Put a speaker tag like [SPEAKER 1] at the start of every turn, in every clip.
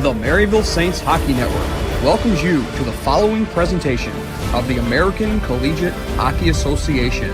[SPEAKER 1] The Maryville Saints Hockey Network welcomes you to the following presentation of the American Collegiate Hockey Association.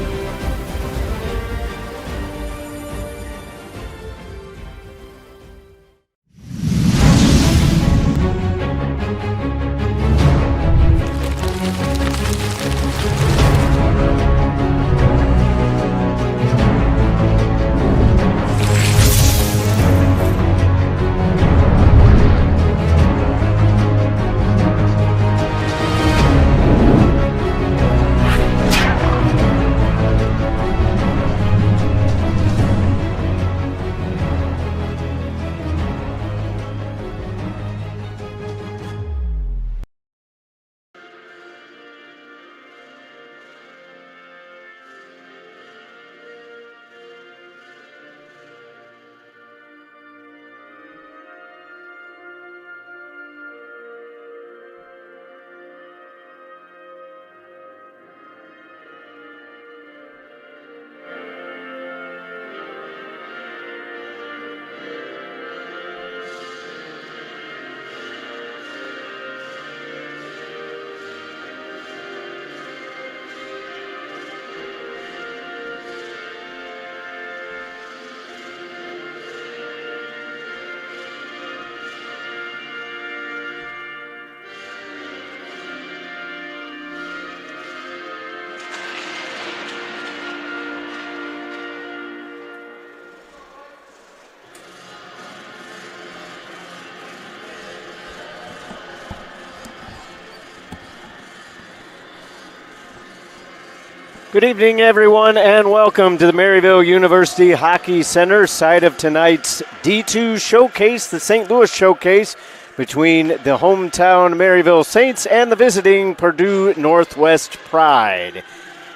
[SPEAKER 2] Good evening, everyone, and welcome to the Maryville University Hockey Center, site of tonight's D2 Showcase, the St. Louis Showcase, between the hometown Maryville Saints and the visiting Purdue Northwest Pride.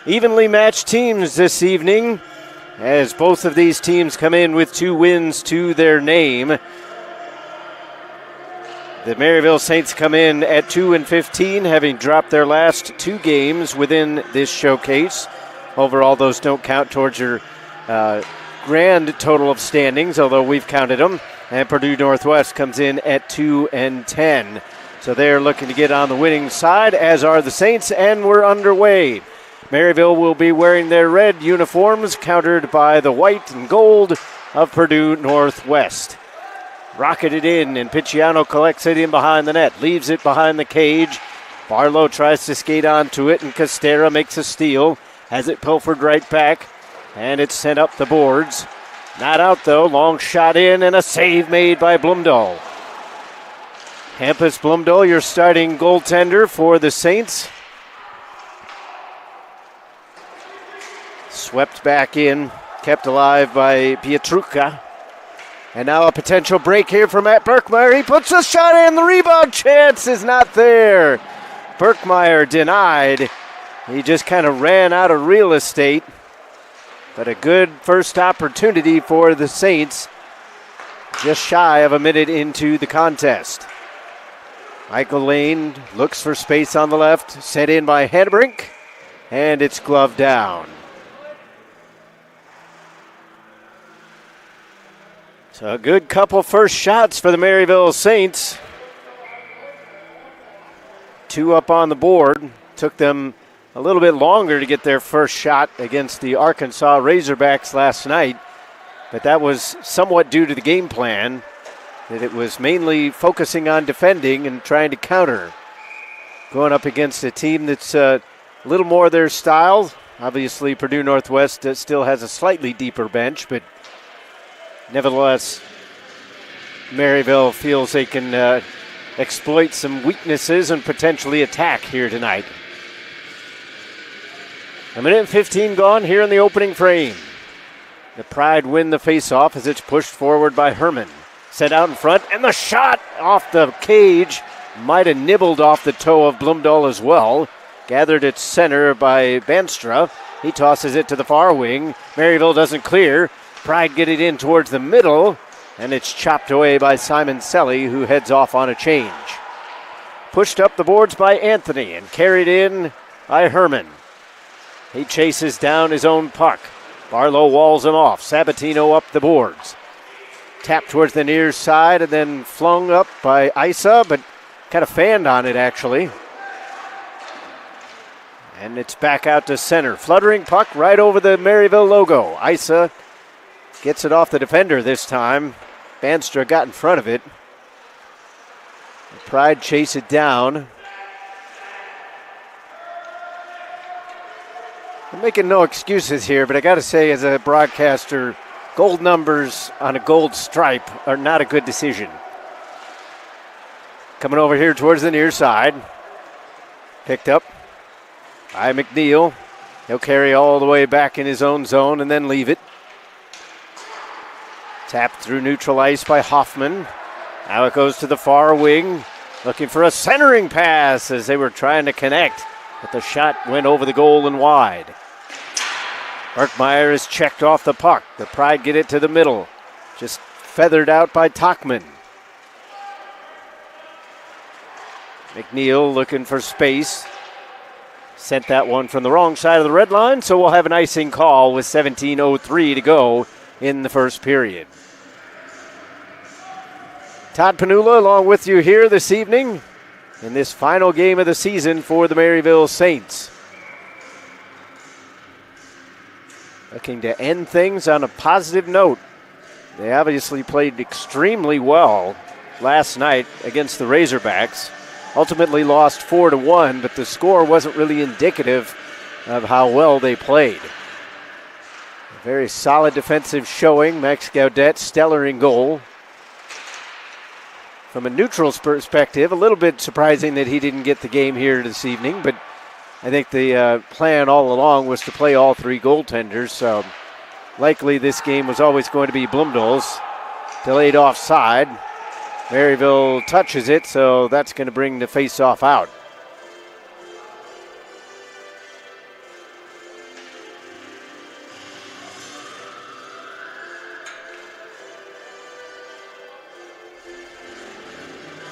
[SPEAKER 2] Evenly matched teams this evening, as both of these teams come in with 2 wins to their name. The Maryville Saints come in at 2-15, having dropped their last 2 games within this showcase. Overall, those don't count towards your grand total of standings, although we've counted them. And Purdue Northwest comes in at 2-10. So they're looking to get on the winning side, as are the Saints, and we're underway. Maryville will be wearing their red uniforms, countered by the white and gold of Purdue Northwest. Rocketed in, and Picciano collects it in behind the net, leaves it behind the cage. Barlow tries to skate onto it, and Costera makes a steal, has it pilfered right back, and it's sent up the boards. Not out, though. Long shot in, and a save made by Blumdahl. Hampus Blumdahl, your starting goaltender for the Saints. Swept back in, kept alive by Pietrucha. And now a potential break here for Matt Berkmeyer. He puts a shot in. The rebound chance is not there. Berkmeyer denied. He just kind of ran out of real estate. But a good first opportunity for the Saints. Just shy of a minute into the contest. Michael Lane looks for space on the left. Sent in by Henbrink. And it's gloved down. So a good couple first shots for the Maryville Saints. 2 up on the board. Took them a little bit longer to get their first shot against the Arkansas Razorbacks last night. But that was somewhat due to the game plan, that it was mainly focusing on defending and trying to counter. Going up against a team that's a little more their style. Obviously, Purdue Northwest still has a slightly deeper bench, but nevertheless, Maryville feels they can exploit some weaknesses and potentially attack here tonight. 1:15 gone here in the opening frame. The Pride win the faceoff as it's pushed forward by Herman. Set out in front, and the shot off the cage might have nibbled off the toe of Blumdahl as well. Gathered at center by Banstra. He tosses it to the far wing. Maryville doesn't clear. Pride get it in towards the middle, and it's chopped away by Simon Selly, who heads off on a change. Pushed up the boards by Anthony and carried in by Herman. He chases down his own puck. Barlow walls him off. Sabatino up the boards. Tapped towards the near side and then flung up by Isa, but kind of fanned on it actually. And it's back out to center. Fluttering puck right over the Maryville logo. Isa gets it off the defender this time. Banstra got in front of it. Pride chase it down. I'm making no excuses here, but I got to say as a broadcaster, gold numbers on a gold stripe are not a good decision. Coming over here towards the near side. Picked up by McNeil. He'll carry all the way back in his own zone and then leave it. Tapped through neutral ice by Hoffman. Now it goes to the far wing. Looking for a centering pass as they were trying to connect. But the shot went over the goal and wide. Burkmeyer is checked off the puck. The Pride get it to the middle. Just feathered out by Tachman. McNeil looking for space. Sent that one from the wrong side of the red line, so we'll have an icing call with 17:03 to go in the first period. Todd Panula along with you here this evening in this final game of the season for the Maryville Saints. Looking to end things on a positive note. They obviously played extremely well last night against the Razorbacks. Ultimately lost 4-1, but the score wasn't really indicative of how well they played. A very solid defensive showing. Max Gaudet, stellar in goal. From a neutral's perspective, a little bit surprising that he didn't get the game here this evening, but I think the plan all along was to play all three goaltenders, so likely this game was always going to be Blumdahl's. Delayed offside. Maryville touches it, so that's going to bring the face-off out.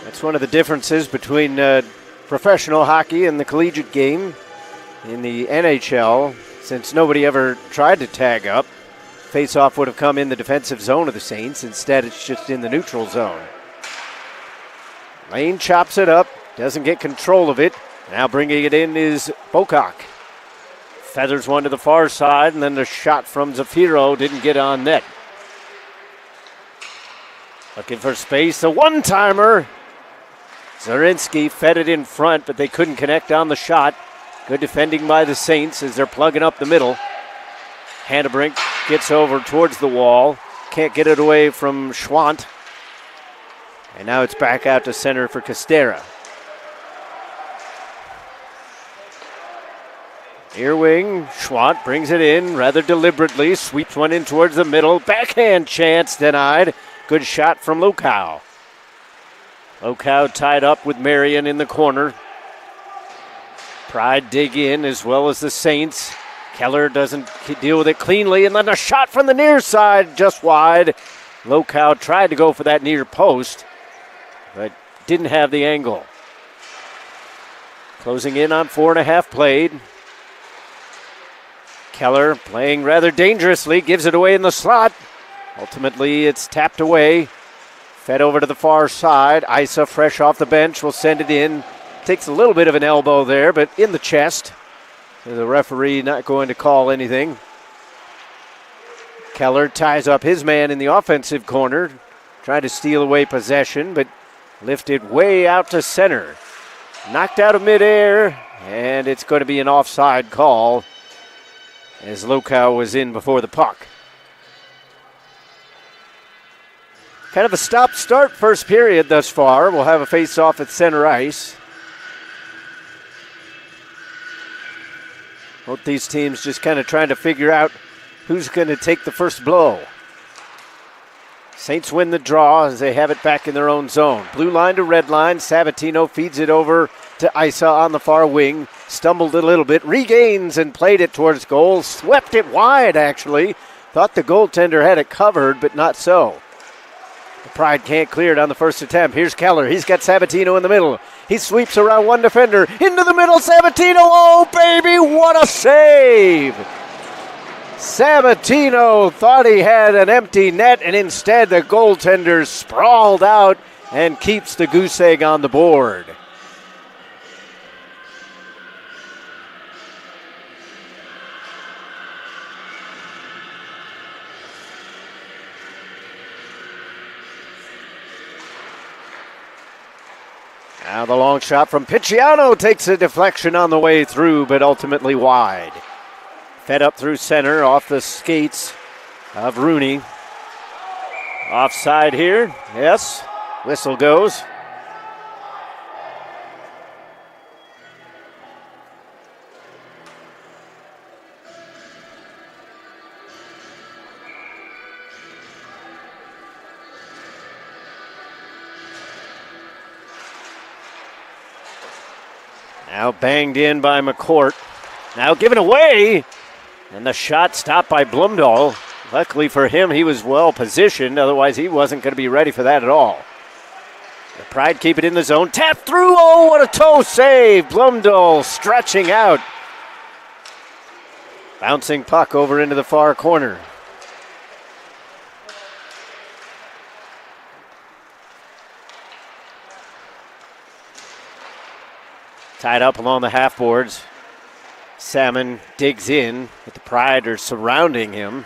[SPEAKER 2] That's one of the differences between professional hockey and the collegiate game in the NHL. Since nobody ever tried to tag up, face-off would have come in the defensive zone of the Saints. Instead, it's just in the neutral zone. Lane chops it up, doesn't get control of it. Now bringing it in is Bocock. Feathers one to the far side, and then the shot from Zafiro didn't get on net. Looking for space, a one-timer. Zarinsky fed it in front, but they couldn't connect on the shot. Good defending by the Saints as they're plugging up the middle. Handebrink gets over towards the wall. Can't get it away from Schwant. And now it's back out to center for Costera. Near wing, Schwant brings it in rather deliberately. Sweeps one in towards the middle. Backhand chance denied. Good shot from Lukow. Lukow tied up with Marion in the corner. Pride dig in as well as the Saints. Keller doesn't deal with it cleanly, and then a shot from the near side, just wide. Lukow tried to go for that near post, but didn't have the angle. Closing in on 4.5 played. Keller playing rather dangerously, gives it away in the slot. Ultimately, it's tapped away. Fed over to the far side. Isa, fresh off the bench, will send it in. Takes a little bit of an elbow there, but in the chest. The referee not going to call anything. Keller ties up his man in the offensive corner. Trying to steal away possession, but lifted way out to center. Knocked out of midair, and it's going to be an offside call as Lukow was in before the puck. Kind of a stop-start first period thus far. We'll have a face-off at center ice. Both these teams just kind of trying to figure out who's going to take the first blow. Saints win the draw as they have it back in their own zone. Blue line to red line. Sabatino feeds it over to Isa on the far wing. Stumbled a little bit, regains and played it towards goal. Swept it wide, actually. Thought the goaltender had it covered, but not so. The Pride can't clear it on the first attempt. Here's Keller. He's got Sabatino in the middle. He sweeps around one defender. Into the middle, Sabatino. Oh, baby, what a save! Sabatino thought he had an empty net, and instead the goaltender sprawled out and keeps the goose egg on the board. Now the long shot from Picciano takes a deflection on the way through, but ultimately wide. Fed up through center off the skates of Rooney. Offside here, yes. Whistle goes. Now banged in by McCourt. Now given away. And the shot stopped by Blumdahl. Luckily for him, he was well positioned. Otherwise, he wasn't going to be ready for that at all. The Pride keep it in the zone. Tap through. Oh, what a toe save. Blumdahl stretching out. Bouncing puck over into the far corner. Tied up along the half boards. Salmon digs in, but the Pride are surrounding him.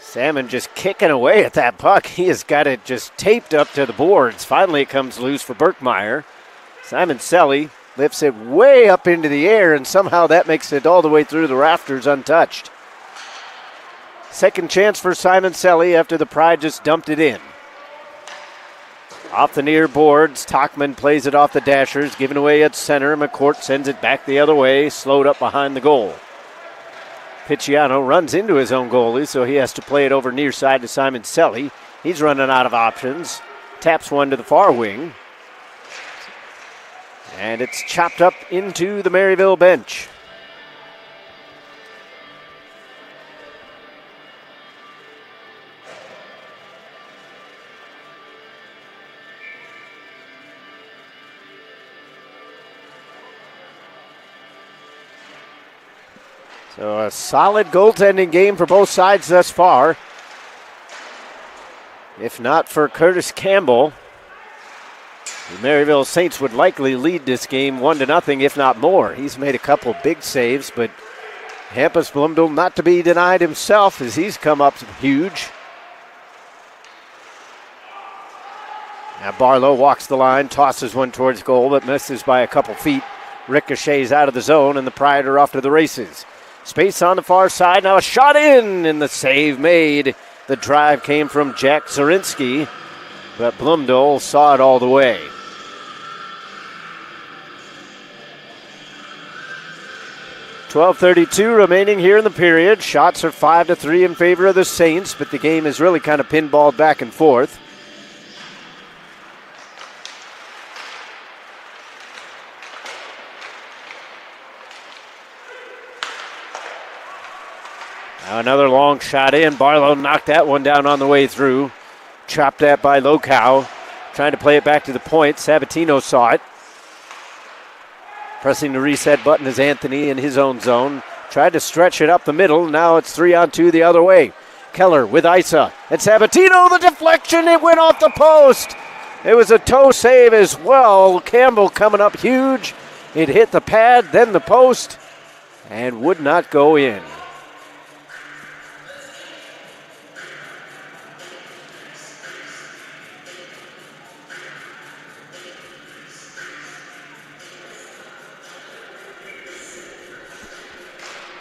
[SPEAKER 2] Salmon just kicking away at that puck. He has got it just taped up to the boards. Finally it comes loose for Berkmeyer. Simon Selly lifts it way up into the air, and somehow that makes it all the way through the rafters untouched. Second chance for Simon Selly after the Pride just dumped it in. Off the near boards, Tachman plays it off the dashers, given away at center. McCourt sends it back the other way, slowed up behind the goal. Picciano runs into his own goalie, so he has to play it over near side to Simon Selly. He's running out of options. Taps one to the far wing. And it's chopped up into the Maryville bench. So a solid goaltending game for both sides thus far. If not for Curtis Campbell, the Maryville Saints would likely lead this game 1-0, if not more. He's made a couple big saves, but Hampus Blumdahl not to be denied himself as he's come up huge. Now Barlow walks the line, tosses one towards goal, but misses by a couple feet. Ricochets out of the zone, and the Pride are off to the races. Space on the far side. Now a shot in, and the save made. The drive came from Jack Zarinsky, but Blumdahl saw it all the way. .12:32 remaining here in the period. Shots are 5-3 in favor of the Saints, but the game is really kind of pinballed back and forth. Now another long shot in. Barlow knocked that one down on the way through. Chopped at by Lokow. Trying to play it back to the point. Sabatino saw it. Pressing the reset button is Anthony in his own zone. Tried to stretch it up the middle. Now it's 3-on-2 the other way. Keller with Isa. And Sabatino, the deflection. It went off the post. It was a toe save as well. Campbell coming up huge. It hit the pad, then the post, and would not go in.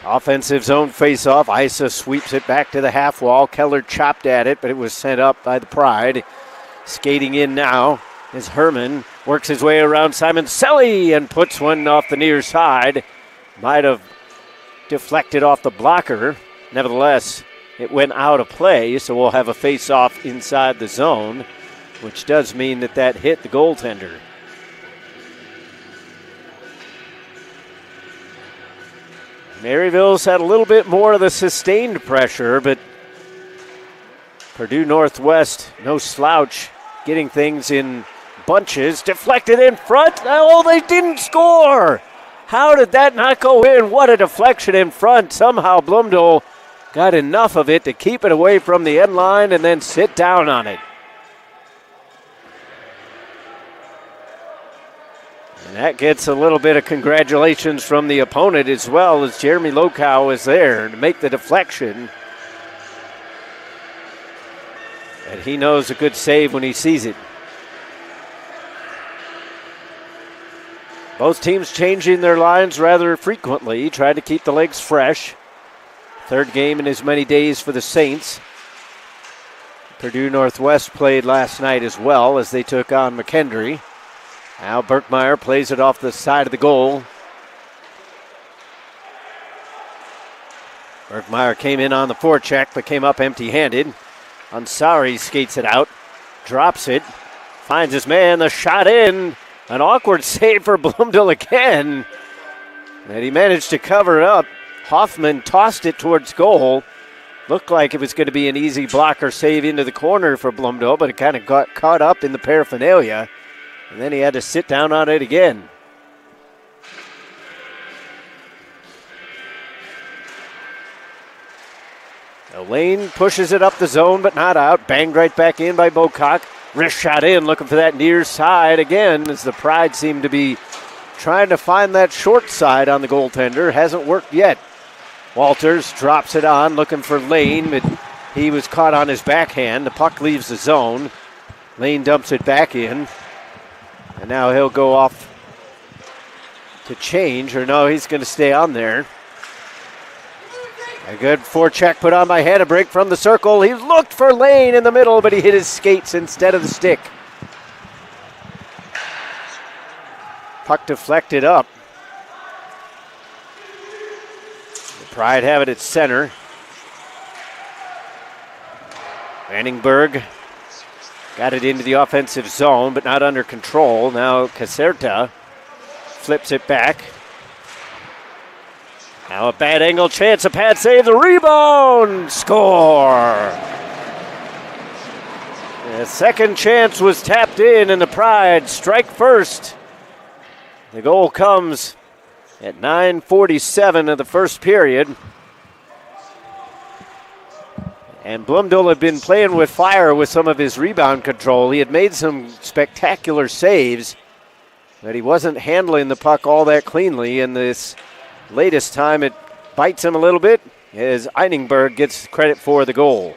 [SPEAKER 2] Offensive zone face-off. Isa sweeps it back to the half wall. Keller chopped at it, but it was sent up by the Pride. Skating in now is Herman. Works his way around Simon Selly and puts one off the near side. Might have deflected off the blocker. Nevertheless, it went out of play, so we'll have a face-off inside the zone, which does mean that hit the goaltender. Maryville's had a little bit more of the sustained pressure, but Purdue Northwest, no slouch, getting things in bunches. Deflected in front. Oh, they didn't score. How did that not go in? What a deflection in front. Somehow Bloomdale got enough of it to keep it away from the end line and then sit down on it. And that gets a little bit of congratulations from the opponent as well, as Jeremy Lokow is there to make the deflection. And he knows a good save when he sees it. Both teams changing their lines rather frequently, trying to keep the legs fresh. Third game in as many days for the Saints. Purdue Northwest played last night as well as they took on McKendree. Now Berkmeyer plays it off the side of the goal. Berkmeyer came in on the forecheck but came up empty-handed. Ansari skates it out, drops it, finds his man, the shot in. An awkward save for Bloomdale again. And he managed to cover it up. Hoffman tossed it towards goal. Looked like it was going to be an easy blocker save into the corner for Bloomdale, but it kind of got caught up in the paraphernalia. And then he had to sit down on it again. Lane pushes it up the zone, but not out. Banged right back in by Bocock. Wrist shot in, looking for that near side again, as the Pride seem to be trying to find that short side on the goaltender. Hasn't worked yet. Walters drops it on, looking for Lane, but he was caught on his backhand. The puck leaves the zone. Lane dumps it back in. And now he'll go off to change, or no, he's going to stay on there. A good forecheck put on by Hannebrink from the circle. He looked for Lane in the middle, but he hit his skates instead of the stick. Puck deflected up. The Pride have it at center. Vanningberg got it into the offensive zone, but not under control. Now Caserta flips it back. Now a bad angle chance, a pad save, the rebound, score! The second chance was tapped in, and the Pride strike first. The goal comes at 9:47 of the first period. And Bloomdale had been playing with fire with some of his rebound control. He had made some spectacular saves, but he wasn't handling the puck all that cleanly, and this latest time it bites him a little bit as Einingberg gets credit for the goal.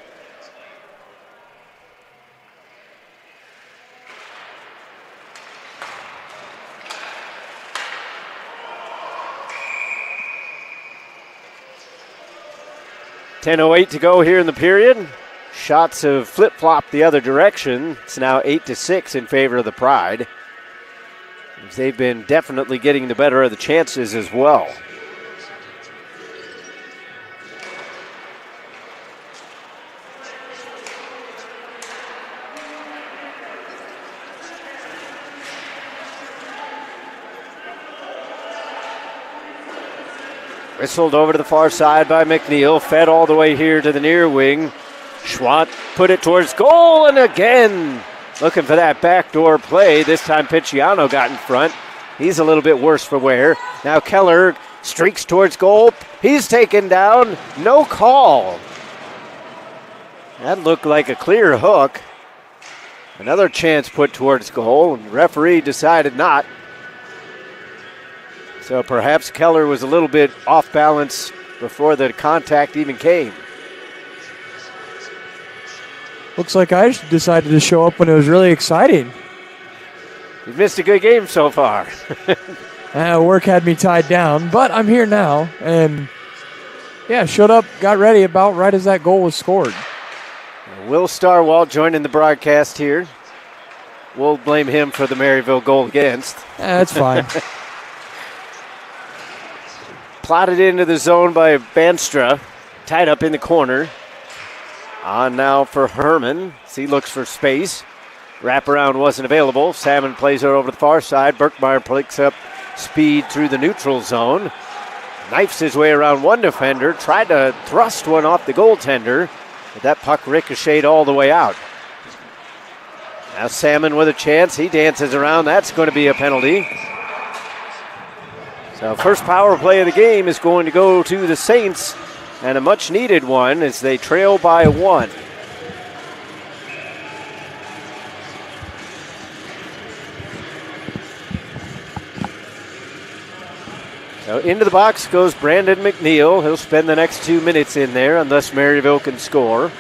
[SPEAKER 2] .10:08 to go here in the period. Shots have flip-flopped the other direction. It's now 8-6 in favor of the Pride. They've been definitely getting the better of the chances as well. Whistled over to the far side by McNeil, fed all the way here to the near wing. Schwant put it towards goal, and again looking for that backdoor play. This time Picciano got in front. He's a little bit worse for wear. Now Keller streaks towards goal. He's taken down. No call. That looked like a clear hook. Another chance put towards goal, and the referee decided not. So perhaps Keller was a little bit off balance before the contact even came.
[SPEAKER 3] Looks like I decided to show up when it was really exciting.
[SPEAKER 2] You've missed a good game so far.
[SPEAKER 3] Work had me tied down, but I'm here now. And, yeah, showed up, got ready about right as that goal was scored.
[SPEAKER 2] Will Starwalt joining the broadcast here. We'll blame him for the Maryville goal against.
[SPEAKER 3] That's fine.
[SPEAKER 2] Plotted into the zone by Banstra. Tied up in the corner. On now for Herman. He looks for space. Wraparound wasn't available. Salmon plays it over the far side. Berkmeyer picks up speed through the neutral zone. Knifes his way around one defender. Tried to thrust one off the goaltender. But that puck ricocheted all the way out. Now Salmon with a chance. He dances around. That's going to be a penalty. So first power play of the game is going to go to the Saints, and a much needed one as they trail by 1. So into the box goes Brandon McNeil. He'll spend the next 2 minutes in there unless Maryville can score.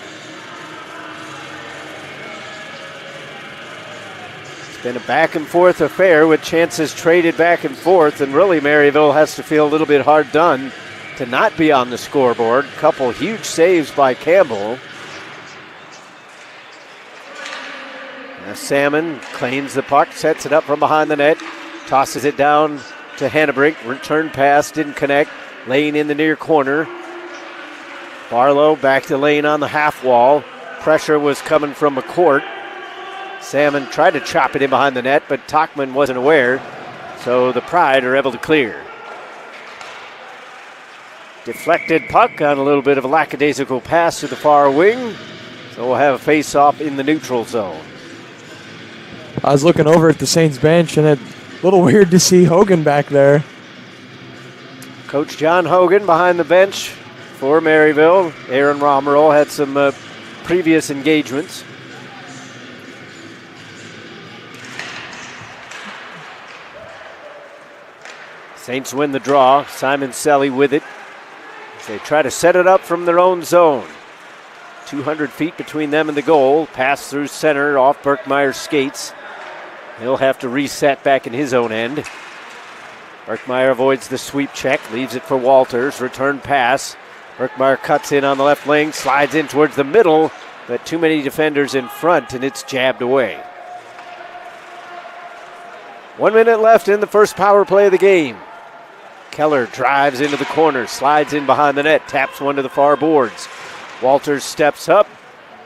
[SPEAKER 2] It's been a back and forth affair with chances traded back and forth, and really Maryville has to feel a little bit hard done to not be on the scoreboard. Couple huge saves by Campbell. Now Salmon claims the puck, sets it up from behind the net, tosses it down to Hannebrink. Return pass didn't connect. Lane in the near corner. Barlow back to Lane on the half wall. Pressure was coming from McCourt. Salmon tried to chop it in behind the net, but Tachman wasn't aware, so the Pride are able to clear. Deflected puck on a little bit of a lackadaisical pass to the far wing, so we'll have a face-off in the neutral zone.
[SPEAKER 3] I was looking over at the Saints bench, and it's a little weird to see Hogan back there.
[SPEAKER 2] Coach John Hogan behind the bench for Maryville. Aaron Romerol had some previous engagements. Saints win the draw. Simon Selly with it. They try to set it up from their own zone. 200 feet between them and the goal. Pass through center off Berkmeyer's skates. He'll have to reset back in his own end. Berkmeyer avoids the sweep check, leaves it for Walters. Return pass. Berkmeyer cuts in on the left wing, slides in towards the middle, but too many defenders in front, and it's jabbed away. 1 minute left in the first power play of the game. Keller drives into the corner, slides in behind the net, taps one to the far boards. Walters steps up,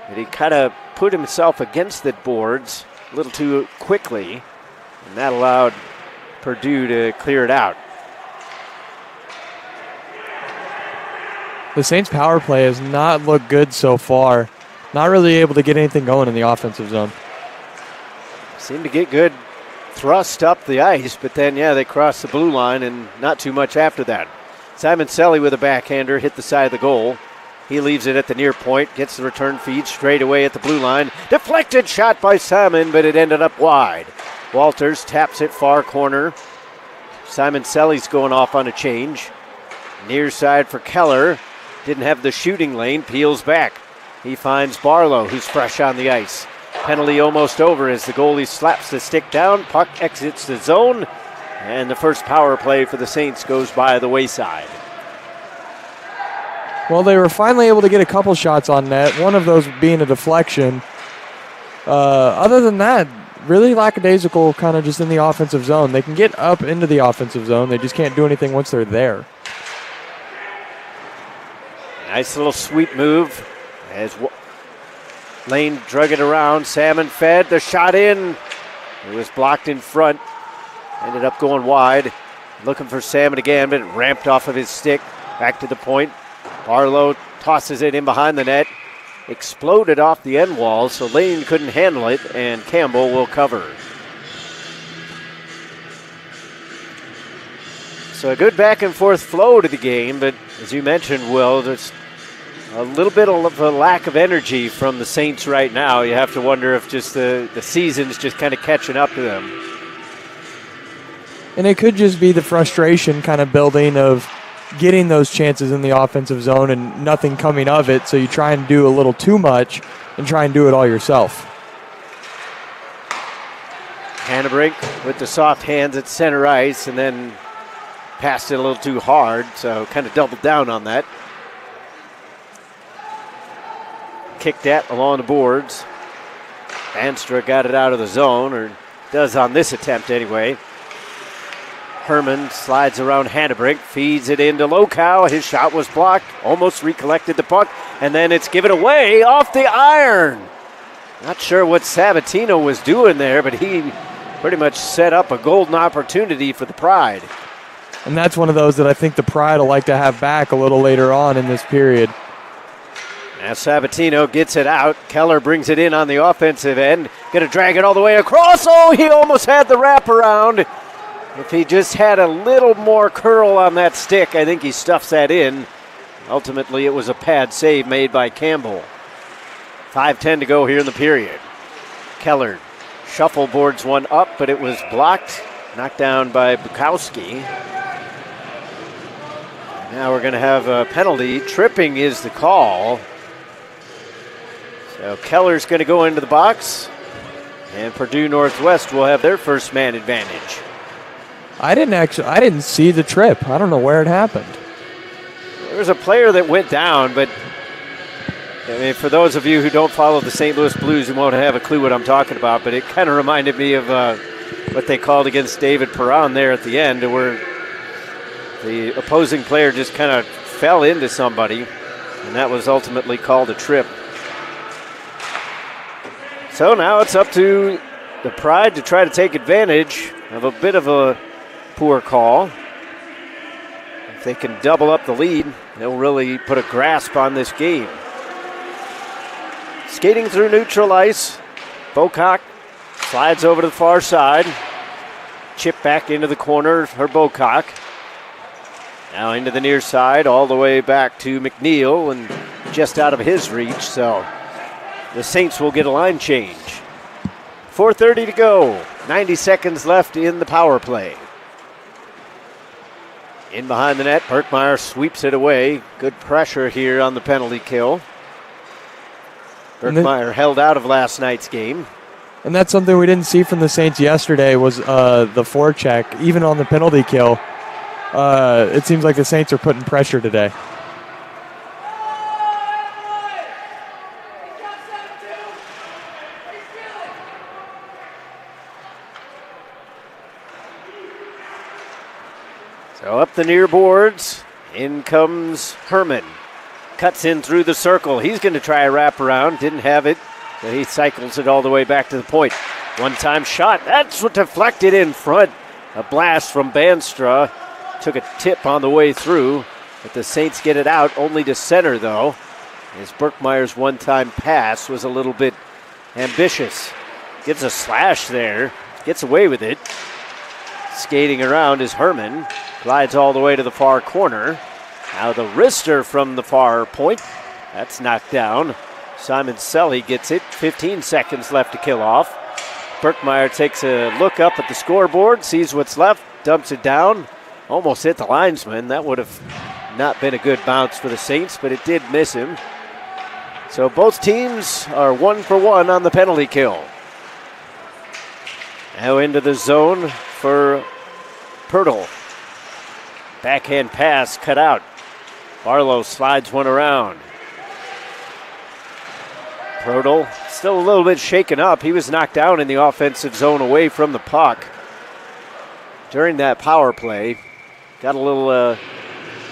[SPEAKER 2] and he kind of put himself against the boards a little too quickly, and that allowed Purdue to clear it out.
[SPEAKER 3] The Saints' power play has not looked good so far. Not really able to get anything going in the offensive zone.
[SPEAKER 2] Seemed to get good thrust up the ice, but then, they crossed the blue line and not too much after that. Simon Selly with a backhander hit the side of the goal. He leaves it at the near point, gets the return feed straight away at the blue line. Deflected shot by Simon, but it ended up wide. Walters taps it far corner. Simon Selly's going off on a change. Near side for Keller. Didn't have the shooting lane, peels back. He finds Barlow, who's fresh on the ice. Penalty almost over as the goalie slaps the stick down. Puck exits the zone, and the first power play for the Saints goes by the wayside.
[SPEAKER 3] Well, they were finally able to get a couple shots on net, one of those being a deflection. Other than that, really lackadaisical kind of just in the offensive zone. They can get up into the offensive zone. They just can't do anything once they're there.
[SPEAKER 2] Nice little sweep move as Lane drug it around. Salmon fed the shot in. It was blocked in front. Ended up going wide. Looking for Salmon again, but it ramped off of his stick. Back to the point. Barlow tosses it in behind the net. Exploded off the end wall, so Lane couldn't handle it, and Campbell will cover. So a good back and forth flow to the game, but as you mentioned, Will, there's a little bit of a lack of energy from the Saints right now. You have to wonder if just the season's just kind of catching up to them.
[SPEAKER 3] And it could just be the frustration kind of building of getting those chances in the offensive zone and nothing coming of it, so you try and do a little too much and try and do it all yourself.
[SPEAKER 2] Hannebrink with the soft hands at center ice and then passed it a little too hard, so kind of doubled down on that. Kicked at along the boards. Banstra got it out of the zone, or does on this attempt anyway. Herman slides around Hannebrink, feeds it into Lokow. His shot was blocked, almost recollected the puck, and then it's given away off the iron. Not sure what Sabatino was doing there, but he pretty much set up a golden opportunity for the Pride.
[SPEAKER 3] And that's one of those that I think the Pride will like to have back a little later on in this period.
[SPEAKER 2] Now Sabatino gets it out. Keller brings it in on the offensive end. Going to drag it all the way across. Oh, he almost had the wraparound. If he just had a little more curl on that stick, I think he stuffs that in. Ultimately, it was a pad save made by Campbell. 5:10 to go here in the period. Keller shuffleboards one up, but it was blocked, knocked down by Bukowski. Now we're going to have a penalty. Tripping is the call. So Keller's going to go into the box, and Purdue Northwest will have their first man advantage.
[SPEAKER 3] I didn't see the trip. I don't know where it happened.
[SPEAKER 2] There was a player that went down, but I mean, for those of you who don't follow the St. Louis Blues, you won't have a clue what I'm talking about, but it kind of reminded me of what they called against David Perron there at the end, where the opposing player just kind of fell into somebody, and that was ultimately called a trip. So now it's up to the Pride to try to take advantage of a bit of a poor call. If they can double up the lead, they'll really put a grasp on this game. Skating through neutral ice, Bocock slides over to the far side. Chip back into the corner for Bocock. Now into the near side, all the way back to McNeil, and just out of his reach, so the Saints will get a line change. 4:30 to go, 90 seconds left in the power play. In behind the net, Berkmeyer sweeps it away. Good pressure here on the penalty kill. Berkmeyer held out of last night's game.
[SPEAKER 3] And that's something we didn't see from the Saints yesterday was the forecheck, even on the penalty kill. It seems like the Saints are putting pressure today.
[SPEAKER 2] So up the near boards, in comes Herman. Cuts in through the circle. He's going to try a wraparound. Didn't have it, but he cycles it all the way back to the point. One-time shot. That's what deflected in front. A blast from Banstra. Took a tip on the way through, but the Saints get it out, only to center, though, as Berkmeyer's one-time pass was a little bit ambitious. Gets a slash there. Gets away with it. Skating around is Herman. Glides all the way to the far corner. Now the wrister from the far point. That's knocked down. Simon Selly gets it. 15 seconds left to kill off. Berkmeyer takes a look up at the scoreboard, sees what's left, dumps it down. Almost hit the linesman. That would have not been a good bounce for the Saints, but it did miss him. So both teams are 1 for 1 on the penalty kill. Now into the zone for Pirtle. Backhand pass cut out. Barlow slides one around. Pirtle still a little bit shaken up. He was knocked down in the offensive zone away from the puck during that power play. Got a little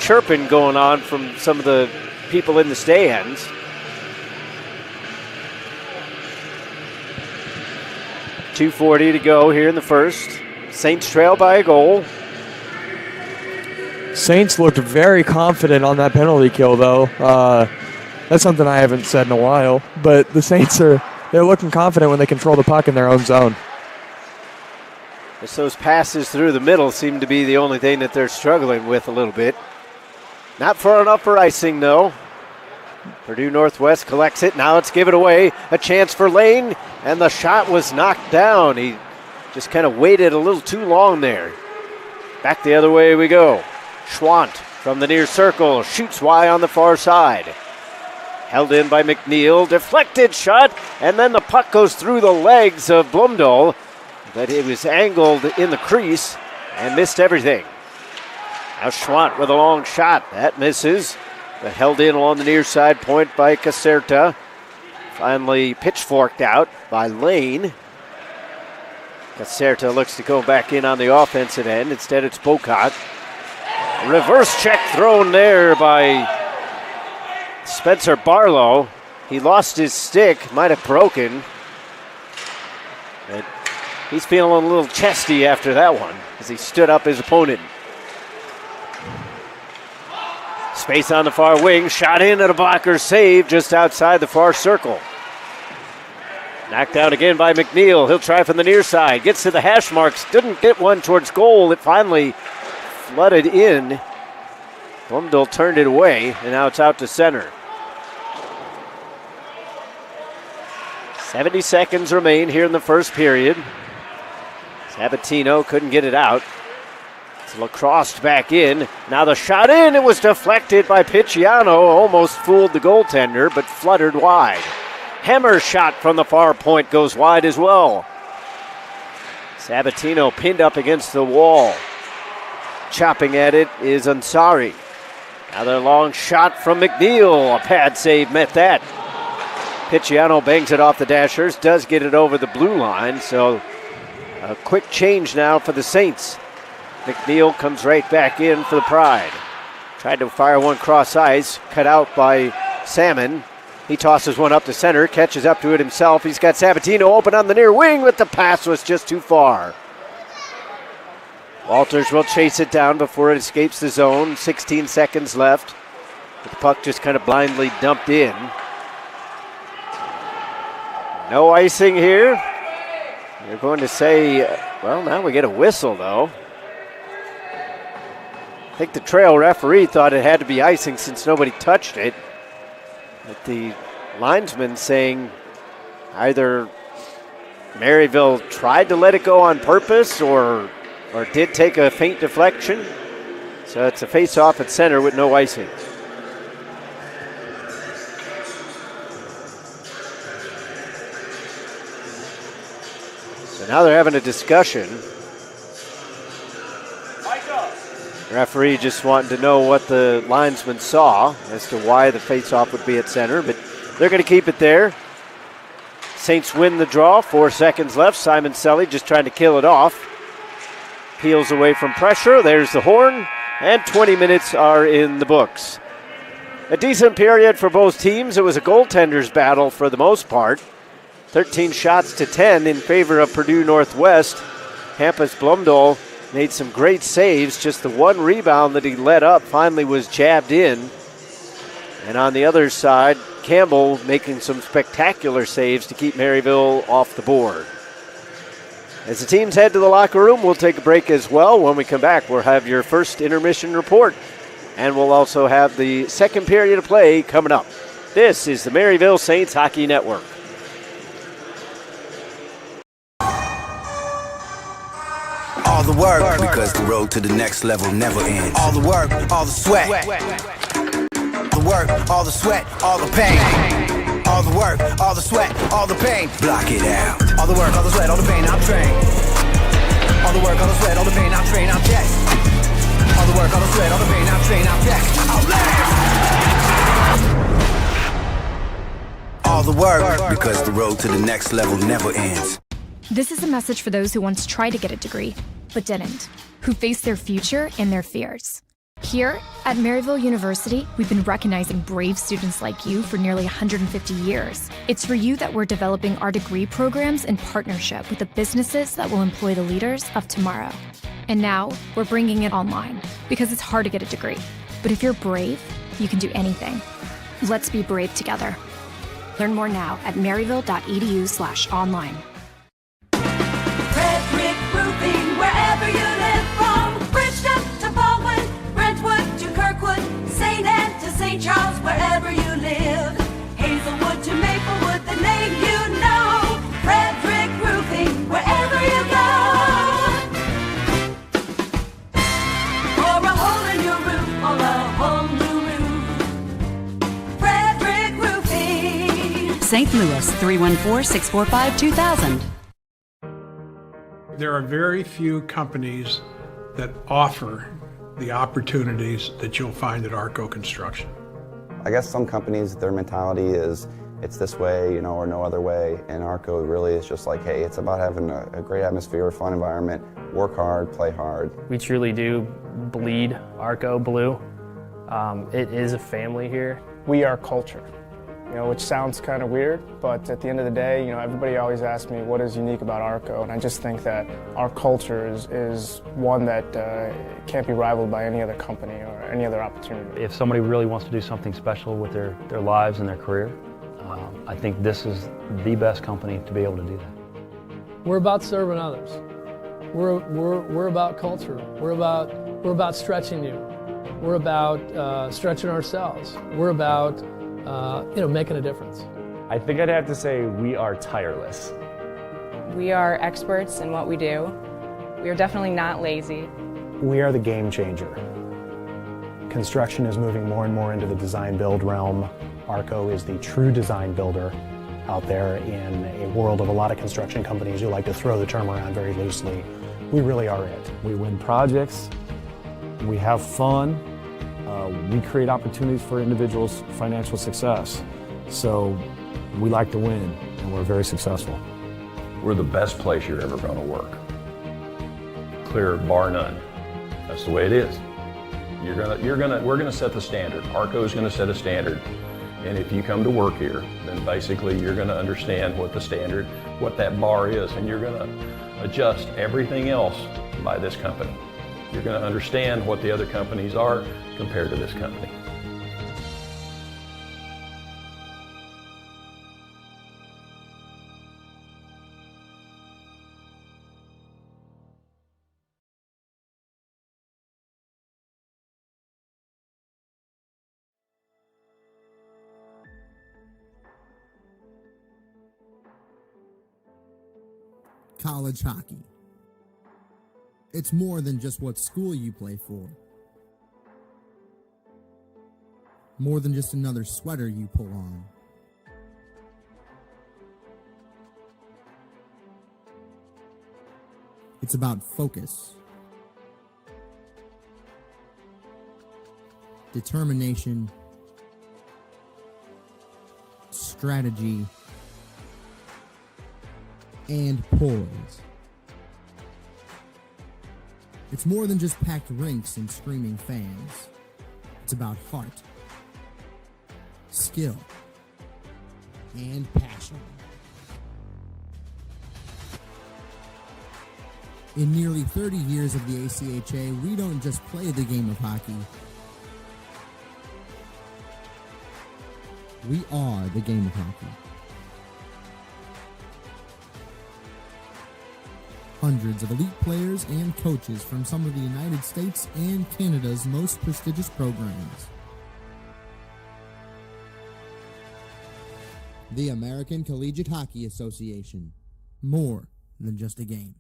[SPEAKER 2] chirping going on from some of the people in the stands. .240 to go here in the first. Saints trail by a goal.
[SPEAKER 3] Saints looked very confident on that penalty kill, though. That's something I haven't said in a while. But the Saints they're looking confident when they control the puck in their own zone.
[SPEAKER 2] Just those passes through the middle seem to be the only thing that they're struggling with a little bit. Not far enough for icing, though. Purdue Northwest collects it. Now let's give it away. A chance for Lane, and the shot was knocked down. He just kind of waited a little too long there. Back the other way we go. Schwant from the near circle shoots wide on the far side. Held in by McNeil. Deflected shot, and then the puck goes through the legs of Blumdahl. But it was angled in the crease and missed everything. Now Schwant with a long shot. That misses, but held in along the near side point by Caserta. Finally pitchforked out by Lane. Caserta looks to go back in on the offensive end. Instead, it's Bocock. Reverse check thrown there by Spencer Barlow. He lost his stick, might have broken. But he's feeling a little chesty after that one as he stood up his opponent. Space on the far wing, shot in at a blocker save just outside the far circle. Knocked down again by McNeil. He'll try from the near side. Gets to the hash marks. Didn't get one towards goal. It finally flooded in. Blumdahl turned it away, and now it's out to center. 70 seconds remain here in the first period. Sabatino couldn't get it out. It's lacrossed back in. Now the shot in. It was deflected by Picciano. Almost fooled the goaltender, but fluttered wide. Hammer's shot from the far point goes wide as well. Sabatino pinned up against the wall. Chopping at it is Ansari. Another long shot from McNeil. A pad save met that. Picciano bangs it off the Dashers, does get it over the blue line, so a quick change now for the Saints. McNeil comes right back in for the Pride. Tried to fire one cross ice, cut out by Salmon. He tosses one up to center, catches up to it himself. He's got Sabatino open on the near wing, but the pass was just too far. Walters will chase it down before it escapes the zone. 16 seconds left. But the puck just kind of blindly dumped in. No icing here. They're going to say, well, now we get a whistle, though. I think the trail referee thought it had to be icing since nobody touched it. But the linesman saying either Maryville tried to let it go on purpose or did take a faint deflection. So it's a face-off at center with no icing. So now they're having a discussion. Referee just wanting to know what the linesman saw as to why the face-off would be at center, but they're going to keep it there. Saints win the draw, 4 seconds left. Simon Selly just trying to kill it off. Peels away from pressure. There's the horn, and 20 minutes are in the books. A decent period for both teams. It was a goaltender's battle for the most part. 13 shots to 10 in favor of Purdue Northwest. Hampus Blumdahl made some great saves. Just the one rebound that he let up finally was jabbed in. And on the other side, Campbell making some spectacular saves to keep Maryville off the board. As the teams head to the locker room, we'll take a break as well. When we come back, we'll have your first intermission report. And we'll also have the second period of play coming up. This is the Maryville Saints Hockey Network.
[SPEAKER 4] All the work, because the road to the next level never ends. All the work, all the sweat. The work, all the sweat, all the pain. All the work, all the sweat, all the pain. Block it out. All the work, all the sweat, all the pain, I'm trained. All the work, all the sweat, all the pain, I'm trained, I'm checked. All the work, all the sweat, all the pain, I'm trained, I'm checked. All the work, because the road to the next level never ends.
[SPEAKER 5] This is a message for those who once tried to get a degree, but didn't, who face their future and their fears. Here at Maryville University, we've been recognizing brave students like you for nearly 150 years. It's for you that we're developing our degree programs in partnership with the businesses that will employ the leaders of tomorrow. And now, we're bringing it online, because it's hard to get a degree. But if you're brave, you can do anything. Let's be brave together. Learn more now at maryville.edu/online.
[SPEAKER 6] Red Brick Roofing, wherever you live, from Bridgeton to Baldwin, Brentwood to Kirkwood, St. Anne to St. Charles, wherever you live. Hazelwood to Maplewood, the name you know. Red Brick Roofing, wherever you go. For a hole in your roof or a whole new roof. Red Brick Roofing.
[SPEAKER 7] St. Louis, 314-645-2000.
[SPEAKER 8] There are very few companies that offer the opportunities that you'll find at Arco Construction.
[SPEAKER 9] I guess some companies, their mentality is it's this way, or no other way. And Arco really is just like, hey, it's about having a great atmosphere, a fun environment, work hard, play hard.
[SPEAKER 10] We truly do bleed Arco blue. It is a family here.
[SPEAKER 11] We are culture. Which sounds kind of weird, but at the end of the day, everybody always asks me what is unique about Arco, and I just think that our culture is one that can't be rivaled by any other company or any other opportunity.
[SPEAKER 12] If somebody really wants to do something special with their lives and their career,
[SPEAKER 7] I think this is the best company to be able to do that.
[SPEAKER 12] We're about serving others. We're about culture. We're about stretching you. We're about stretching ourselves. We're about making a difference.
[SPEAKER 13] I think I'd have to say we are tireless.
[SPEAKER 14] We are experts in what we do. We are definitely not lazy.
[SPEAKER 15] We are the game changer. Construction is moving more and more into the design-build realm. ARCO is the true design builder out there in a world of a lot of construction companies who like to throw the term around very loosely. We really are it.
[SPEAKER 13] We win projects, we have fun, we create opportunities for individuals' financial success. So we like to win, and we're very successful.
[SPEAKER 16] We're the best place you're ever going to work. Clear, bar none. That's the way it is. We're going to set the standard. ARCO is going to set a standard. And if you come to work here, then basically you're going to understand what the standard, what that bar is, and you're going to adjust everything else by this company. You're going to understand what the other companies are compared to this company.
[SPEAKER 17] College hockey. It's more than just what school you play for. More than just another sweater you pull on. It's about focus, determination, strategy, and poise. It's more than just packed rinks and screaming fans. It's about heart, skill, and passion. In nearly 30 years of the ACHA, we don't just play the game of hockey. We are the game of hockey. Hundreds of elite players and coaches from some of the United States and Canada's most prestigious programs. The American Collegiate Hockey Association. More than just a game.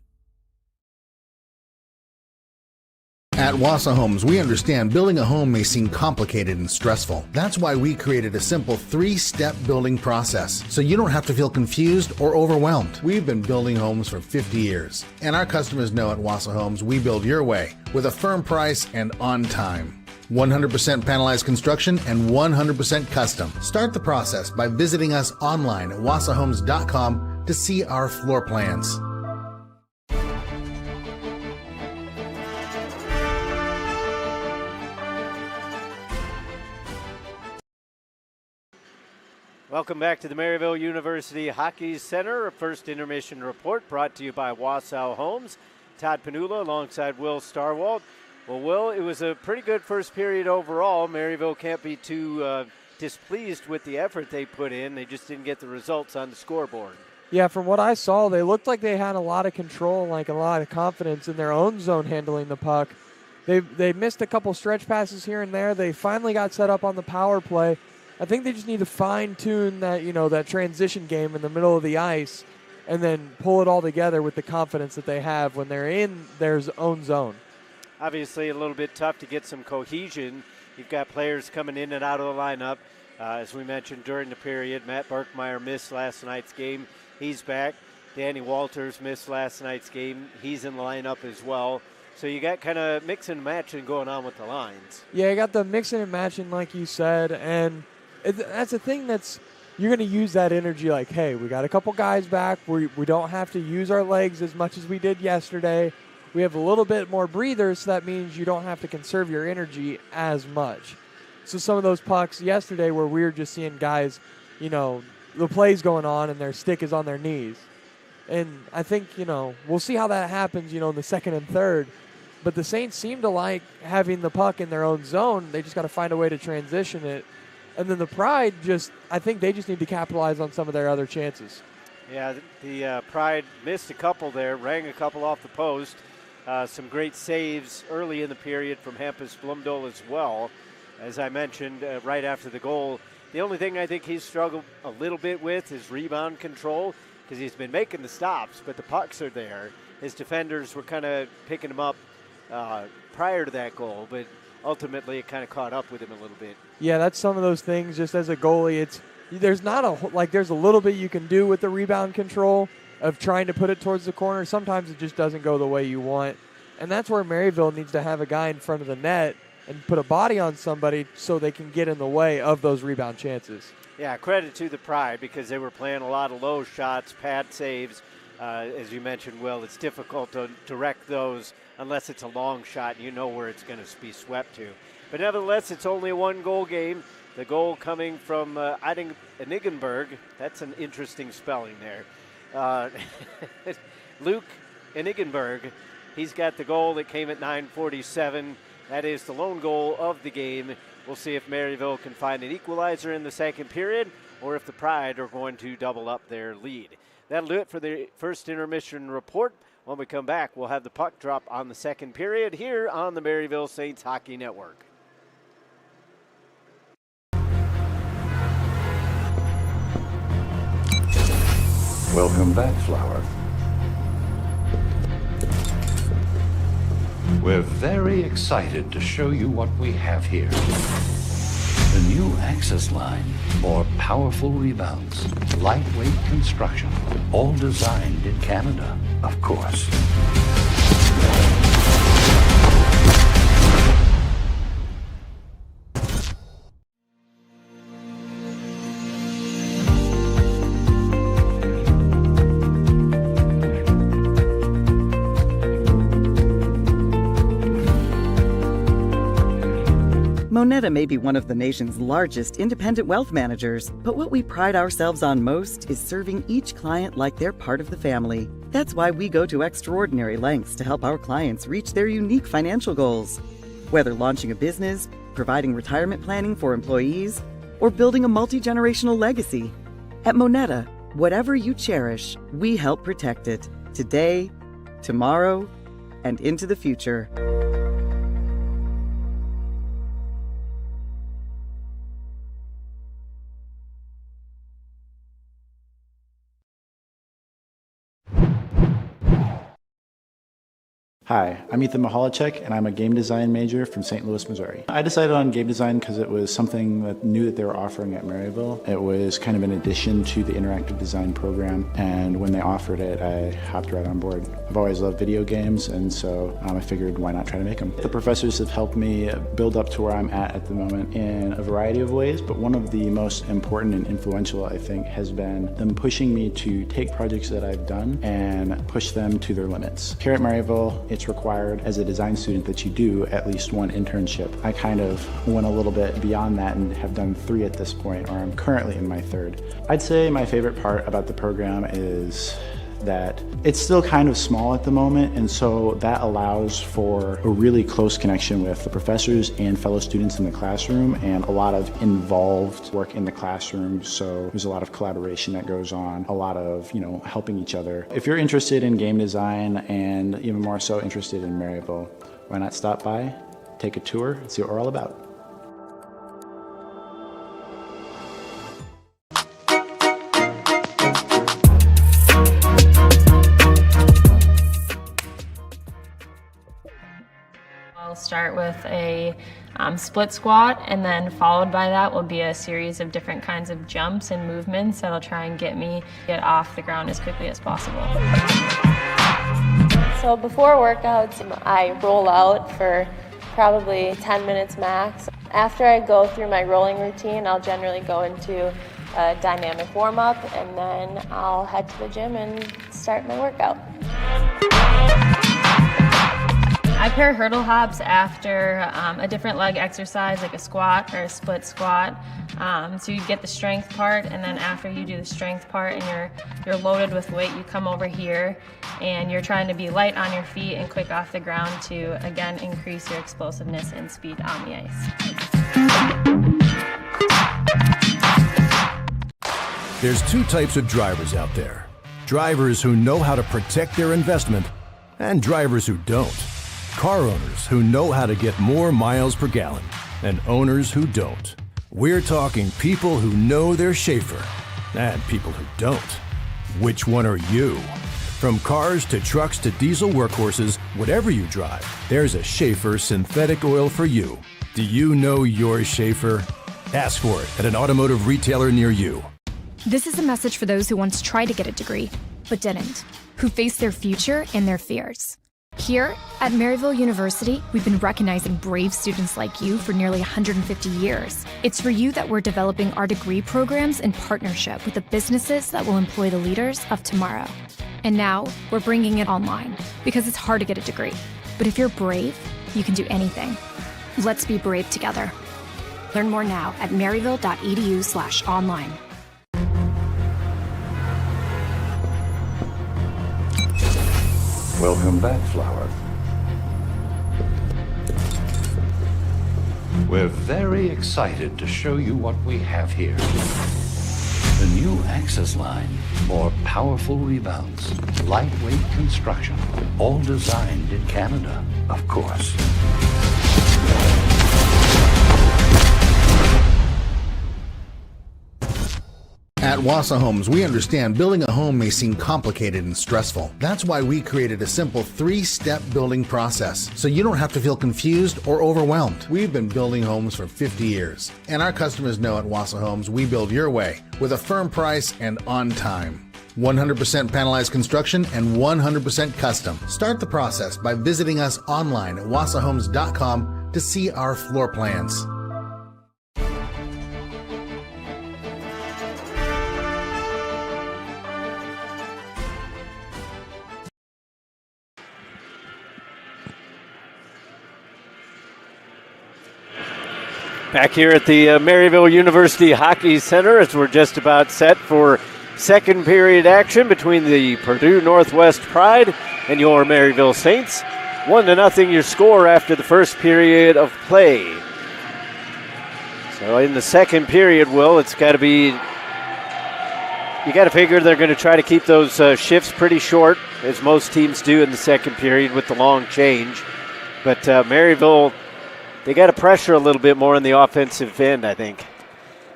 [SPEAKER 18] At Wassa Homes, we understand building a home may seem complicated and stressful. That's why we created a simple 3-step building process, so you don't have to feel confused or overwhelmed. We've been building homes for 50 years, and our customers know at Wassa Homes we build your way with a firm price and on time. 100% panelized construction and 100% custom. Start the process by visiting us online at wassahomes.com to see our floor plans.
[SPEAKER 2] Welcome back to the Maryville University Hockey Center. A first intermission report brought to you by Wausau Homes. Todd Panula alongside Will Starwalt. Well, Will, it was a pretty good first period overall. Maryville can't be too displeased with the effort they put in. They just didn't get the results on the scoreboard.
[SPEAKER 3] Yeah, from what I saw, they looked like they had a lot of control, like a lot of confidence in their own zone handling the puck. They missed a couple stretch passes here and there. They finally got set up on the power play. I think they just need to fine-tune that, that transition game in the middle of the ice and then pull it all together with the confidence that they have when they're in their own zone.
[SPEAKER 2] Obviously a little bit tough to get some cohesion. You've got players coming in and out of the lineup. As we mentioned during the period, Matt Barkmeyer missed last night's game. He's back. Danny Walters missed last night's game. He's in the lineup as well. So you got kind of mixing and matching going on with the lines.
[SPEAKER 3] Yeah, you got the mixing and matching like you said, and that's a thing that's you're going to use that energy like, hey, we got a couple guys back. We don't have to use our legs as much as we did yesterday. We have a little bit more breathers, so that means you don't have to conserve your energy as much. So some of those pucks yesterday where we were just seeing guys, the play's going on and their stick is on their knees. And I think, we'll see how that happens, in the second and third. But the Saints seem to like having the puck in their own zone. They just got to find a way to transition it. And then the Pride I think they just need to capitalize on some of their other chances.
[SPEAKER 2] Yeah, the Pride missed a couple there, rang a couple off the post. Some great saves early in the period from Hampus Blumdahl as well. As I mentioned, right after the goal, the only thing I think he's struggled a little bit with is rebound control, because he's been making the stops, but the pucks are there. His defenders were kind of picking him up prior to that goal, but ultimately it kind of caught up with him a little bit.
[SPEAKER 3] Yeah, that's some of those things. Just as a goalie, there's a little bit you can do with the rebound control of trying to put it towards the corner. Sometimes it just doesn't go the way you want, and that's where Maryville needs to have a guy in front of the net and put a body on somebody so they can get in the way of those rebound chances.
[SPEAKER 2] Yeah, credit to the Pride, because they were playing a lot of low shots, pad saves. As you mentioned, Will, it's difficult to direct those unless it's a long shot and you know where it's going to be swept to. But nevertheless, it's only a one-goal game. The goal coming from Enigenberg. That's an interesting spelling there. Luke Enigenberg. He's got the goal that came at 9:47. That is the lone goal of the game. We'll see if Maryville can find an equalizer in the second period or if the Pride are going to double up their lead. That'll do it for the first intermission report. When we come back, we'll have the puck drop on the second period here on the Maryville Saints Hockey Network.
[SPEAKER 19] Welcome back, Flower. We're very excited to show you what we have here. The new Access line. More powerful rebounds, lightweight construction, all designed in Canada, of course.
[SPEAKER 20] Moneta may be one of the nation's largest independent wealth managers, but what we pride ourselves on most is serving each client like they're part of the family. That's why we go to extraordinary lengths to help our clients reach their unique financial goals. Whether launching a business, providing retirement planning for employees, or building a multi-generational legacy. At Moneta, whatever you cherish, we help protect it today, tomorrow, and into the future.
[SPEAKER 21] Hi, I'm Ethan Mahalicek, and I'm a game design major from St. Louis, Missouri. I decided on game design because it was something new that they were offering at Maryville. It was kind of an addition to the interactive design program, and when they offered it, I hopped right on board. I've always loved video games, and so I figured why not try to make them. The professors have helped me build up to where I'm at the moment in a variety of ways, but one of the most important and influential, I think, has been them pushing me to take projects that I've done and push them to their limits. Here at Maryville, it's required as a design student that you do at least one internship. I kind of went a little bit beyond that and have done 3 at this point, or I'm currently in my 3rd. I'd say my favorite part about the program is that it's still kind of small at the moment, and so that allows for a really close connection with the professors and fellow students in the classroom, and a lot of involved work in the classroom. So there's a lot of collaboration that goes on, a lot of helping each other. If you're interested in game design, and even more so interested in Maryville, why not stop by, take a tour, and see what we're all about.
[SPEAKER 22] I'll start with a split squat, and then followed by that will be a series of different kinds of jumps and movements that'll try and get off the ground as quickly as possible.
[SPEAKER 23] So before workouts, I roll out for probably 10 minutes max. After I go through my rolling routine, I'll generally go into a dynamic warm-up, and then I'll head to the gym and start my workout.
[SPEAKER 22] I pair hurdle hops after a different leg exercise, like a squat or a split squat. So you get the strength part, and then after you do the strength part and you're loaded with weight, you come over here and you're trying to be light on your feet and quick off the ground to, again, increase your explosiveness and speed on the ice.
[SPEAKER 1] There's two types of drivers out there. Drivers who know how to protect their investment and drivers who don't. Car owners who know how to get more miles per gallon and owners who don't. We're talking people who know their Schaefer and people who don't. Which one are you? From cars to trucks to diesel workhorses, whatever you drive, there's a Schaefer synthetic oil for you. Do you know your Schaefer? Ask for it at an automotive retailer near you.
[SPEAKER 4] This is a message for those who once tried to get a degree, but didn't, who faced their future and their fears. Here at Maryville University, we've been recognizing brave students like you for nearly 150 years. It's for you that we're developing our degree programs in partnership with the businesses that will employ the leaders of tomorrow. And now, we're bringing it online, because it's hard to get a degree. But if you're brave, you can do anything. Let's be brave together. Learn more now at maryville.edu/online.
[SPEAKER 19] Welcome back, Flower. We're very excited to show you what we have here. The new Access line, more powerful rebounds, lightweight construction, all designed in Canada, of course.
[SPEAKER 18] At Wassa Homes, we understand building a home may seem complicated and stressful. That's why we created a simple 3-step building process, so you don't have to feel confused or overwhelmed. We've been building homes for 50 years, and our customers know at Wassa Homes we build your way with a firm price and on time. 100% panelized construction and 100% custom. Start the process by visiting us online at wassahomes.com to see our floor plans.
[SPEAKER 2] Back here at the Maryville University Hockey Center, as we're just about set for second period action between the Purdue Northwest Pride and your Maryville Saints. 1-0 your score after the first period of play. So in the second period, Will, it's got to be, you got to figure they're going to try to keep those shifts pretty short, as most teams do in the second period with the long change. But Maryville, they got to pressure a little bit more in the offensive end, I think.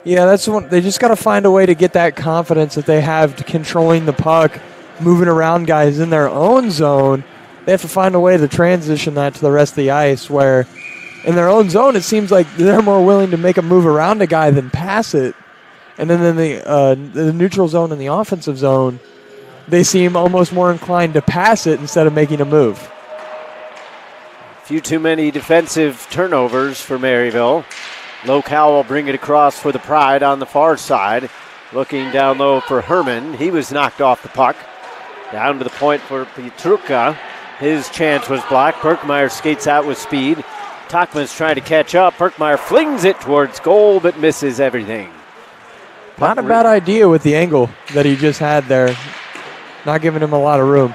[SPEAKER 3] Yeah, that's one. They just got to find a way to get that confidence that they have to controlling the puck, moving around guys in their own zone. They have to find a way to transition that to the rest of the ice, where in their own zone it seems like they're more willing to make a move around a guy than pass it. And then in the neutral zone and the offensive zone, they seem almost more inclined to pass it instead of making a move.
[SPEAKER 2] Few too many defensive turnovers for Maryville. Local will bring it across for the Pride on the far side. Looking down low for Herman. He was knocked off the puck. Down to the point for Pietruka. His chance was blocked. Perkmeyer skates out with speed. Tachman's trying to catch up. Perkmeyer flings it towards goal but misses everything.
[SPEAKER 3] Not a bad idea with the angle that he just had there. Not giving him a lot of room.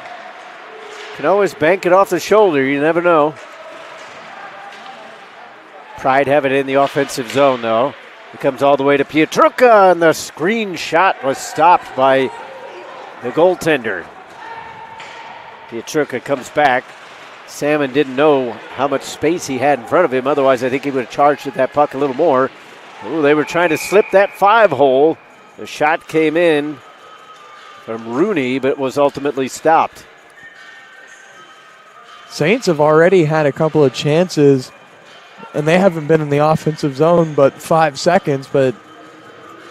[SPEAKER 2] Can always bank it off the shoulder. You never know. Pride have it in the offensive zone, though. It comes all the way to Pietruka, and the screen shot was stopped by the goaltender. Pietruka comes back. Salmon didn't know how much space he had in front of him. Otherwise, I think he would have charged at that puck a little more. Ooh, they were trying to slip that 5-hole. The shot came in from Rooney, but was ultimately stopped.
[SPEAKER 3] Saints have already had a couple of chances, and they haven't been in the offensive zone but 5 seconds, but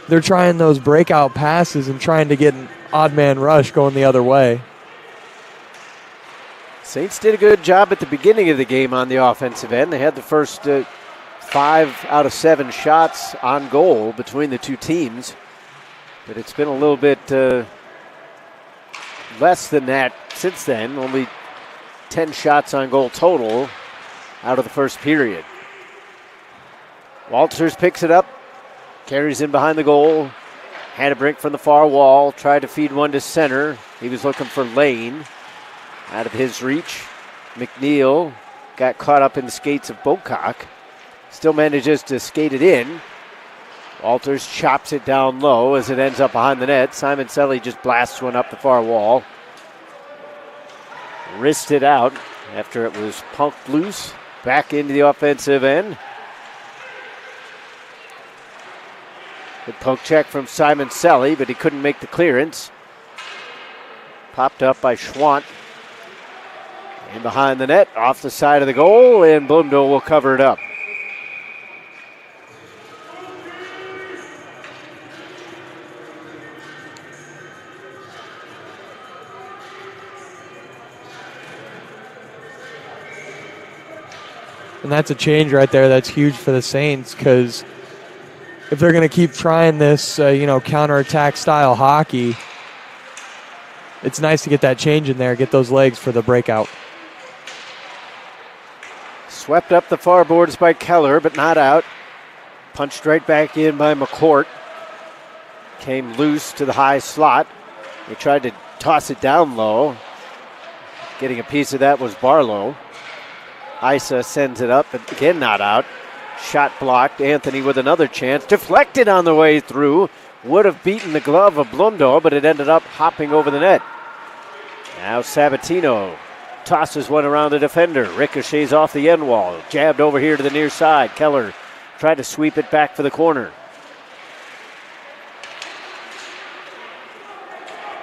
[SPEAKER 3] they're trying those breakout passes and trying to get an odd man rush going the other way.
[SPEAKER 2] Saints did a good job at the beginning of the game on the offensive end. They had the first 5 out of 7 shots on goal between the two teams, but it's been a little bit less than that since then. Only 10 shots on goal total out of the first period. Walters picks it up, carries in behind the goal. Had a break from the far wall, tried to feed one to center. He was looking for Lane. Out of his reach. McNeil got caught up in the skates of Bocock. Still manages to skate it in. Walters chops it down low as it ends up behind the net. Simon Selly just blasts one up the far wall. Wristed out after it was punked loose. Back into the offensive end. Good poke check from Simon Selly, but he couldn't make the clearance. Popped up by Schwant. In behind the net, off the side of the goal, and Bloomdale will cover it up.
[SPEAKER 3] And that's a change right there. That's huge for the Saints, because if they're going to keep trying this, counterattack style hockey, it's nice to get that change in there, get those legs for the breakout.
[SPEAKER 2] Swept up the far boards by Keller, but not out. Punched right back in by McCourt. Came loose to the high slot. He tried to toss it down low. Getting a piece of that was Barlow. Isa sends it up, but again not out. Shot blocked. Anthony with another chance. Deflected on the way through. Would have beaten the glove of Blundell, but it ended up hopping over the net. Now Sabatino tosses one around the defender. Ricochets off the end wall. Jabbed over here to the near side. Keller tried to sweep it back for the corner.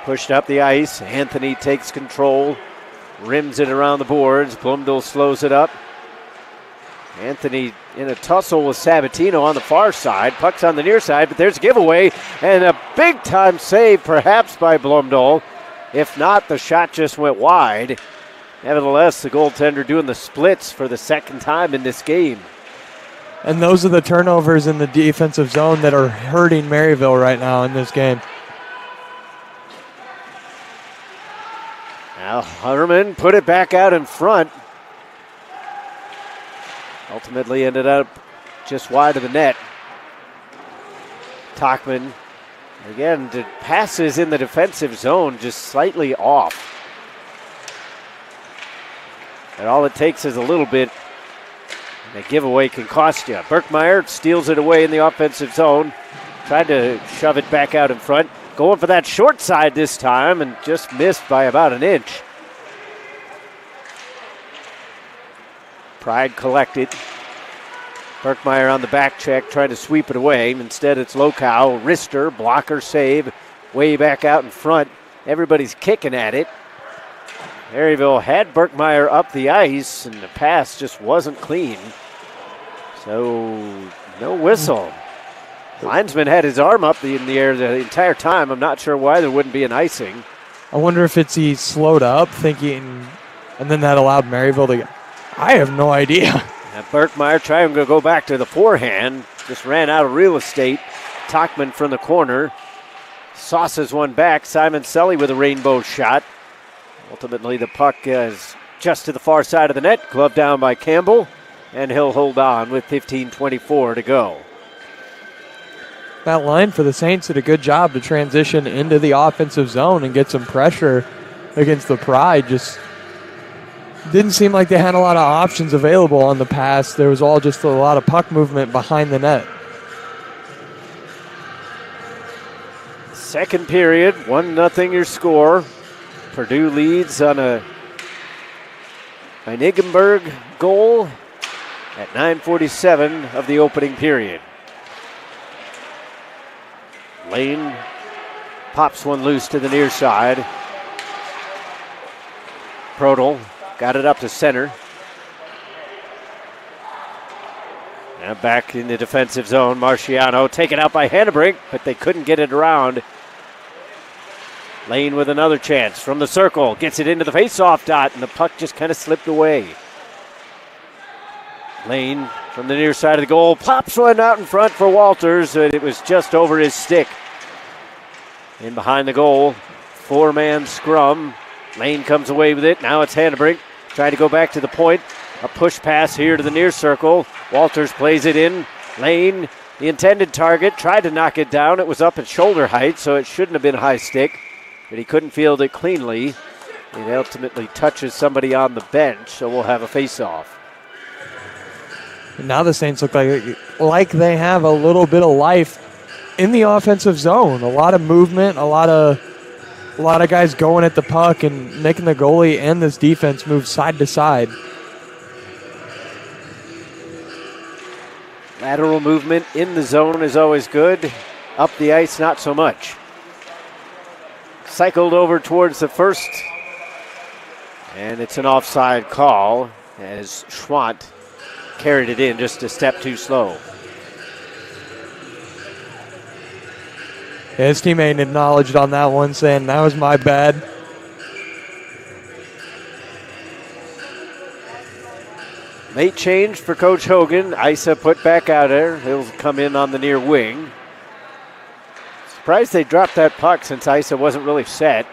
[SPEAKER 2] Pushed up the ice. Anthony takes control. Rims it around the boards. Blundell slows it up. Anthony in a tussle with Sabatino on the far side. Puck's on the near side, but there's a giveaway and a big-time save perhaps by Blundell. If not, the shot just went wide. Nevertheless, the goaltender doing the splits for the second time in this game.
[SPEAKER 3] And those are the turnovers in the defensive zone that are hurting Maryville right now in this game.
[SPEAKER 2] Now Hutterman put it back out in front. Ultimately ended up just wide of the net. Tachman, again, the passes in the defensive zone just slightly off. And all it takes is a little bit. And a giveaway can cost you. Berkmeyer steals it away in the offensive zone. Tried to shove it back out in front. Going for that short side this time and just missed by about an inch. Pride collected. Berkmeyer on the back check, trying to sweep it away. Instead, it's Lokow. Wrister, blocker save, way back out in front. Everybody's kicking at it. Maryville had Berkmeyer up the ice, and the pass just wasn't clean. So, no whistle. Linesman had his arm up in the air the entire time. I'm not sure why there wouldn't be an icing.
[SPEAKER 3] I wonder if it's he slowed up thinking, and then that allowed Maryville to go. I have no idea.
[SPEAKER 2] Now Berkmeyer trying to go back to the forehand. Just ran out of real estate. Tachman from the corner. Sauces one back. Simon Selly with a rainbow shot. Ultimately, the puck is just to the far side of the net. Gloved down by Campbell. And he'll hold on with 15:24 to go.
[SPEAKER 3] That line for the Saints did a good job to transition into the offensive zone and get some pressure against the Pride. Just didn't seem like they had a lot of options available on the pass. There was all just a lot of puck movement behind the net.
[SPEAKER 2] Second period, 1-0 your score. Purdue leads on a Einigenberg goal at 9:47 of the opening period. Lane pops one loose to the near side. Prodel got it up to center. Now back in the defensive zone. Marciano taken out by Hannebrink, but they couldn't get it around. Lane with another chance from the circle. Gets it into the face-off dot, and the puck just kind of slipped away. Lane from the near side of the goal. Pops one out in front for Walters, but it was just over his stick. In behind the goal, four-man scrum. Lane comes away with it. Now it's Hannebrink trying to go back to the point. A push pass here to the near circle. Walters plays it in. Lane, the intended target, tried to knock it down. It was up at shoulder height, so it shouldn't have been high stick. But he couldn't field it cleanly. It ultimately touches somebody on the bench, so we'll have a face-off.
[SPEAKER 3] Now the Saints look like they have a little bit of life in the offensive zone. A lot of movement, a lot of guys going at the puck and making the goalie and this defense move side to side.
[SPEAKER 2] Lateral movement in the zone is always good. Up the ice, not so much. Cycled over towards the first. And it's an offside call as Schwant carried it in just a step too slow.
[SPEAKER 3] Yeah, his teammate acknowledged on that one, saying, that was my bad.
[SPEAKER 2] Late change for Coach Hogan. Isa put back out there. He'll come in on the near wing. Surprised they dropped that puck since Isa wasn't really set.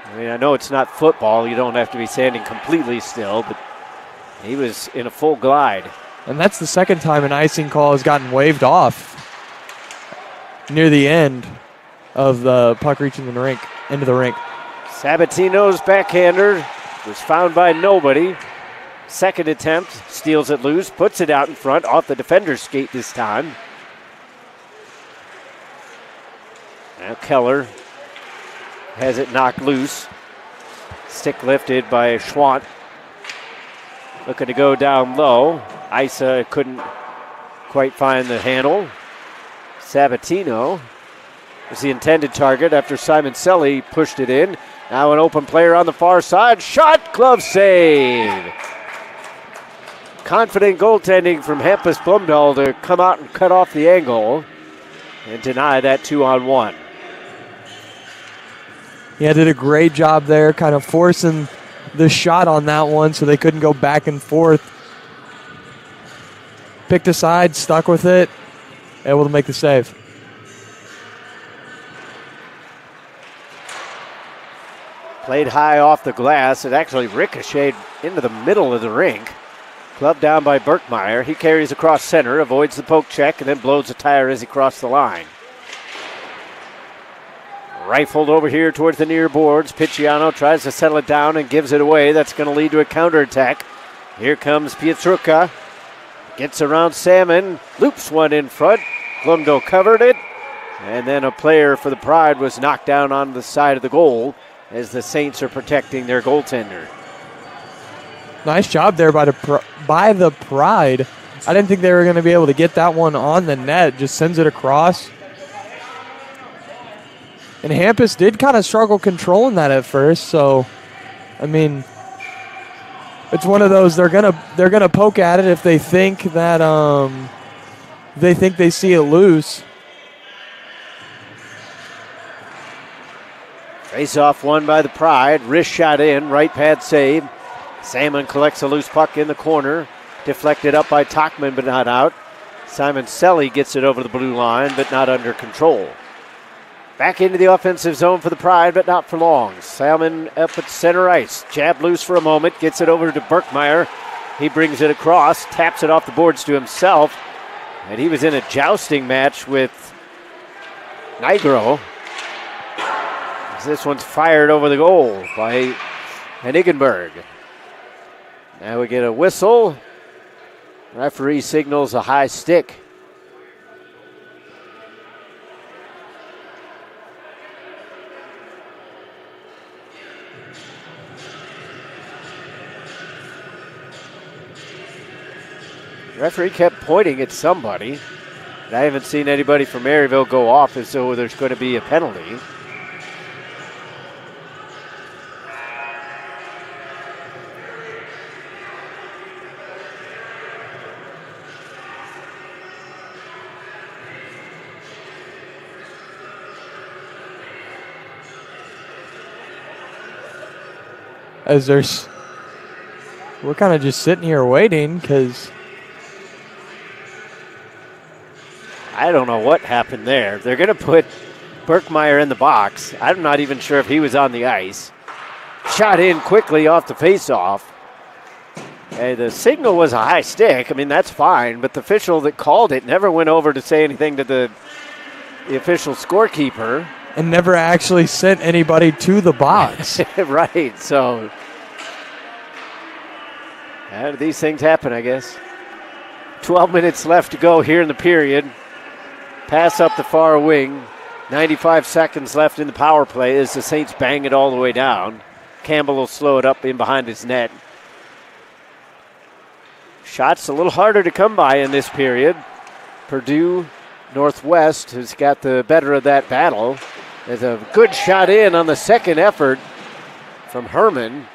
[SPEAKER 2] I mean, I know it's not football. You don't have to be standing completely still, but he was in a full glide.
[SPEAKER 3] And that's the second time an icing call has gotten waved off near the end of the puck reaching the rink, into the rink.
[SPEAKER 2] Sabatino's backhander was found by nobody. Second attempt, steals it loose, puts it out in front, off the defender's skate this time. Now Keller has it knocked loose. Stick lifted by Schwant. Looking to go down low. Isa couldn't quite find the handle. Sabatino was the intended target after Simon Selly pushed it in. Now an open player on the far side. Shot, glove save. Confident goaltending from Hampus Blumdahl to come out and cut off the angle and deny that 2-on-1.
[SPEAKER 3] Yeah, did a great job there, kind of forcing the shot on that one so they couldn't go back and forth. Picked a side, stuck with it, able to make the save.
[SPEAKER 2] Played high off the glass. It actually ricocheted into the middle of the rink. Clubbed down by Berkmeyer. He carries across center, avoids the poke check, and then blows the tire as he crossed the line. Rifled over here towards the near boards. Picciano tries to settle it down and gives it away. That's going to lead to a counterattack. Here comes Pietruka. Gets around Salmon. Loops one in front. Glumdo covered it. And then a player for the Pride was knocked down on the side of the goal as the Saints are protecting their goaltender.
[SPEAKER 3] Nice job there by the Pride. I didn't think they were going to be able to get that one on the net. Just sends it across. And Hampus did kind of struggle controlling that at first, so I mean, it's one of those they're gonna poke at it if they think that they see it loose.
[SPEAKER 2] Face off won by the Pride. Wrist shot in, right pad save. Salmon collects a loose puck in the corner, deflected up by Tachman but not out. Simon Selly gets it over the blue line but not under control. Back into the offensive zone for the Pride, but not for long. Salmon up at center ice. Jab loose for a moment. Gets it over to Berkmeyer. He brings it across. Taps it off the boards to himself. And he was in a jousting match with Nigro. This one's fired over the goal by Henigenberg. Now we get a whistle. Referee signals a high stick. The referee kept pointing at somebody. I haven't seen anybody from Maryville go off as though there's going to be a penalty.
[SPEAKER 3] We're kind of just sitting here waiting because
[SPEAKER 2] I don't know what happened there. They're going to put Berkmeyer in the box. I'm not even sure if he was on the ice. Shot in quickly off the faceoff. Hey, the signal was a high stick. I mean, that's fine, but the official that called it never went over to say anything to the official scorekeeper.
[SPEAKER 3] And never actually sent anybody to the box.
[SPEAKER 2] Right, so these things happen, I guess. 12 minutes left to go here in the period. Pass up the far wing. 95 seconds left in the power play as the Saints bang it all the way down. Campbell will slow it up in behind his net. Shots a little harder to come by in this period. Purdue Northwest has got the better of that battle. There's a good shot in on the second effort from Herman,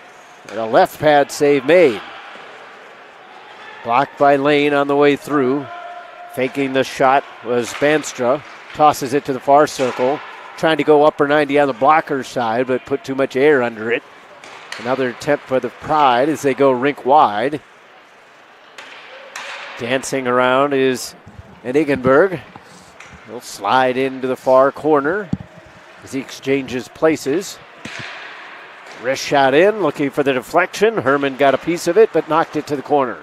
[SPEAKER 2] and a left pad save made. Blocked by Lane on the way through. Faking the shot was Banstra. Tosses it to the far circle. Trying to go upper 90 on the blocker side, but put too much air under it. Another attempt for the Pride as they go rink wide. Dancing around is Enigenberg. He'll slide into the far corner as he exchanges places. Wrist shot in, looking for the deflection. Herman got a piece of it, but knocked it to the corner.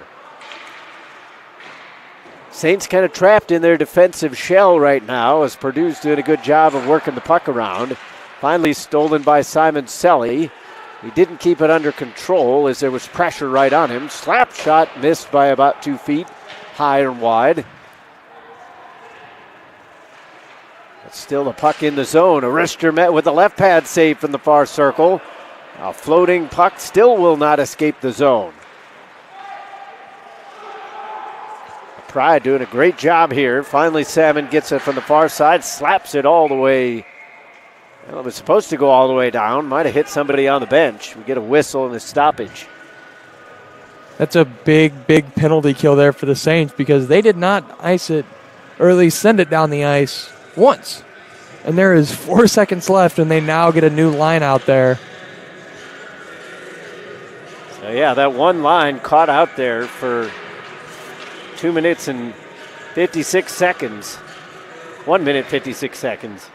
[SPEAKER 2] Saints kind of trapped in their defensive shell right now as Purdue's doing a good job of working the puck around. Finally stolen by Simon Selly. He didn't keep it under control as there was pressure right on him. Slap shot missed by about 2 feet, high and wide. But still the puck in the zone. Arister met with the left pad save from the far circle. A floating puck still will not escape the zone. Pride doing a great job here. Finally, Salmon gets it from the far side, slaps it all the way. Well, it was supposed to go all the way down. Might have hit somebody on the bench. We get a whistle and a stoppage.
[SPEAKER 3] That's a big, big penalty kill there for the Saints because they did not ice it, or at least send it down the ice once. And there is 4 seconds left, and they now get a new line out there.
[SPEAKER 2] So, yeah, that one line caught out there for 2 minutes and 56 seconds. 1 minute, 56 seconds.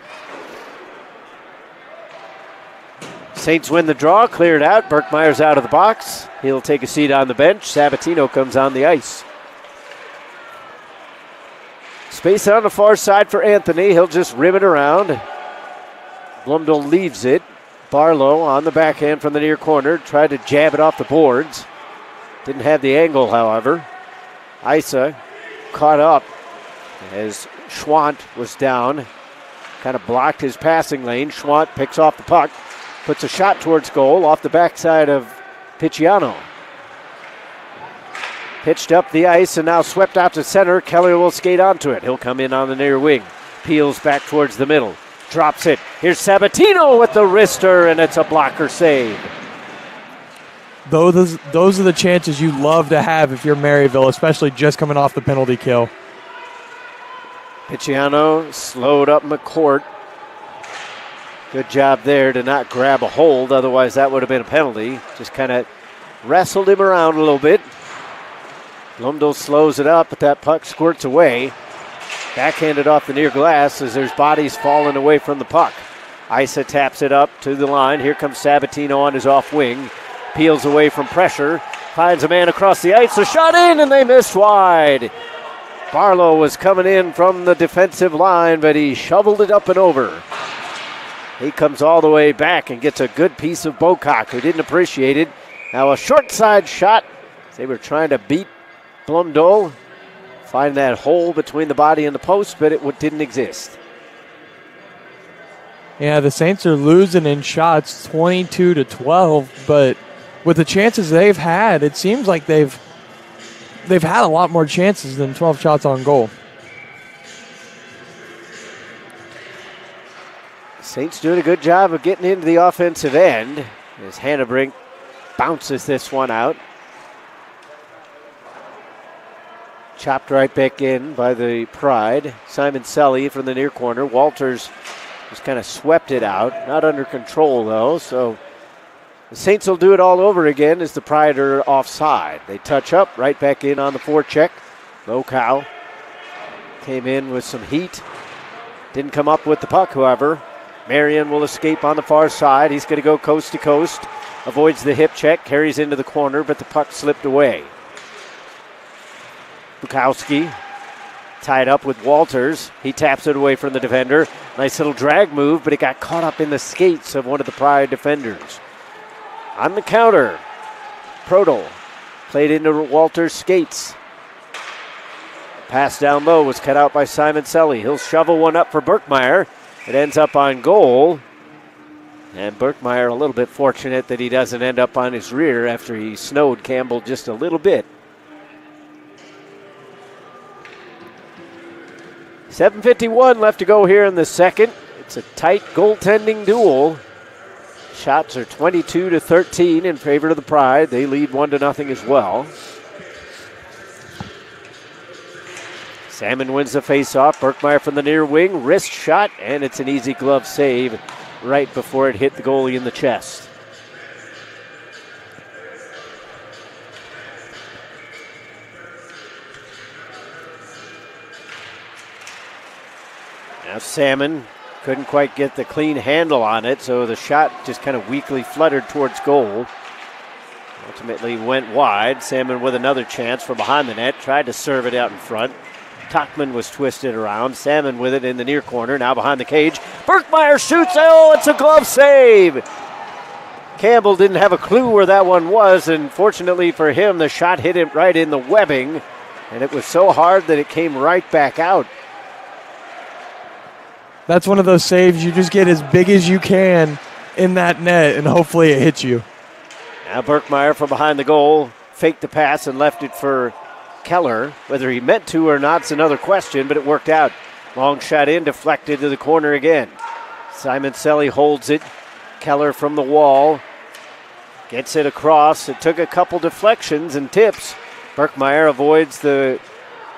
[SPEAKER 2] Saints win the draw, cleared out. Berkmeyer's out of the box. He'll take a seat on the bench. Sabatino comes on the ice. Space on the far side for Anthony. He'll just rim it around. Blumdahl leaves it. Barlow on the backhand from the near corner. Tried to jab it off the boards. Didn't have the angle, however. Isa caught up as Schwant was down. Kind of blocked his passing lane. Schwant picks off the puck. Puts a shot towards goal off the backside of Picciano. Pitched up the ice and now swept out to center. Keller will skate onto it. He'll come in on the near wing. Peels back towards the middle. Drops it. Here's Sabatino with the wrister, and it's a blocker save.
[SPEAKER 3] Those are the chances you love to have if you're Maryville, especially just coming off the penalty kill.
[SPEAKER 2] Picciano slowed up McCourt. Good job there to not grab a hold, otherwise that would have been a penalty. Just kind of wrestled him around a little bit. Blumdahl slows it up, but that puck squirts away. Backhanded off the near glass as there's bodies falling away from the puck. Isa taps it up to the line. Here comes Sabatino on his off wing. Peels away from pressure. Finds a man across the ice. A shot in, and they missed wide. Barlow was coming in from the defensive line, but he shoveled it up and over. He comes all the way back and gets a good piece of Bocock, who didn't appreciate it. Now a short side shot. They were trying to beat Blumdahl. Find that hole between the body and the post, but it didn't exist.
[SPEAKER 3] Yeah, the Saints are losing in shots 22-12, but with the chances they've had, it seems like they've had a lot more chances than 12 shots on goal.
[SPEAKER 2] Saints doing a good job of getting into the offensive end as Hannebrink bounces this one out. Chopped right back in by the Pride. Simon Selly from the near corner. Walters just kind of swept it out. Not under control, though, so the Saints will do it all over again as the Pride are offside. They touch up, right back in on the forecheck. Locow came in with some heat. Didn't come up with the puck, however. Marion will escape on the far side. He's going to go coast to coast. Avoids the hip check, carries into the corner, but the puck slipped away. Bukowski tied up with Walters. He taps it away from the defender. Nice little drag move, but it got caught up in the skates of one of the Pride defenders. On the counter, Prodel played into Walters' skates. Pass down low was cut out by Simon Selly. He'll shovel one up for Birkmeyer. It ends up on goal. And Birkmeyer a little bit fortunate that he doesn't end up on his rear after he snowed Campbell just a little bit. 7:51 left to go here in the second. It's a tight goaltending duel. Shots are 22-13 in favor of the Pride. They lead 1-0 as well. Salmon wins the faceoff. Birkmeyer from the near wing, wrist shot, and it's an easy glove save right before it hit the goalie in the chest. Now Salmon couldn't quite get the clean handle on it, so the shot just kind of weakly fluttered towards goal. Ultimately went wide. Salmon with another chance from behind the net, tried to serve it out in front. Tachman was twisted around. Salmon with it in the near corner, now behind the cage. Birkmeyer shoots, oh, it's a glove save! Campbell didn't have a clue where that one was, and fortunately for him, the shot hit him right in the webbing, and it was so hard that it came right back out.
[SPEAKER 3] That's one of those saves you just get as big as you can in that net, and hopefully it hits you.
[SPEAKER 2] Now Birkmeyer from behind the goal faked the pass and left it for Keller. Whether he meant to or not is another question, but it worked out. Long shot in, deflected to the corner again. Simon Selly holds it. Keller from the wall gets it across. It took a couple deflections and tips. Birkmeyer avoids the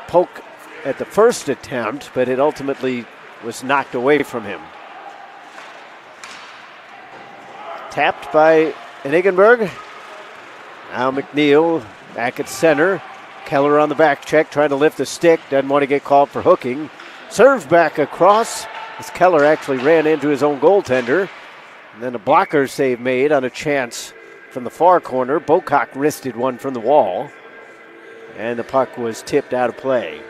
[SPEAKER 2] poke at the first attempt, but it ultimately was knocked away from him. Tapped by Enigenberg. Now McNeil back at center. Keller on the back check, trying to lift the stick. Doesn't want to get called for hooking. Serves back across as Keller actually ran into his own goaltender. And then a blocker save made on a chance from the far corner. Bocock wristed one from the wall. And the puck was tipped out of play.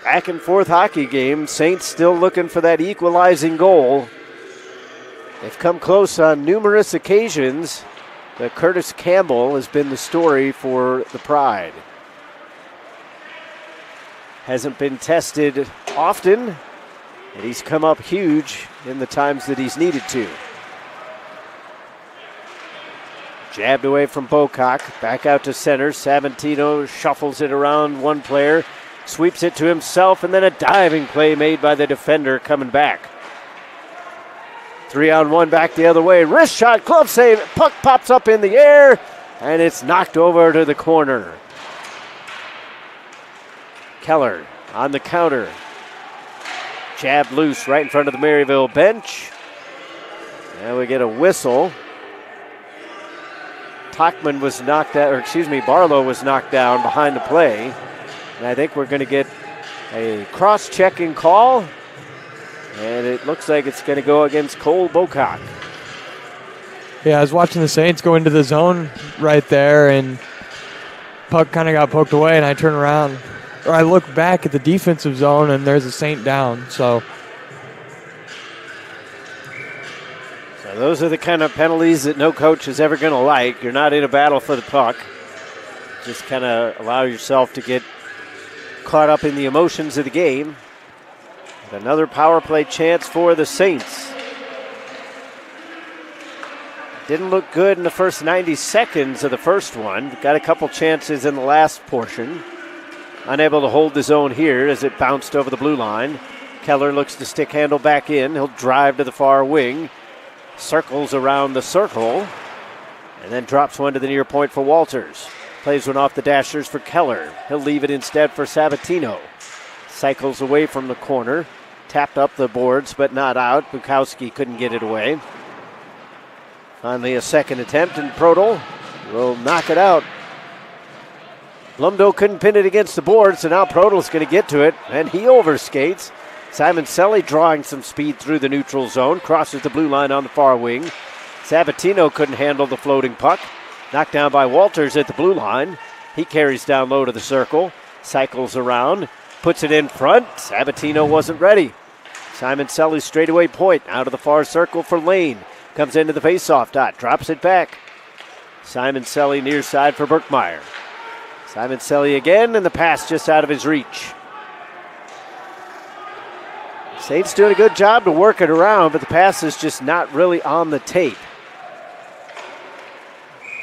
[SPEAKER 2] Back and forth hockey game. Saints still looking for that equalizing goal. They've come close on numerous occasions, but Curtis Campbell has been the story for the Pride. Hasn't been tested often, and he's come up huge in the times that he's needed to. Jabbed away from Bocock, back out to center. Sabatino shuffles it around one player. Sweeps it to himself, and then a diving play made by the defender coming back. 3-on-1 back the other way. Wrist shot, glove save. Puck pops up in the air, and it's knocked over to the corner. Keller on the counter. Jabbed loose right in front of the Maryville bench. Now we get a whistle. Tachman was knocked out, Barlow was knocked down behind the play. And I think we're going to get a cross-checking call. And it looks like it's going to go against Cole Bocock.
[SPEAKER 3] Yeah, I was watching the Saints go into the zone right there, and puck kind of got poked away, and I turn around. Or I look back at the defensive zone, and there's a Saint down. So
[SPEAKER 2] those are the kind of penalties that no coach is ever going to like. You're not in a battle for the puck. Just kind of allow yourself to get caught up in the emotions of the game. And another power play chance for the Saints. Didn't look good in the first 90 seconds of the first one. Got a couple chances in the last portion. Unable to hold the zone here as it bounced over the blue line. Keller looks to stick handle back in. He'll drive to the far wing. Circles around the circle. And then drops one to the near point for Walters. Plays one off the dashers for Keller. He'll leave it instead for Sabatino. Cycles away from the corner. Tapped up the boards, but not out. Bukowski couldn't get it away. Finally a second attempt, and Prodel will knock it out. Blumdo couldn't pin it against the board, so now Prodel's going to get to it, and he overskates. Simon Selly drawing some speed through the neutral zone. Crosses the blue line on the far wing. Sabatino couldn't handle the floating puck. Knocked down by Walters at the blue line. He carries down low to the circle. Cycles around. Puts it in front. Sabatino wasn't ready. Simon Selly's straightaway point out of the far circle for Lane. Comes into the faceoff dot. Drops it back. Simon Selly near side for Berkmeyer. Simon Selly again, and the pass just out of his reach. Saints doing a good job to work it around, but the pass is just not really on the tape.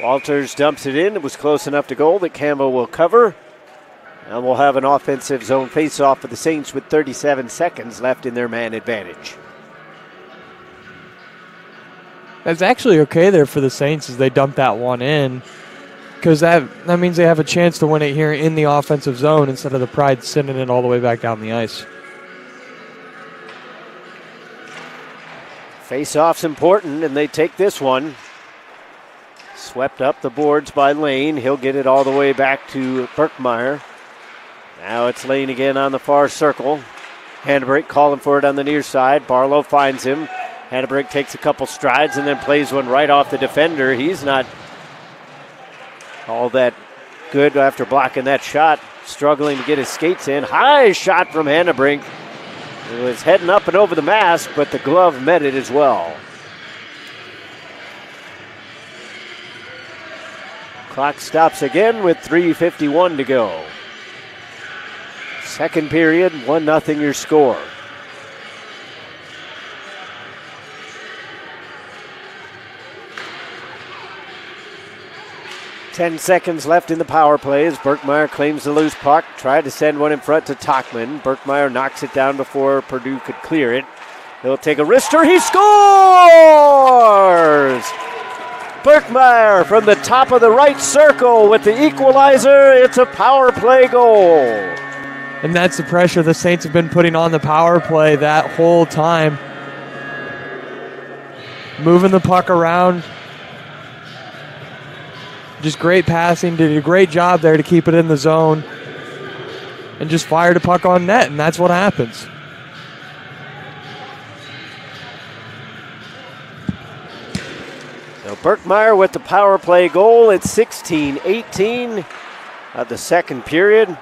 [SPEAKER 2] Walters dumps it in. It was close enough to goal that Campbell will cover. And we'll have an offensive zone face-off for the Saints with 37 seconds left in their man advantage.
[SPEAKER 3] That's actually okay there for the Saints as they dump that one in, because that means they have a chance to win it here in the offensive zone instead of the Pride sending it all the way back down the ice.
[SPEAKER 2] Face-off's important, and they take this one. Swept up the boards by Lane. He'll get it all the way back to Berkmeyer. Now it's Lane again on the far circle. Hannebrink calling for it on the near side. Barlow finds him. Hannebrink takes a couple strides and then plays one right off the defender. He's not all that good after blocking that shot. Struggling to get his skates in. High shot from Hannebrink. It was heading up and over the mask, but the glove met it as well. Clock stops again with 3:51 to go. Second period, 1-0 your score. Ten seconds left in the power play as Berkmeyer claims the loose puck. Tried to send one in front to Tachman. Berkmeyer knocks it down before Purdue could clear it. He'll take a wrister. He scores! Berkmeyer from the top of the right circle with the equalizer. It's a power play goal.
[SPEAKER 3] And that's the pressure the Saints have been putting on the power play that whole time. Moving the puck around. Just great passing. Did a great job there to keep it in the zone. And just fired a puck on net, and that's what happens.
[SPEAKER 2] So Berkmeyer with the power play goal at 16-18 of the second period.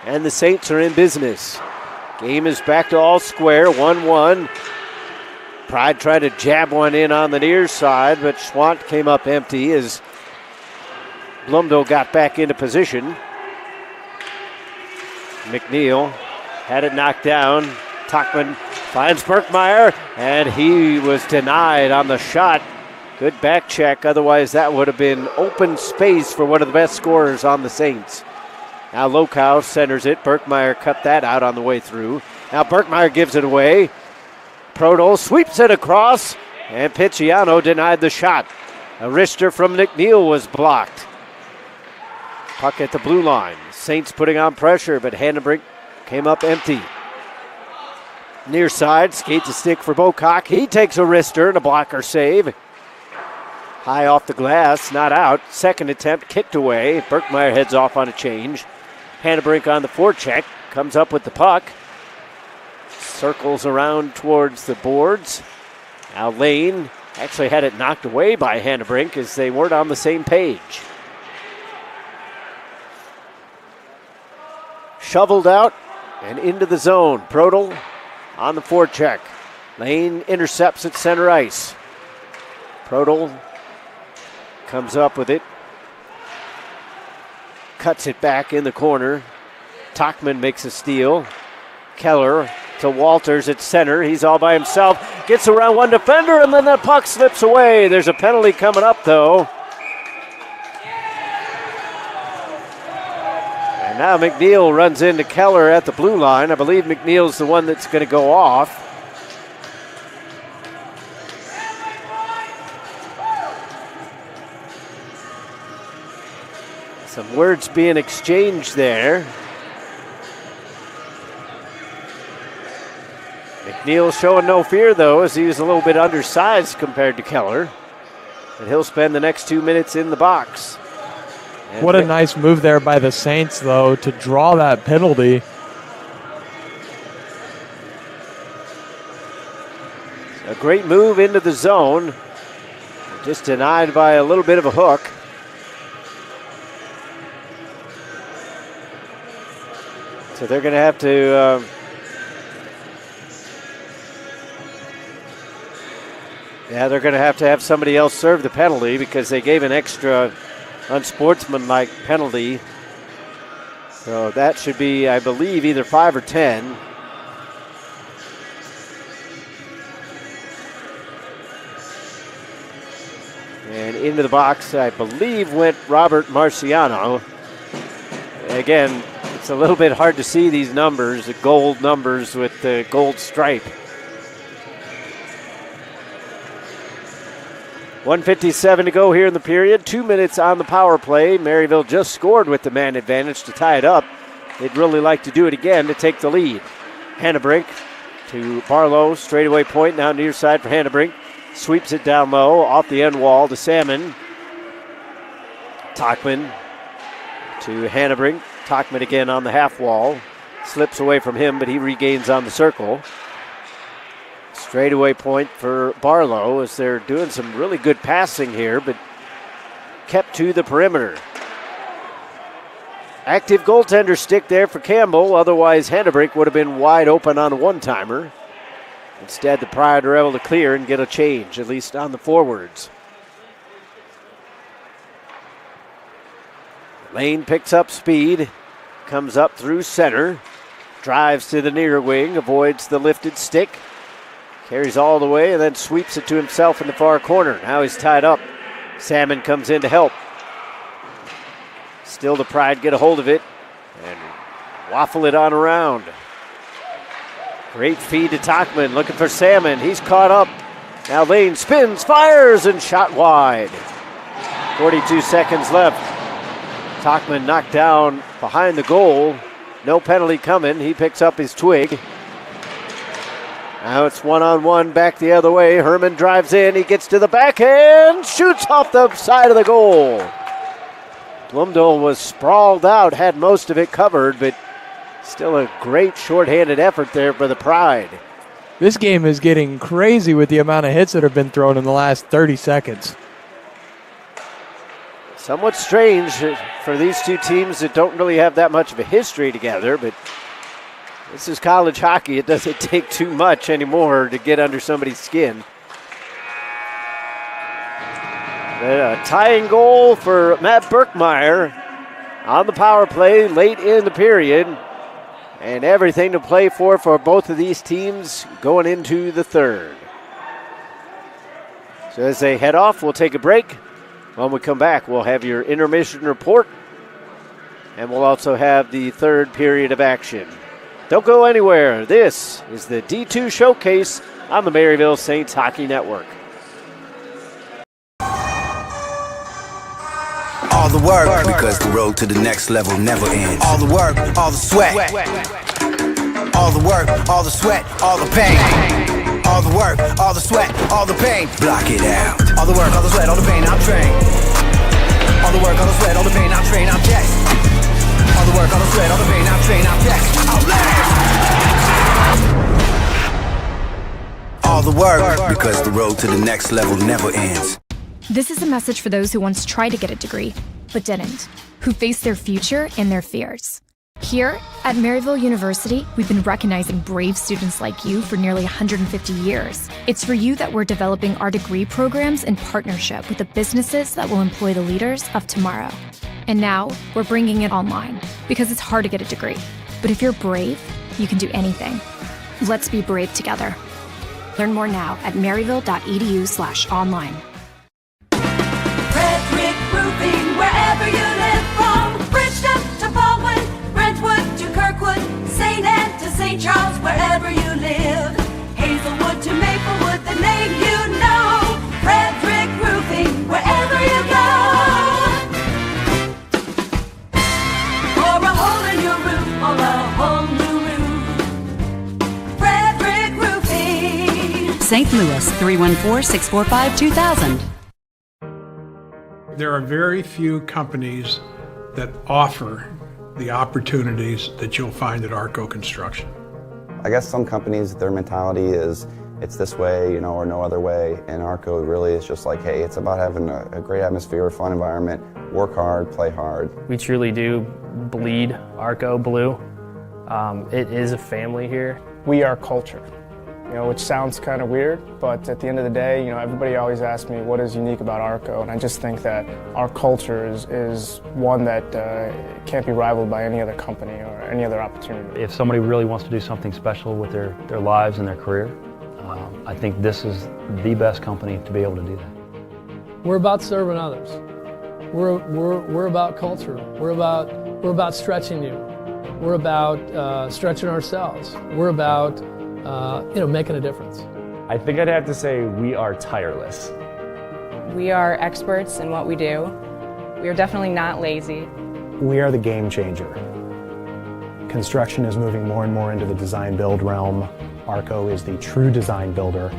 [SPEAKER 2] And the Saints are in business. Game is back to all square, 1-1. Pride tried to jab one in on the near side, but Schwant came up empty as Blumdo got back into position. McNeil had it knocked down. Tachman finds Berkmeyer, and he was denied on the shot. Good back check, otherwise that would have been open space for one of the best scorers on the Saints. Now Lokow centers it. Berkmeyer cut that out on the way through. Now Berkmeyer gives it away. Prodol sweeps it across, and Picciano denied the shot. A wrister from McNeil was blocked. Puck at the blue line. Saints putting on pressure, but Hannebrink came up empty. Near side, skates a stick for Bocock. He takes a wrister and a blocker save. High off the glass, not out. Second attempt, kicked away. Berkmeyer heads off on a change. Hannebrink on the forecheck, comes up with the puck. Circles around towards the boards. Now Lane actually had it knocked away by Hannebrink as they weren't on the same page. Shoveled out and into the zone. Prodel on the forecheck. Lane intercepts at center ice. Prodel comes up with it. Cuts it back in the corner. Tachman makes a steal. Keller to Walters at center. He's all by himself. Gets around one defender, and then the puck slips away. There's a penalty coming up, though. And now McNeil runs into Keller at the blue line. I believe McNeil's the one that's going to go off. Some words being exchanged there. McNeil showing no fear, though, as he was a little bit undersized compared to Keller. And he'll spend the next 2 minutes in the box. And
[SPEAKER 3] what a nice move there by the Saints, though, to draw that penalty.
[SPEAKER 2] A great move into the zone. Just denied by a little bit of a hook. So they're going to have to Yeah, they're going to have somebody else serve the penalty because they gave an extra unsportsmanlike penalty. So that should be, I believe, either 5 or 10. And into the box, I believe, went Robert Marciano. Again, it's a little bit hard to see these numbers, the gold numbers with the gold stripe. 1:57 to go here in the period. 2 minutes on the power play. Maryville just scored with the man advantage to tie it up. They'd really like to do it again to take the lead. Hannebrink to Barlow. Straightaway point now near side for Hannebrink. Sweeps it down low off the end wall to Salmon. Tachman to Hannebrink. Tachman again on the half wall. Slips away from him, but he regains on the circle. Straightaway point for Barlow as they're doing some really good passing here, but kept to the perimeter. Active goaltender stick there for Campbell. Otherwise, Hannebrink would have been wide open on a one-timer. Instead, the Pride are able to clear and get a change, at least on the forwards. Lane picks up speed, comes up through center, drives to the near wing, avoids the lifted stick, carries all the way, and then sweeps it to himself in the far corner. Now he's tied up. Salmon comes in to help. Still the Pride get a hold of it and waffle it on around. Great feed to Tachman, looking for Salmon. He's caught up. Now Lane spins, fires, and shot wide. 42 seconds left. Tachman knocked down behind the goal. No penalty coming. He picks up his twig. Now it's one-on-one back the other way. Herman drives in. He gets to the backhand. Shoots off the side of the goal. Blumdahl was sprawled out, had most of it covered, but still a great shorthanded effort there for the Pride.
[SPEAKER 3] This game is getting crazy with the amount of hits that have been thrown in the last 30 seconds.
[SPEAKER 2] Somewhat strange for these two teams that don't really have that much of a history together, but this is college hockey. It doesn't take too much anymore to get under somebody's skin. A tying goal for Matt Berkmeyer on the power play late in the period. And everything to play for both of these teams going into the third. So as they head off, we'll take a break. When we come back, we'll have your intermission report. And we'll also have the third period of action. Don't go anywhere. This is the D2 Showcase on the Maryville Saints Hockey Network.
[SPEAKER 5] All the work, because the road to the next level never ends. All the work, all the sweat. All the work, all the sweat, all the pain. All the work, all the sweat, all the pain. Block it out. All the work, all the sweat, all the pain, I'm trained. All the work, all the sweat, all the pain, I'm trained, I'm text. All the work, all the sweat, all the pain, I'm trained, I'm text. I'll last. All the work, because the road to the next level never ends.
[SPEAKER 4] This is a message for those who once tried to get a degree, but didn't, who face their future and their fears. Here at Maryville University, we've been recognizing brave students like you for nearly 150 years. It's for you that we're developing our degree programs in partnership with the businesses that will employ the leaders of tomorrow. And now, we're bringing it online, because it's hard to get a degree. But if you're brave, you can do anything. Let's be brave together. Learn more now at maryville.edu/online.
[SPEAKER 6] Wherever you live, from Bridgeton to Baldwin, Brentwood to Kirkwood, St. Anne to St. Charles, wherever you live. Hazelwood to Maplewood, the name you know. Frederick Roofing, wherever you go. For a hole in your roof or a whole new roof. Frederick Roofing.
[SPEAKER 8] St. Louis, 314-645-2000.
[SPEAKER 24] There are very few companies that offer the opportunities that you'll find at Arco Construction.
[SPEAKER 9] I guess some companies, their mentality is it's this way, or no other way. And Arco really is just like, hey, it's about having a great atmosphere, fun environment, work hard, play hard.
[SPEAKER 10] We truly do bleed Arco blue. It is a family here.
[SPEAKER 11] We are culture. which sounds kind of weird, but at the end of the day, everybody always asks me what is unique about Arco, and I just think that our culture is one that can't be rivaled by any other company or any other opportunity.
[SPEAKER 10] If somebody really wants to do something special with their lives and their career, I think this is the best company to be able to do that.
[SPEAKER 7] We're about serving others. We're about culture. We're about stretching you. We're about stretching ourselves. We're about making a difference.
[SPEAKER 8] I think I'd have to say we are tireless.
[SPEAKER 12] We are experts in what we do. We are definitely not lazy.
[SPEAKER 15] We are the game changer. Construction is moving more and more into the design build realm. Arco is the true design builder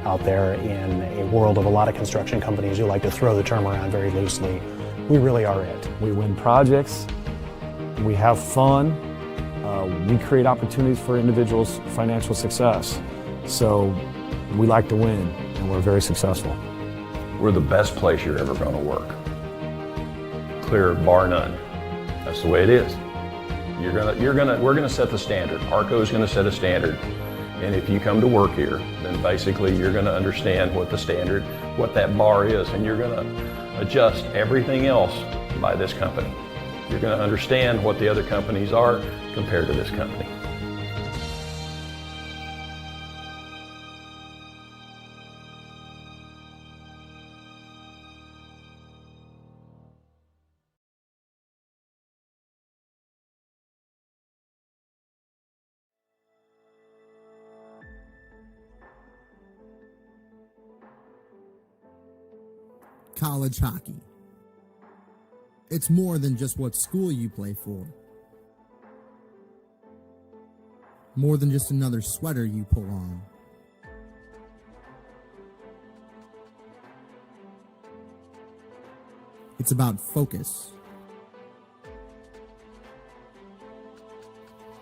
[SPEAKER 15] out there in a world of a lot of construction companies who like to throw the term around very loosely. We really are it.
[SPEAKER 13] We win projects, we have fun, we create opportunities for individuals' financial success. So we like to win, and we're very successful.
[SPEAKER 16] We're the best place you're ever going to work. Clear, bar none. That's the way it is. We're gonna set the standard. Arco is gonna set a standard. And if you come to work here, then basically you're gonna understand what the standard, what that bar is, and you're gonna adjust everything else by this company. You're gonna understand what the other companies are compared to this company.
[SPEAKER 17] College hockey. It's more than just what school you play for. More than just another sweater you pull on. It's about focus,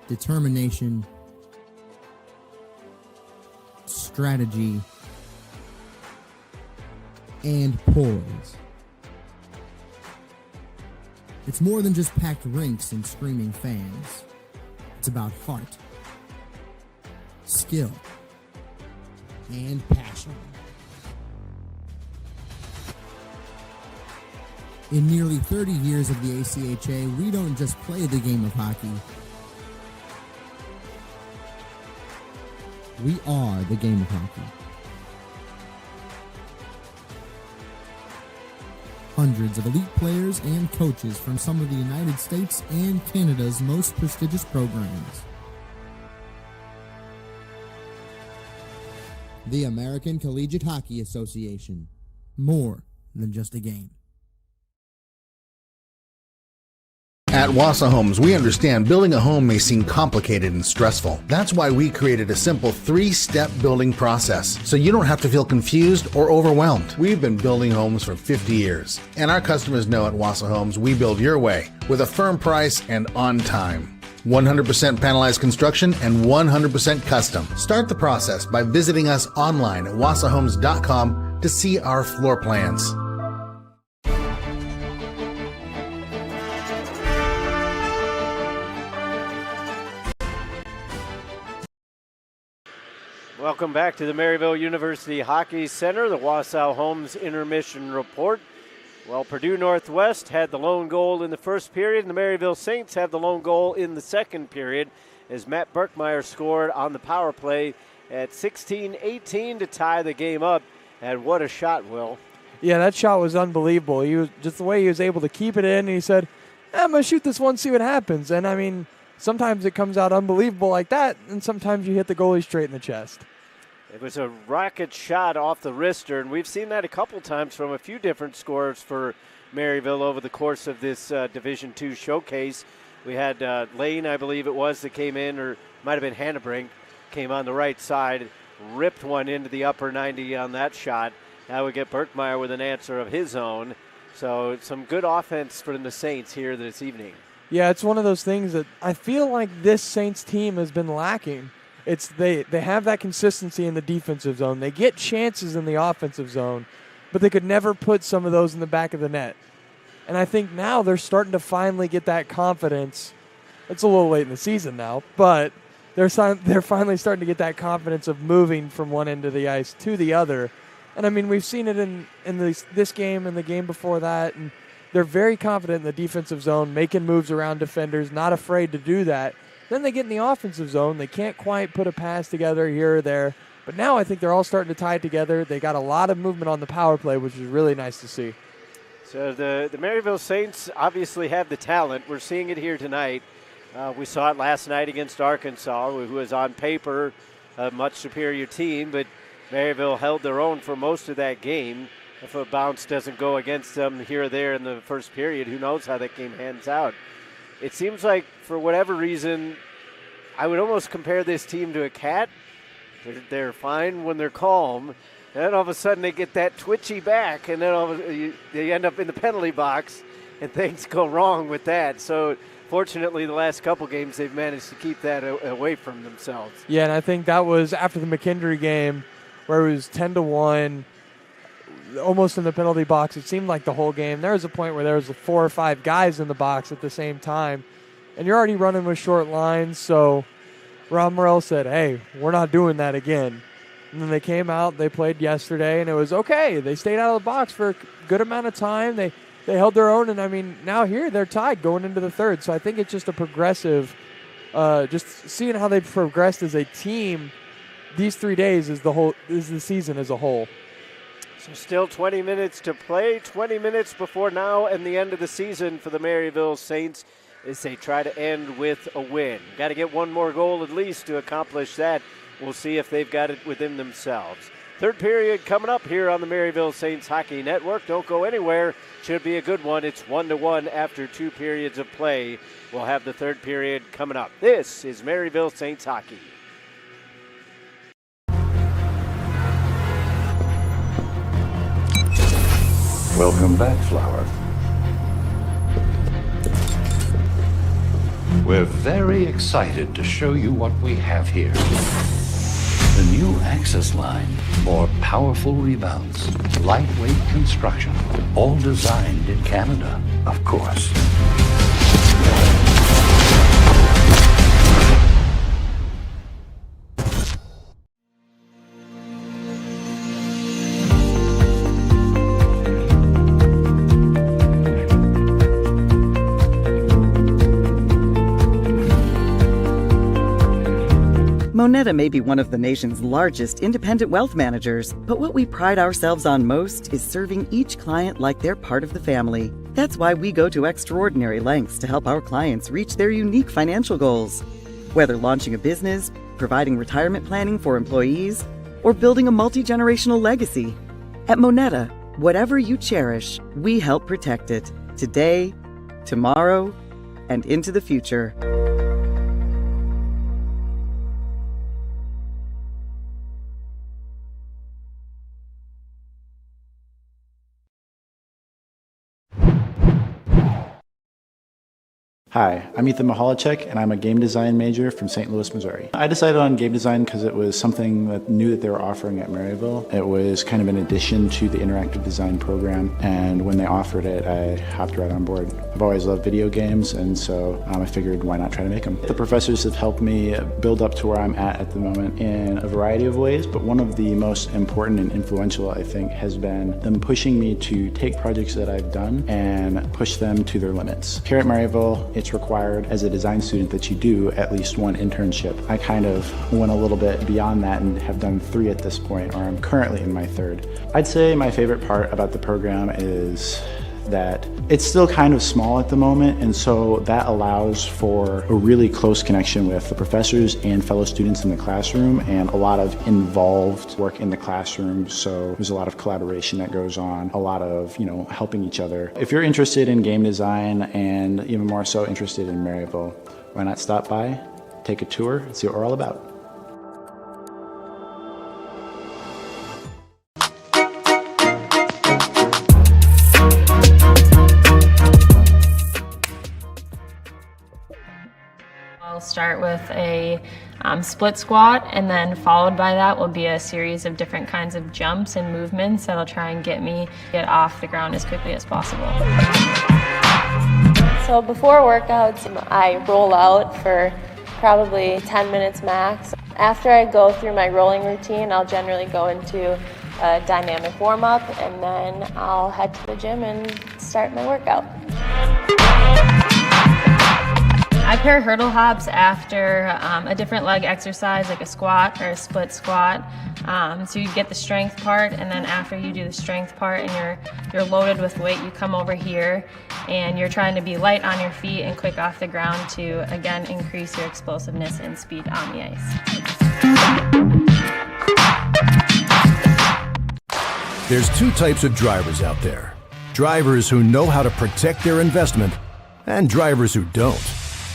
[SPEAKER 17] determination, strategy, and poise. It's more than just packed rinks and screaming fans. It's about heart, skill, and passion. In nearly 30 years of the ACHA, we don't just play the game of hockey. We are the game of hockey. Hundreds of elite players and coaches from some of the United States and Canada's most prestigious programs. The American Collegiate Hockey Association. More than just a game.
[SPEAKER 18] At Wassa Homes, we understand building a home may seem complicated and stressful. That's why we created a simple 3-step building process, so you don't have to feel confused or overwhelmed. We've been building homes for 50 years, and our customers know at Wassa Homes we build your way with a firm price and on time. 100% panelized construction and 100% custom. Start the process by visiting us online at wassahomes.com to see our floor plans.
[SPEAKER 2] Welcome back to the Maryville University Hockey Center, the Wausau Homes Intermission Report. Well, Purdue Northwest had the lone goal in the first period, and the Maryville Saints have the lone goal in the second period as Matt Berkmeyer scored on the power play at 16-18 to tie the game up. And what a shot, Will.
[SPEAKER 3] Yeah, that shot was unbelievable. He was just the way he was able to keep it in, and he said, I'm going to shoot this one, see what happens. And, I mean, sometimes it comes out unbelievable like that, and sometimes you hit the goalie straight in the chest.
[SPEAKER 2] It was a rocket shot off the wrister, and we've seen that a couple times from a few different scorers for Maryville over the course of this Division II showcase. We had Lane, I believe it was, that came in, or might have been Hannebrink, came on the right side, ripped one into the upper 90 on that shot. Now we get Berkmeyer with an answer of his own. So some good offense from the Saints here this evening.
[SPEAKER 3] Yeah, it's one of those things that I feel like this Saints team has been lacking. It's they have that consistency in the defensive zone. They get chances in the offensive zone, but they could never put some of those in the back of the net. And I think now they're starting to finally get that confidence. It's a little late in the season now, but they're finally starting to get that confidence of moving from one end of the ice to the other. And I mean, we've seen it in this game and the game before that, and they're very confident in the defensive zone, making moves around defenders, not afraid to do that. Then they get in the offensive zone. They can't quite put a pass together here or there. But now I think they're all starting to tie it together. They got a lot of movement on the power play, which is really nice to see.
[SPEAKER 2] So the Maryville Saints obviously have the talent. We're seeing it here tonight. We saw it last night against Arkansas, who was on paper a much superior team, but Maryville held their own for most of that game. If a bounce doesn't go against them here or there in the first period, who knows how that game hands out. It seems like, for whatever reason, I would almost compare this team to a cat. They're fine when they're calm, and then all of a sudden they get that twitchy back, and then they end up in the penalty box, and things go wrong with that. So fortunately, the last couple games, they've managed to keep that away from themselves.
[SPEAKER 3] Yeah, and I think that was after the McKendree game where it was 10-1, almost in the penalty box. It seemed like the whole game. There was a point where there was 4 or 5 guys in the box at the same time, and you're already running with short lines, so Ron Morrell said, hey, we're not doing that again. And then they came out, they played yesterday, and it was okay. They stayed out of the box for a good amount of time. They held their own, and I mean, now here they're tied going into the third. So I think it's just a progressive, just seeing how they've progressed as a team these 3 days is the season as a whole.
[SPEAKER 2] So still 20 minutes to play, 20 minutes before now and the end of the season for the Maryville Saints as they try to end with a win. Got to get one more goal at least to accomplish that. We'll see if they've got it within themselves. Third period coming up here on the Maryville Saints Hockey Network. Don't go anywhere. Should be a good one. It's 1-1 after 2 periods of play. We'll have the third period coming up. This is Maryville Saints Hockey.
[SPEAKER 19] Welcome back, Flower. We're very excited to show you what we have here. The new Access line, more powerful rebounds, lightweight construction, all designed in Canada, of course.
[SPEAKER 14] Moneta may be one of the nation's largest independent wealth managers, but what we pride ourselves on most is serving each client like they're part of the family. That's why we go to extraordinary lengths to help our clients reach their unique financial goals. Whether launching a business, providing retirement planning for employees, or building a multi-generational legacy. At Moneta, whatever you cherish, we help protect it. Today, tomorrow, and into the future.
[SPEAKER 20] Hi, I'm Ethan Mahalicek, and I'm a game design major from St. Louis, Missouri. I decided on game design because it was something that new that they were offering at Maryville. It was kind of an addition to the interactive design program, and when they offered it, I hopped right on board. I've always loved video games, and so I figured why not try to make them. The professors have helped me build up to where I'm at the moment in a variety of ways, but one of the most important and influential, I think, has been them pushing me to take projects that I've done and push them to their limits. Here at Maryville, it's required as a design student that you do at least one internship. I kind of went a little bit beyond that and have done 3 at this point, or I'm currently in my 3rd. I'd say my favorite part about the program is that it's still kind of small at the moment, and so that allows for a really close connection with the professors and fellow students in the classroom, and a lot of involved work in the classroom. So there's a lot of collaboration that goes on, a lot of, helping each other. If you're interested in game design, and even more so interested in Maryville, why not stop by, take a tour, and see what we're all about.
[SPEAKER 22] I'll start with a split squat, and then followed by that will be a series of different kinds of jumps and movements that'll try and get off the ground as quickly as possible.
[SPEAKER 21] So before workouts, I roll out for
[SPEAKER 1] probably 10 minutes max. After I go through my rolling routine, I'll generally go into a dynamic warm-up, and then I'll head to the gym and start my workout.
[SPEAKER 22] I pair hurdle hops after a different leg exercise, like a squat or a split squat. So you get the strength part, and then after you do the strength part and you're loaded with weight, you come over here and you're trying to be light on your feet and quick off the ground to, again, increase your explosiveness and speed on the ice.
[SPEAKER 5] There's two types of drivers out there. Drivers who know how to protect their investment and drivers who don't.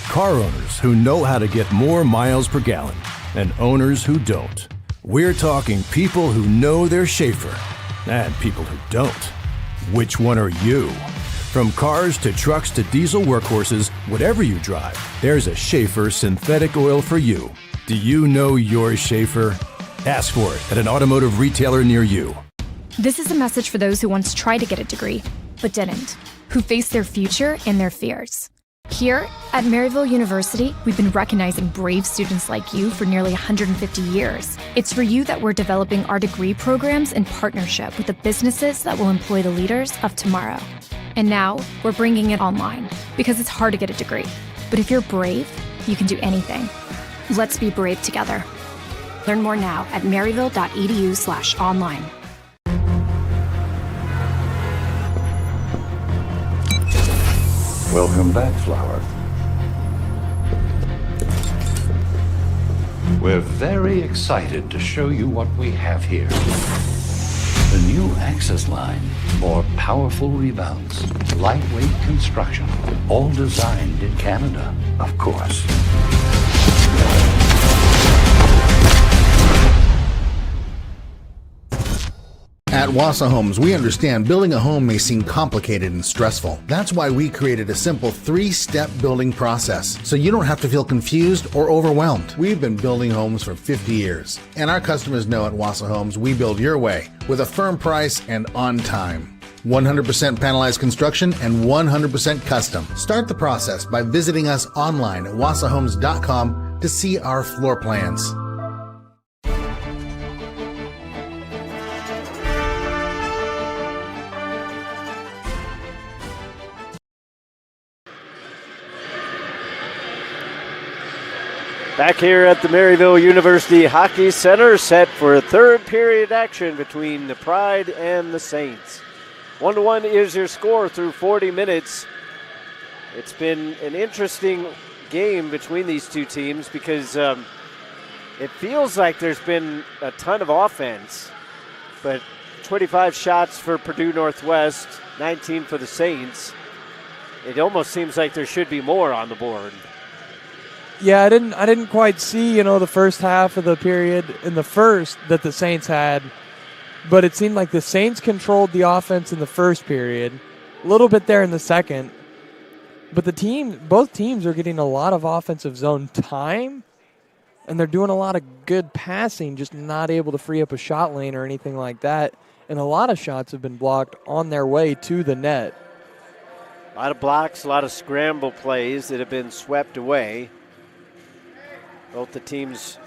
[SPEAKER 5] Car owners who know how to get more miles per gallon and owners who don't. We're talking people who know their Schaefer and people who don't. Which one are you? From cars to trucks to diesel workhorses, whatever you drive, there's a Schaefer synthetic oil for you. Do you know your Schaefer? Ask for it at an automotive retailer near you.
[SPEAKER 4] This is a message for those who once tried to get a degree, but didn't, who faced their future and their fears. Here at Maryville University, we've been recognizing brave students like you for nearly 150 years. It's for you that we're developing our degree programs in partnership with the businesses that will employ the leaders of tomorrow. And now, we're bringing it online, because it's hard to get a degree. But if you're brave, you can do anything. Let's be brave together. Learn more now at maryville.edu/online.
[SPEAKER 19] Welcome back, Flower. We're very excited to show you what we have here. The new Access line, more powerful rebounds, lightweight construction, all designed in Canada, of course.
[SPEAKER 18] At Wassa Homes, we understand building a home may seem complicated and stressful. That's why we created a simple 3-step building process, so you don't have to feel confused or overwhelmed. We've been building homes for 50 years, and our customers know at Wassa Homes we build your way with a firm price and on time. 100% panelized construction and 100% custom. Start the process by visiting us online at wassahomes.com to see our floor plans.
[SPEAKER 2] Back here at the Maryville University Hockey Center, set for a third period action between the Pride and the Saints. 1-1 is your score through 40 minutes. It's been an interesting game between these two teams because it feels like there's been a ton of offense, but 25 shots for Purdue Northwest, 19 for the Saints. It almost seems like there should be more on the board.
[SPEAKER 3] Yeah, I didn't quite see, the first half of the period in the first that the Saints had, but it seemed like the Saints controlled the offense in the first period, a little bit there in the second, but both teams are getting a lot of offensive zone time, and they're doing a lot of good passing, just not able to free up a shot lane or anything like that, and a lot of shots have been blocked on their way to the net.
[SPEAKER 2] A lot of blocks, a lot of scramble plays that have been swept away. Both the teams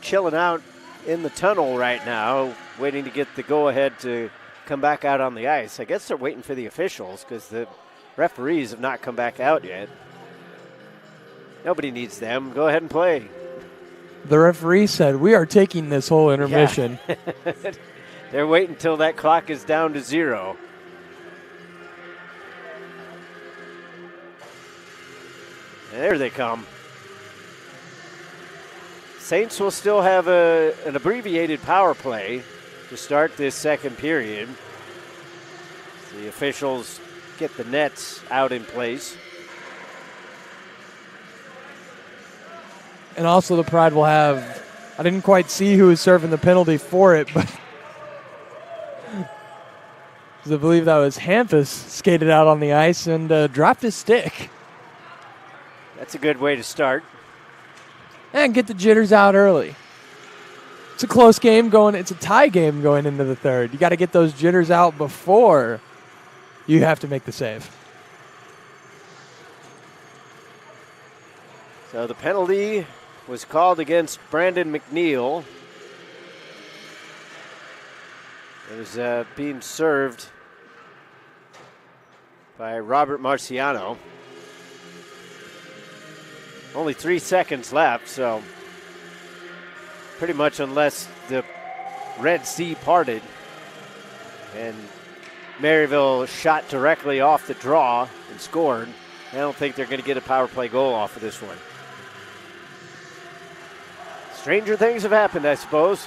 [SPEAKER 2] chilling out in the tunnel right now, waiting to get the go-ahead to come back out on the ice. I guess they're waiting for the officials because the referees have not come back out yet. Nobody needs them. Go ahead and play.
[SPEAKER 3] The referee said, "We are taking this whole intermission."
[SPEAKER 2] Yeah. They're waiting until that clock is down to 0. There they come. Saints will still have an abbreviated power play to start this second period. The officials get the nets out in place.
[SPEAKER 3] And also the Pride will have, I didn't quite see who was serving the penalty for it, but I believe that was Hampus skated out on the ice and dropped his stick.
[SPEAKER 2] That's a good way to start.
[SPEAKER 3] And get the jitters out early. It's a close game it's a tie game going into the third. You got to get those jitters out before you have to make the save.
[SPEAKER 2] So the penalty was called against Brandon McNeil. It was being served by Robert Marciano. Only 3 seconds left, so pretty much unless the Red Sea parted and Maryville shot directly off the draw and scored, I don't think they're going to get a power play goal off of this one. Stranger things have happened, I suppose.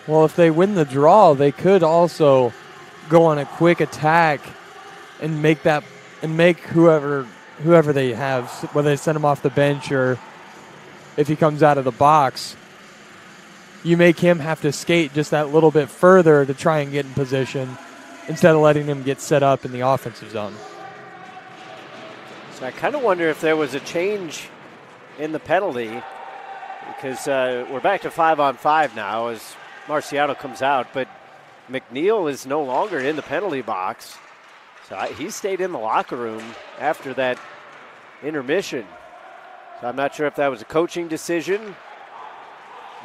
[SPEAKER 3] Well, if they win the draw, they could also go on a quick attack and make whoever they have, whether they send him off the bench or if he comes out of the box, you make him have to skate just that little bit further to try and get in position instead of letting him get set up in the offensive zone.
[SPEAKER 2] So I kind of wonder if there was a change in the penalty, because we're back to 5-on-5 now as Marciano comes out, but McNeil is no longer in the penalty box. So he stayed in the locker room after that intermission. So I'm not sure if that was a coaching decision,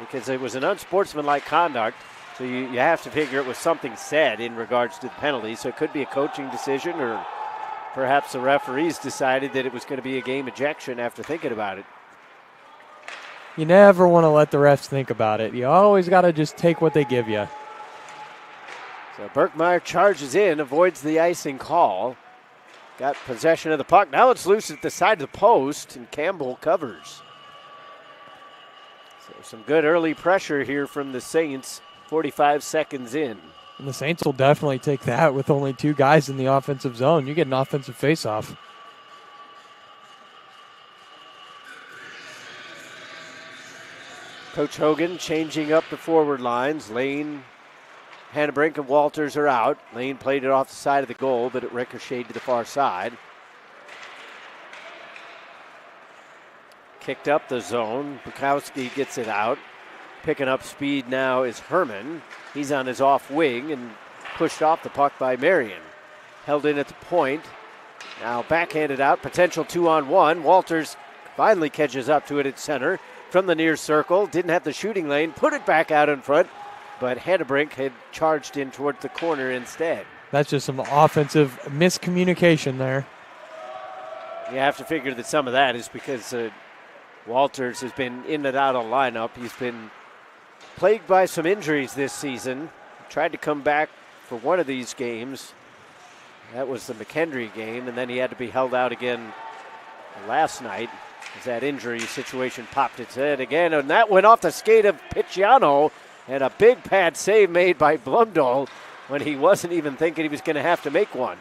[SPEAKER 2] because it was an unsportsmanlike conduct. So you have to figure it was something said in regards to the penalty. So it could be a coaching decision, or perhaps the referees decided that it was going to be a game ejection after thinking about it.
[SPEAKER 3] You never want to let the refs think about it. You always got to just take what they give you.
[SPEAKER 2] So Berkmeyer charges in, avoids the icing call. Got possession of the puck. Now it's loose at the side of the post, and Campbell covers. So some good early pressure here from the Saints, 45 seconds in.
[SPEAKER 3] And the Saints will definitely take that with only 2 guys in the offensive zone. You get an offensive faceoff.
[SPEAKER 2] Coach Hogan changing up the forward lines. Lane, Hannebrink, and Walters are out. Lane played it off the side of the goal, but it ricocheted to the far side. Kicked up the zone. Bukowski gets it out. Picking up speed now is Herman. He's on his off wing and pushed off the puck by Marion. Held in at the point. Now backhanded out. Potential 2-on-1. Walters finally catches up to it at center. From the near circle, didn't have the shooting lane, put it back out in front, but Hannebrink had charged in towards the corner instead.
[SPEAKER 3] That's just some offensive miscommunication there.
[SPEAKER 2] You have to figure that some of that is because Walters has been in and out of lineup. He's been plagued by some injuries this season. Tried to come back for one of these games. That was the McHenry game, and then he had to be held out again last night as that injury situation popped its head again, and that went off the skate of Picciano, and a big pad save made by Blumdahl when he wasn't even thinking he was going to have to make one.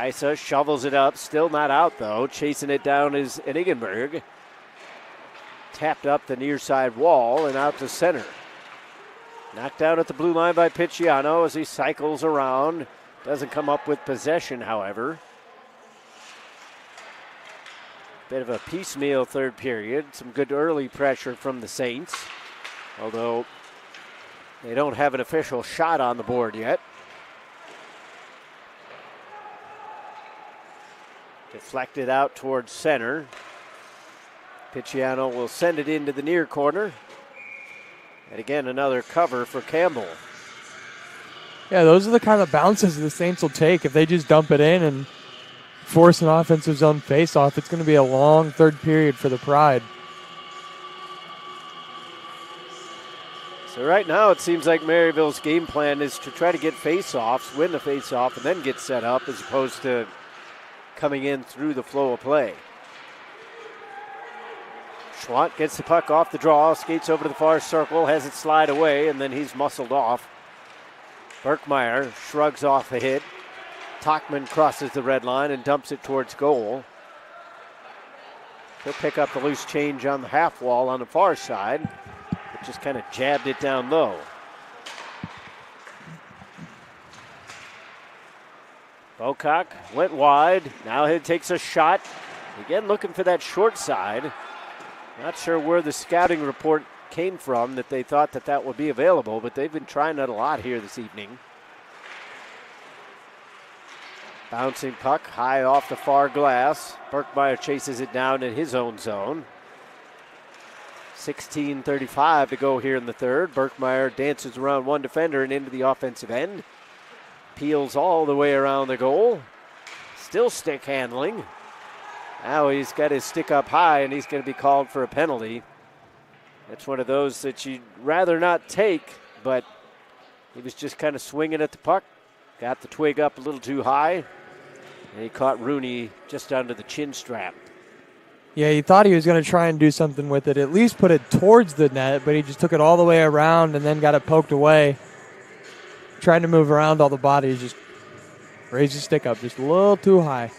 [SPEAKER 2] Isa shovels it up, still not out though. Chasing it down is Enigenberg. Tapped up the near side wall and out to center. Knocked down at the blue line by Picciano as he cycles around. Doesn't come up with possession, however. Bit of a piecemeal third period. Some good early pressure from the Saints, although they don't have an official shot on the board yet. Deflected out towards center. Picciano will send it into the near corner. And again, another cover for Campbell.
[SPEAKER 3] Yeah, those are the kind of bounces the Saints will take if they just dump it in and force an offensive zone faceoff. It's going to be a long third period for the Pride.
[SPEAKER 2] So right now it seems like Maryville's game plan is to try to get faceoffs, win the faceoff, and then get set up as opposed to coming in through the flow of play. Schwant gets the puck off the draw, skates over to the far circle, has it slide away, and then he's muscled off. Berkmeyer shrugs off the hit. Tachman crosses the red line and dumps it towards goal. He'll pick up the loose change on the half wall on the far side, but just kind of jabbed it down low. Bocock went wide. Now he takes a shot. Again, looking for that short side. Not sure where the scouting report came from that they thought that that would be available, but they've been trying that a lot here this evening. Bouncing puck high off the far glass. Berkmeyer chases it down in his own zone. 16:35 to go here in the third. Berkmeyer dances around one defender and into the offensive end. Peels all the way around the goal. Still stick handling. Now he's got his stick up high and he's going to be called for a penalty. That's one of those that you'd rather not take, but he was just kind of swinging at the puck. Got the twig up a little too high. And he caught Rooney just under the chin strap.
[SPEAKER 3] Yeah, he thought he was going to try and do something with it, at least put it towards the net, but he just took it all the way around and then got it poked away. Trying to move around all the bodies, just raised his stick up just a little too high.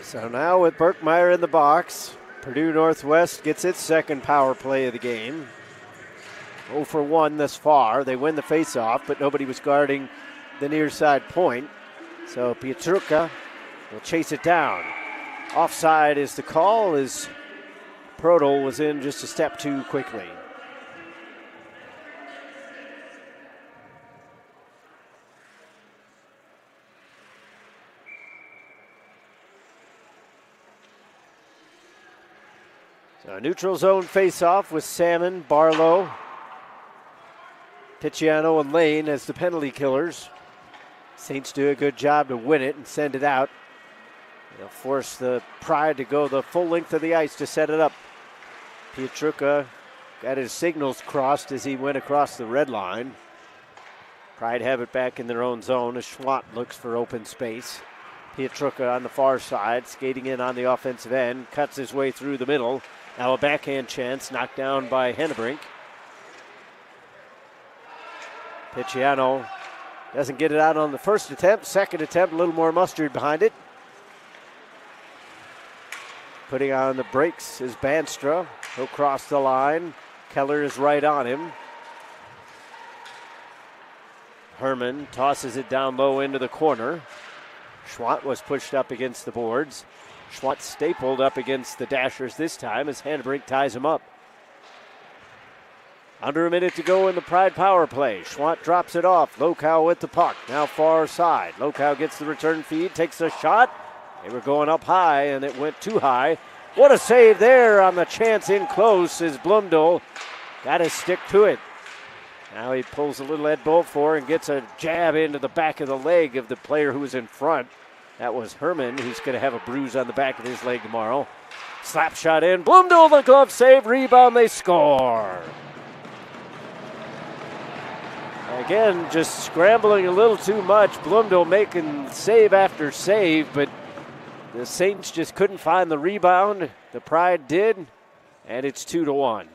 [SPEAKER 2] So now with Berkmeyer in the box, Purdue Northwest gets its second power play of the game. 0 for 1 thus far. They win the faceoff, but nobody was guarding the near side point. So Pietrucha will chase it down. Offside is the call as Prodel was in just a step too quickly. So a neutral zone faceoff with Salmon, Barlow, Picciano, and Lane as the penalty killers. Saints do a good job to win it and send it out. They'll force the Pride to go the full length of the ice to set it up. Pietrucha got his signals crossed as he went across the red line. Pride have it back in their own zone as Schwant looks for open space. Pietrucha on the far side, skating in on the offensive end, cuts his way through the middle. Now a backhand chance, knocked down by Hennebrink. Picciano doesn't get it out on the first attempt. Second attempt, a little more mustard behind it. Putting on the brakes is Banstra. He'll cross the line. Keller is right on him. Herman tosses it down low into the corner. Schwant was pushed up against the boards. Schwant stapled up against the Dashers this time as Hennebrink ties him up. Under a minute to go in the Pride power play. Schwant drops it off. Lokow with the puck. Now far side. Lokow gets the return feed, takes a shot. They were going up high, and it went too high. What a save there on the chance in close as Blumdahl got his stick to it. Now he pulls a little Ed Beaufort and gets a jab into the back of the leg of the player who was in front. That was Herman, who's going to have a bruise on the back of his leg tomorrow. Slap shot in. Blumdahl, the glove save, rebound, they score. Again, just scrambling a little too much. Blumdahl making save after save, but the Saints just couldn't find the rebound. The Pride did, and it's 2-1.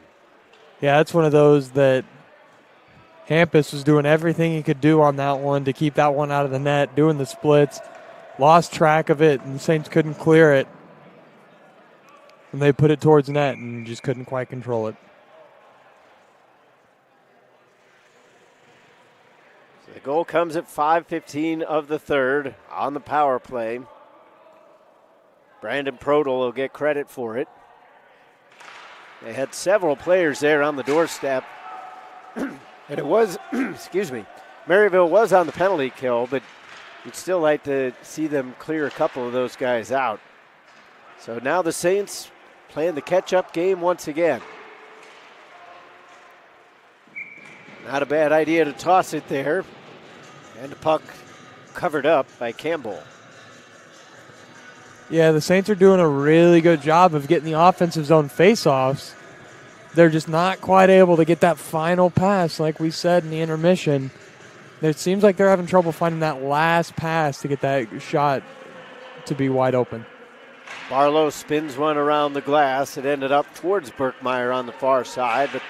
[SPEAKER 3] Yeah, that's one of those that Hampus was doing everything he could do on that one to keep that one out of the net, doing the splits. Lost track of it, and the Saints couldn't clear it. And they put it towards net and just couldn't quite control it.
[SPEAKER 2] So the goal comes at 5:15 of the third on the power play. Brandon Prodel will get credit for it. They had several players there on the doorstep. And it was, excuse me, Maryville was on the penalty kill, but you'd still like to see them clear a couple of those guys out. So now the Saints playing the catch-up game once again. Not a bad idea to toss it there. And the puck covered up by Campbell.
[SPEAKER 3] Yeah, the Saints are doing a really good job of getting the offensive zone faceoffs. They're just not quite able to get that final pass, like we said in the intermission. It seems like they're having trouble finding that last pass to get that shot to be wide open.
[SPEAKER 2] Barlow spins one around the glass. It ended up towards Berkmeyer on the far side, but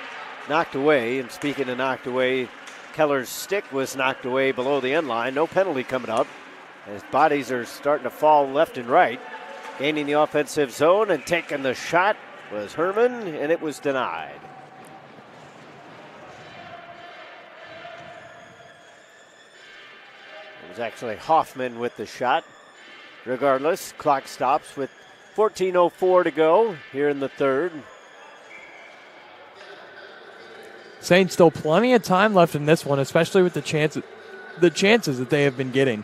[SPEAKER 2] knocked away. And speaking of knocked away, Keller's stick was knocked away below the end line. No penalty coming up. As bodies are starting to fall left and right. Gaining the offensive zone and taking the shot was Herman, and it was denied. It was actually Hoffman with the shot. Regardless, clock stops with 14:04 to go here in the third.
[SPEAKER 3] Saints still plenty of time left in this one, especially with the chances that they have been getting.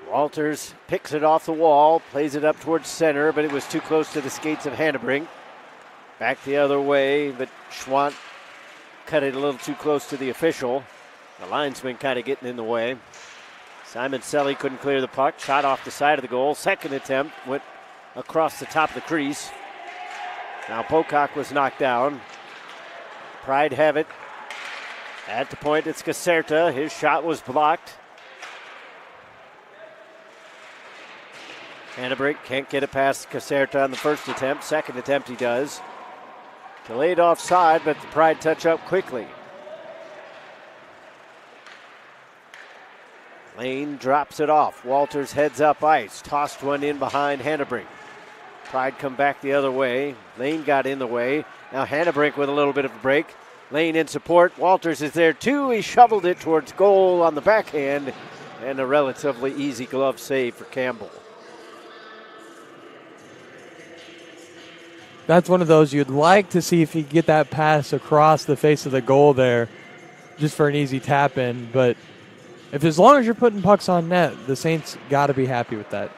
[SPEAKER 2] Walters picks it off the wall, plays it up towards center, but it was too close to the skates of Hannebrink. Back the other way, but Schwant cut it a little too close to the official. The linesman kind of getting in the way. Simon Selly couldn't clear the puck. Shot off the side of the goal. Second attempt went across the top of the crease. Now Pocock was knocked down. Pride have it. At the point, it's Caserta. His shot was blocked. Hannebrink can't get it past Caserta on the first attempt. Second attempt he does. Delayed offside, but the Pride touch up quickly. Lane drops it off. Walters heads up ice. Tossed one in behind Hannebrink. Pride come back the other way. Lane got in the way. Now Hannebrink with a little bit of a break. Lane in support. Walters is there too. He shoveled it towards goal on the backhand. And a relatively easy glove save for Campbell.
[SPEAKER 3] That's one of those you'd like to see if he could get that pass across the face of the goal there just for an easy tap in. But as long as you're putting pucks on net, the Saints got to be happy with that.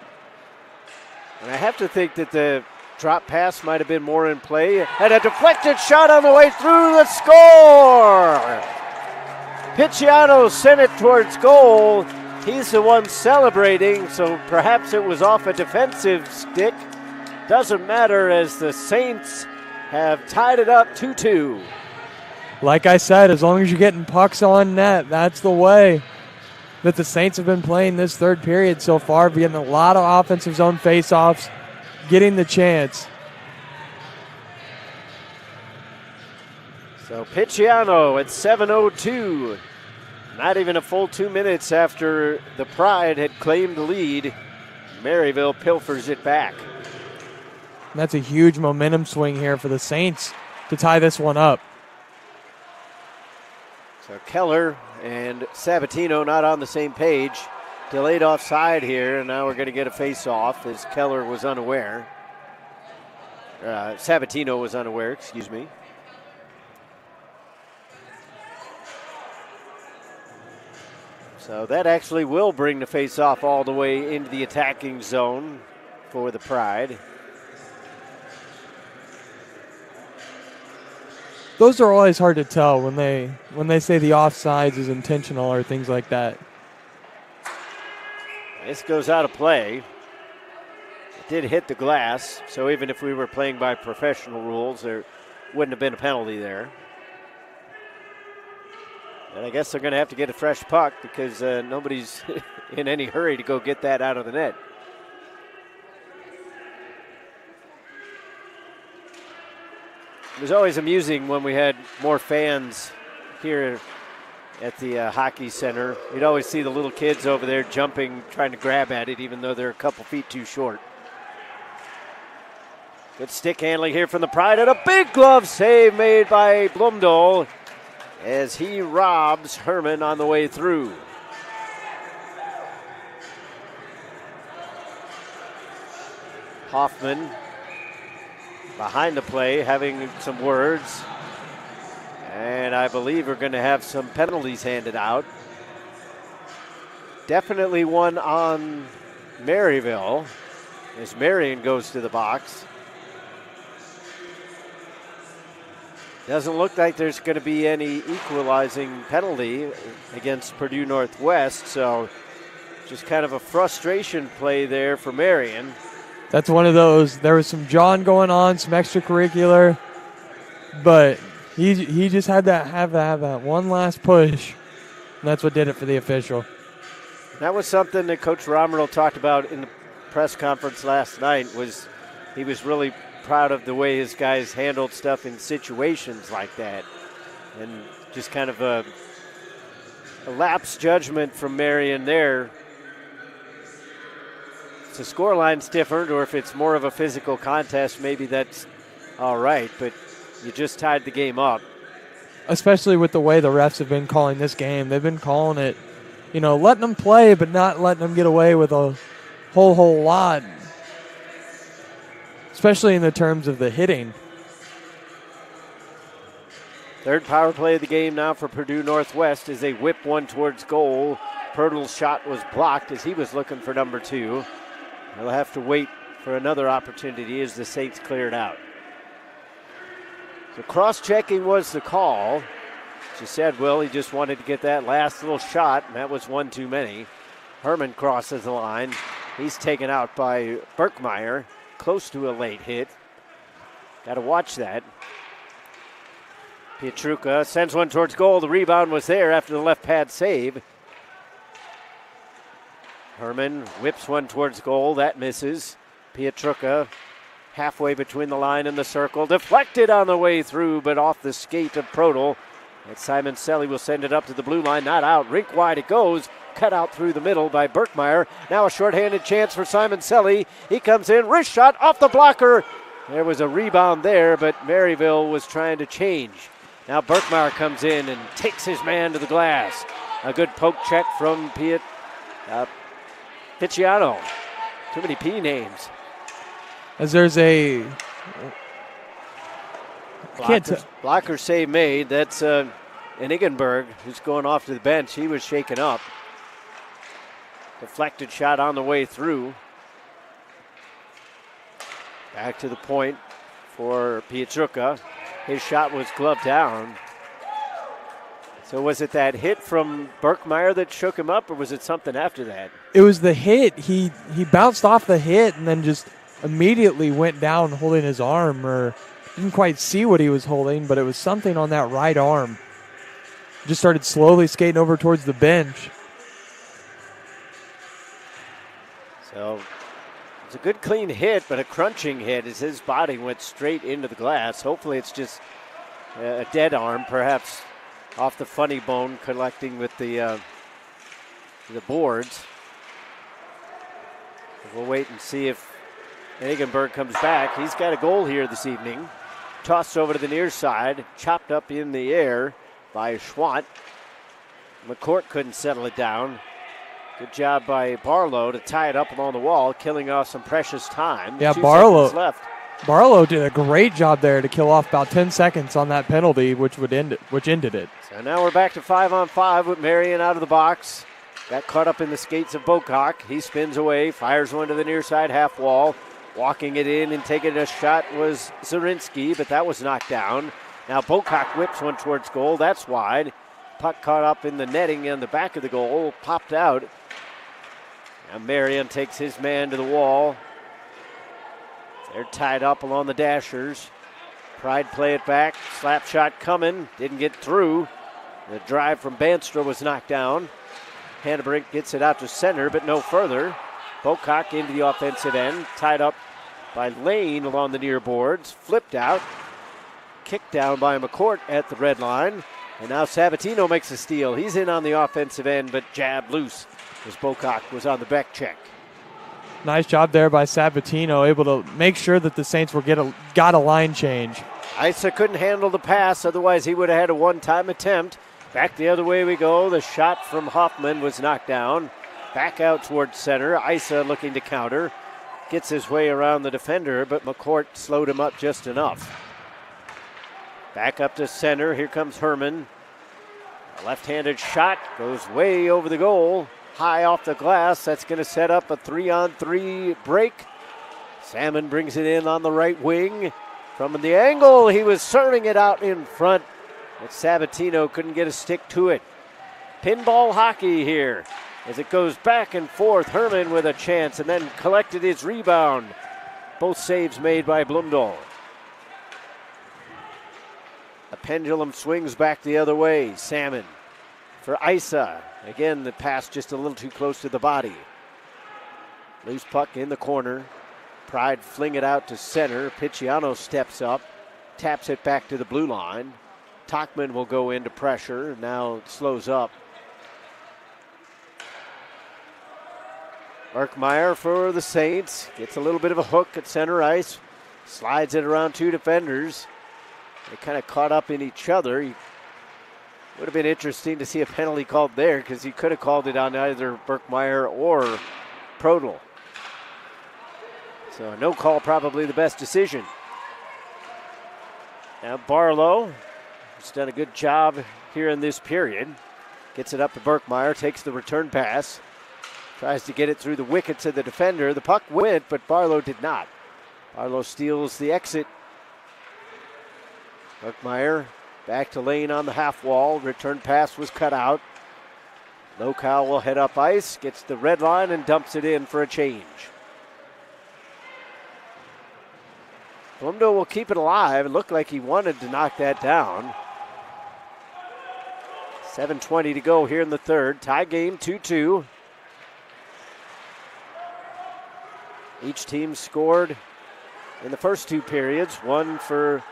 [SPEAKER 2] And I have to think that the drop pass might have been more in play. And a deflected shot on the way through, the score! Picciano sent it towards goal. He's the one celebrating, so perhaps it was off a defensive stick. Doesn't matter as the Saints have tied it up 2-2.
[SPEAKER 3] Like I said, as long as you're getting pucks on net, that's the way that the Saints have been playing this third period so far, getting a lot of offensive zone faceoffs, getting the chance.
[SPEAKER 2] So Picciano at 7:02. Not even a full 2 minutes after the Pride had claimed the lead. Maryville pilfers it back.
[SPEAKER 3] And that's a huge momentum swing here for the Saints to tie this one up.
[SPEAKER 2] So Keller and Sabatino not on the same page. Delayed offside here, and now we're going to get a face-off as Keller was unaware. Sabatino was unaware, excuse me. So that actually will bring the face-off all the way into the attacking zone for the Pride.
[SPEAKER 3] Those are always hard to tell when they say the offsides is intentional or things like that.
[SPEAKER 2] This goes out of play. It did hit the glass, so even if we were playing by professional rules, there wouldn't have been a penalty there. And I guess they're going to have to get a fresh puck because nobody's in any hurry to go get that out of the net. It was always amusing when we had more fans here at the hockey center. You'd always see the little kids over there jumping, trying to grab at it, even though they're a couple feet too short. Good stick handling here from the Pride, and a big glove save made by Blumdahl as he robs Herman on the way through. Hoffman behind the play, having some words. And I believe we're going to have some penalties handed out. Definitely one on Maryville as Marion goes to the box. Doesn't look like there's going to be any equalizing penalty against Purdue Northwest, so just kind of a frustration play there for Marion.
[SPEAKER 3] That's one of those. There was some jawing going on, some extracurricular, but he just had to have that one last push, and that's what did it for the official.
[SPEAKER 2] That was something that Coach Romerl talked about in the press conference last night. He was really proud of the way his guys handled stuff in situations like that, and just kind of a lapse judgment from Marion there. The scoreline's different, or if it's more of a physical contest, maybe that's all right, but you just tied the game up.
[SPEAKER 3] Especially with the way the refs have been calling this game. They've been calling it, letting them play, but not letting them get away with a whole lot. Especially in the terms of the hitting.
[SPEAKER 2] Third power play of the game now for Purdue Northwest as they whip one towards goal. Pirtle's shot was blocked as he was looking for number 2. They'll have to wait for another opportunity as the Saints clear it out. So cross-checking was the call. She said, Will, he just wanted to get that last little shot, and that was one too many. Herman crosses the line. He's taken out by Berkmeyer, close to a late hit. Got to watch that. Pietrucha sends one towards goal. The rebound was there after the left pad save. Herman whips one towards goal. That misses. Pietrucha halfway between the line and the circle. Deflected on the way through, but off the skate of Prodel. And Simon Selly will send it up to the blue line. Not out. Rink wide it goes. Cut out through the middle by Berkmeyer. Now a shorthanded chance for Simon Selly. He comes in. Wrist shot off the blocker. There was a rebound there, but Maryville was trying to change. Now Berkmeyer comes in and takes his man to the glass. A good poke check from Picciano. Too many P names.
[SPEAKER 3] As there's a
[SPEAKER 2] blocker save made. That's Inigenberg, who's going off to the bench. He was shaken up. Deflected shot on the way through. Back to the point for Pietrucha. His shot was gloved down. So was it that hit from Berkmeyer that shook him up, or was it something after that?
[SPEAKER 3] It was the hit. He bounced off the hit and then just immediately went down holding his arm, or didn't quite see what he was holding, but it was something on that right arm. Just started slowly skating over towards the bench.
[SPEAKER 2] So it's a good clean hit, but a crunching hit as his body went straight into the glass. Hopefully it's just a dead arm, perhaps off the funny bone collecting with the boards. We'll wait and see if Hagenberg comes back. He's got a goal here this evening. Tossed over to the near side, chopped up in the air by Schwant. McCourt couldn't settle it down. Good job by Barlow to tie it up along the wall, killing off some precious time.
[SPEAKER 3] Yeah,
[SPEAKER 2] 2 seconds left.
[SPEAKER 3] Barlow did a great job there to kill off about 10 seconds on that penalty, which ended it.
[SPEAKER 2] So now we're back to 5-on-5 with Marion out of the box. Got caught up in the skates of Bocock. He spins away, fires one to the near side half wall. Walking it in and taking a shot was Zarinsky, but that was knocked down. Now Bocock whips one towards goal. That's wide. Puck caught up in the netting on the back of the goal, popped out. Now Marion takes his man to the wall. They're tied up along the dashers. Pride play it back. Slap shot coming. Didn't get through. The drive from Banstra was knocked down. Hannebrink gets it out to center, but no further. Bocock into the offensive end. Tied up by Lane along the near boards. Flipped out. Kicked down by McCourt at the red line. And now Sabatino makes a steal. He's in on the offensive end, but jabbed loose as Bocock was on the back check.
[SPEAKER 3] Nice job there by Sabatino, able to make sure that the Saints got a line change.
[SPEAKER 2] Isa couldn't handle the pass, otherwise he would have had a one-time attempt. Back the other way we go. The shot from Hoffman was knocked down. Back out towards center. Isa looking to counter. Gets his way around the defender, but McCourt slowed him up just enough. Back up to center. Here comes Herman. A left-handed shot goes way over the goal. High off the glass. That's going to set up a 3-on-3 break. Salmon brings it in on the right wing. From the angle, he was serving it out in front, but Sabatino couldn't get a stick to it. Pinball hockey here as it goes back and forth. Herman with a chance and then collected his rebound. Both saves made by Blumdahl. The pendulum swings back the other way. Salmon for Isa. Again, the pass just a little too close to the body. Loose puck in the corner. Pride fling it out to center. Picciano steps up, taps it back to the blue line. Tachman will go into pressure. Now it slows up. Erkmeyer for the Saints. Gets a little bit of a hook at center ice. Slides it around 2 defenders. They kind of caught up in each other. Would have been interesting to see a penalty called there because he could have called it on either Berkmeyer or Prodel. So no call, probably the best decision. Now Barlow He's done a good job here in this period. Gets it up to Birkmeyer, takes the return pass. Tries to get it through the wickets of the defender. The puck went, but Barlow did not. Barlow steals the exit. Birkmeyer back to Lane on the half wall. Return pass was cut out. Lokow will head up ice, gets the red line and dumps it in for a change. Blumdo will keep it alive. It looked like he wanted to knock that down. 7:20 to go here in the third. Tie game 2-2. Each team scored in the first two periods. One for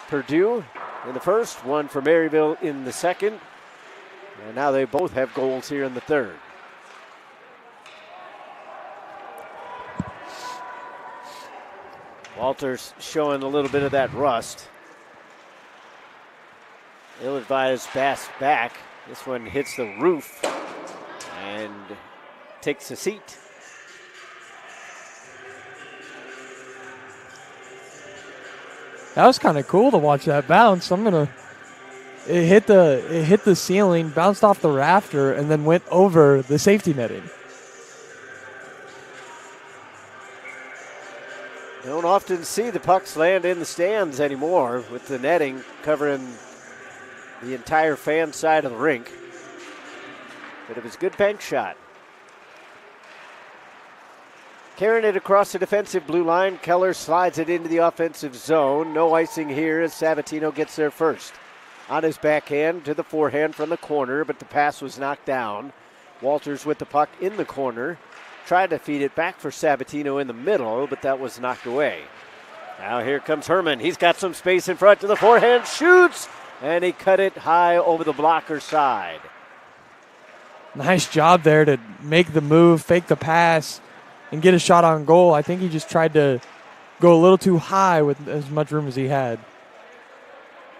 [SPEAKER 2] Purdue in the first, one for Maryville in the second. And now they both have goals here in the third. Walters showing a little bit of that rust. Ill-advised pass back. This one hits the roof and takes a seat.
[SPEAKER 3] That was kind of cool to watch that bounce. It hit the ceiling, bounced off the rafter, and then went over the safety netting.
[SPEAKER 2] Don't often see the pucks land in the stands anymore with the netting covering the entire fan side of the rink. But it was a good bank shot. Carrying it across the defensive blue line, Keller slides it into the offensive zone. No icing here as Sabatino gets there first. On his backhand to the forehand from the corner, but the pass was knocked down. Walters with the puck in the corner. Tried to feed it back for Sabatino in the middle, but that was knocked away. Now here comes Herman. He's got some space in front to the forehand, shoots, and he cut it high over the blocker side.
[SPEAKER 3] Nice job there to make the move, fake the pass, and get a shot on goal. I think he just tried to go a little too high with as much room as he had.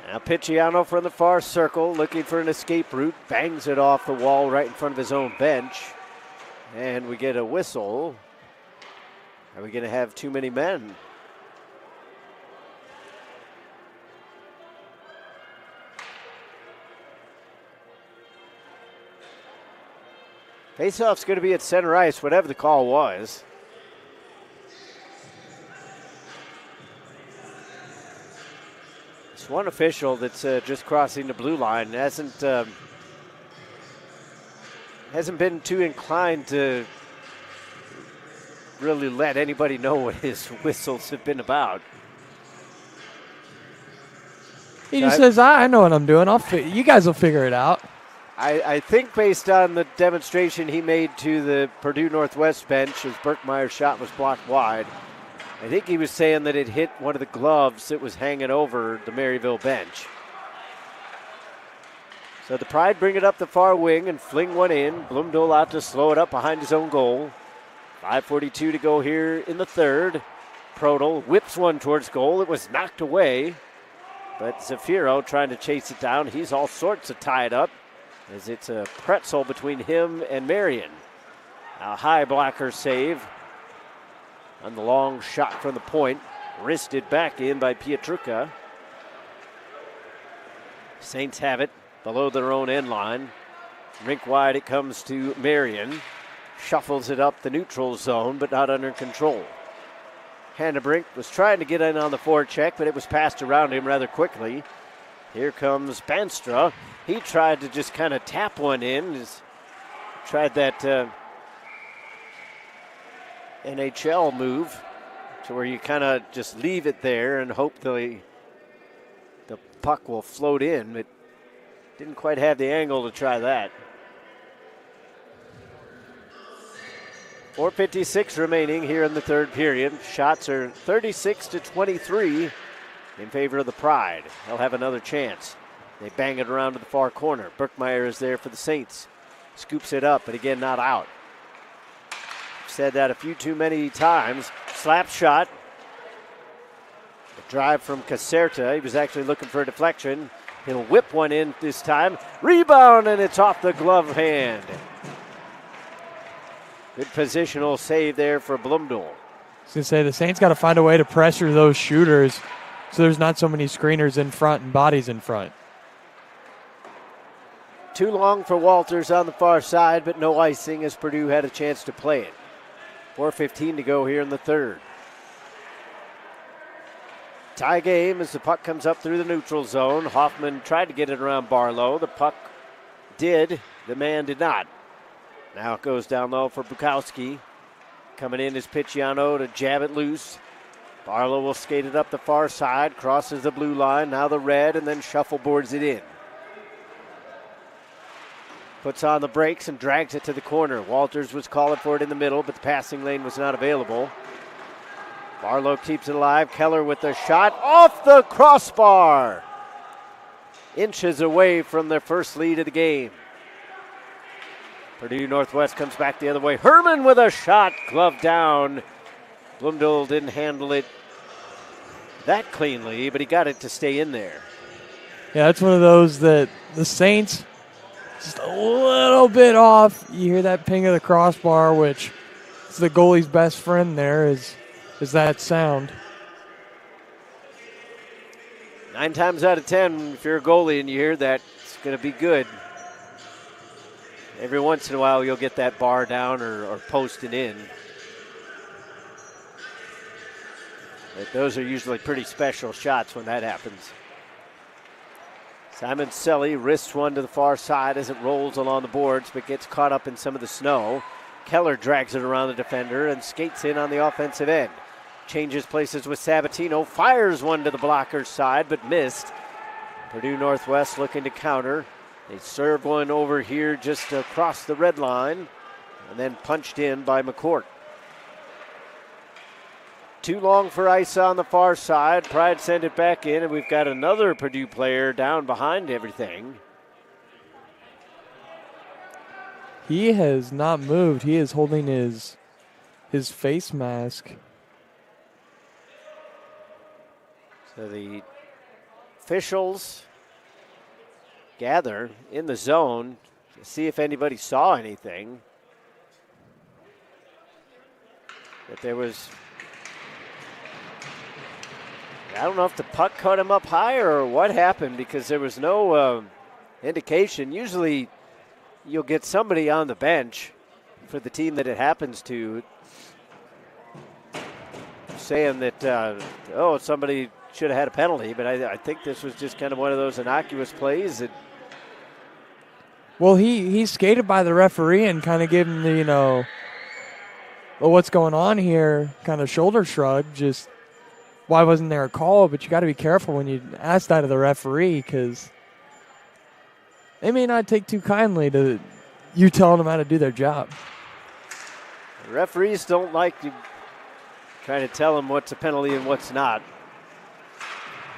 [SPEAKER 2] Now Picciano from the far circle, looking for an escape route, bangs it off the wall right in front of his own bench. And we get a whistle. Are we going to have too many men? Faceoff's going to be at center ice, whatever the call was. It's one official that's just crossing the blue line. Hasn't been too inclined to really let anybody know what his whistles have been about.
[SPEAKER 3] He just says, I know what I'm doing. You guys will figure it out.
[SPEAKER 2] I think based on the demonstration he made to the Purdue Northwest bench as Birkmeyer's shot was blocked wide, I think he was saying that it hit one of the gloves that was hanging over the Maryville bench. So the Pride bring it up the far wing and fling one in. Blumdahl out to slow it up behind his own goal. 5:42 to go here in the third. Prodel whips one towards goal. It was knocked away, but Zafiro trying to chase it down. He's all sorts of tied up as it's a pretzel between him and Marion. A high blocker save on the long shot from the point. Wristed back in by Pietruka. Saints have it below their own end line. Rink wide it comes to Marion. Shuffles it up the neutral zone, but not under control. Hannebrink was trying to get in on the forecheck, but it was passed around him rather quickly. Here comes Banstra. He tried to just kind of tap one in. He's tried that NHL move to where you kind of just leave it there and hope the puck will float in. But didn't quite have the angle to try that. 4:56 remaining here in the third period. Shots are 36-23 in favor of the Pride. They'll have another chance. They bang it around to the far corner. Birkmeyer is there for the Saints. Scoops it up, but again, not out. Said that a few too many times. Slap shot. The drive from Caserta. He was actually looking for a deflection. He'll whip one in this time. Rebound, and it's off the glove hand. Good positional save there for Blumdahl.
[SPEAKER 3] I was going to say, the Saints got to find a way to pressure those shooters so there's not so many screeners in front and bodies in front.
[SPEAKER 2] Too long for Walters on the far side, but no icing as Purdue had a chance to play it. 4:15 to go here in the third. Tie game as the puck comes up through the neutral zone. Hoffman tried to get it around Barlow. The puck did. The man did not. Now it goes down low for Bukowski. Coming in is Picciano to jab it loose. Barlow will skate it up the far side, crosses the blue line, now the red, and then shuffleboards it in. Puts on the brakes and drags it to the corner. Walters was calling for it in the middle, but the passing lane was not available. Barlow keeps it alive. Keller with the shot off the crossbar. Inches away from their first lead of the game. Purdue Northwest comes back the other way. Herman with a shot, glove down. Blumdahl didn't handle it that cleanly, but he got it to stay in there.
[SPEAKER 3] Yeah, that's one of those that the Saints just a little bit off. You hear that ping of the crossbar, which is the goalie's best friend there, is that sound.
[SPEAKER 2] 9 times out of 10, if you're a goalie and you hear that, it's going to be good. Every once in a while, you'll get that bar down or posted in. But those are usually pretty special shots when that happens. Simon Selly wrists one to the far side as it rolls along the boards, but gets caught up in some of the snow. Keller drags it around the defender and skates in on the offensive end. Changes places with Sabatino, fires one to the blocker's side, but missed. Purdue Northwest looking to counter. They serve one over here just across the red line, and then punched in by McCourt. Too long for ice on the far side. Pride send it back in, and we've got another Purdue player down behind everything.
[SPEAKER 3] He has not moved. He is holding his face mask.
[SPEAKER 2] So the officials gather in the zone to see if anybody saw anything. But there was, I don't know if the puck cut him up higher or what happened, because there was no indication. Usually you'll get somebody on the bench for the team that it happens to saying that, somebody should have had a penalty, but I think this was just kind of one of those innocuous plays.
[SPEAKER 3] Well, he skated by the referee and kind of gave him the, what's going on here, kind of shoulder shrug, just why wasn't there a call? But you got to be careful when you ask that of the referee, because they may not take too kindly to you telling them how to do their job.
[SPEAKER 2] The referees don't like you trying to tell them what's a penalty and what's not.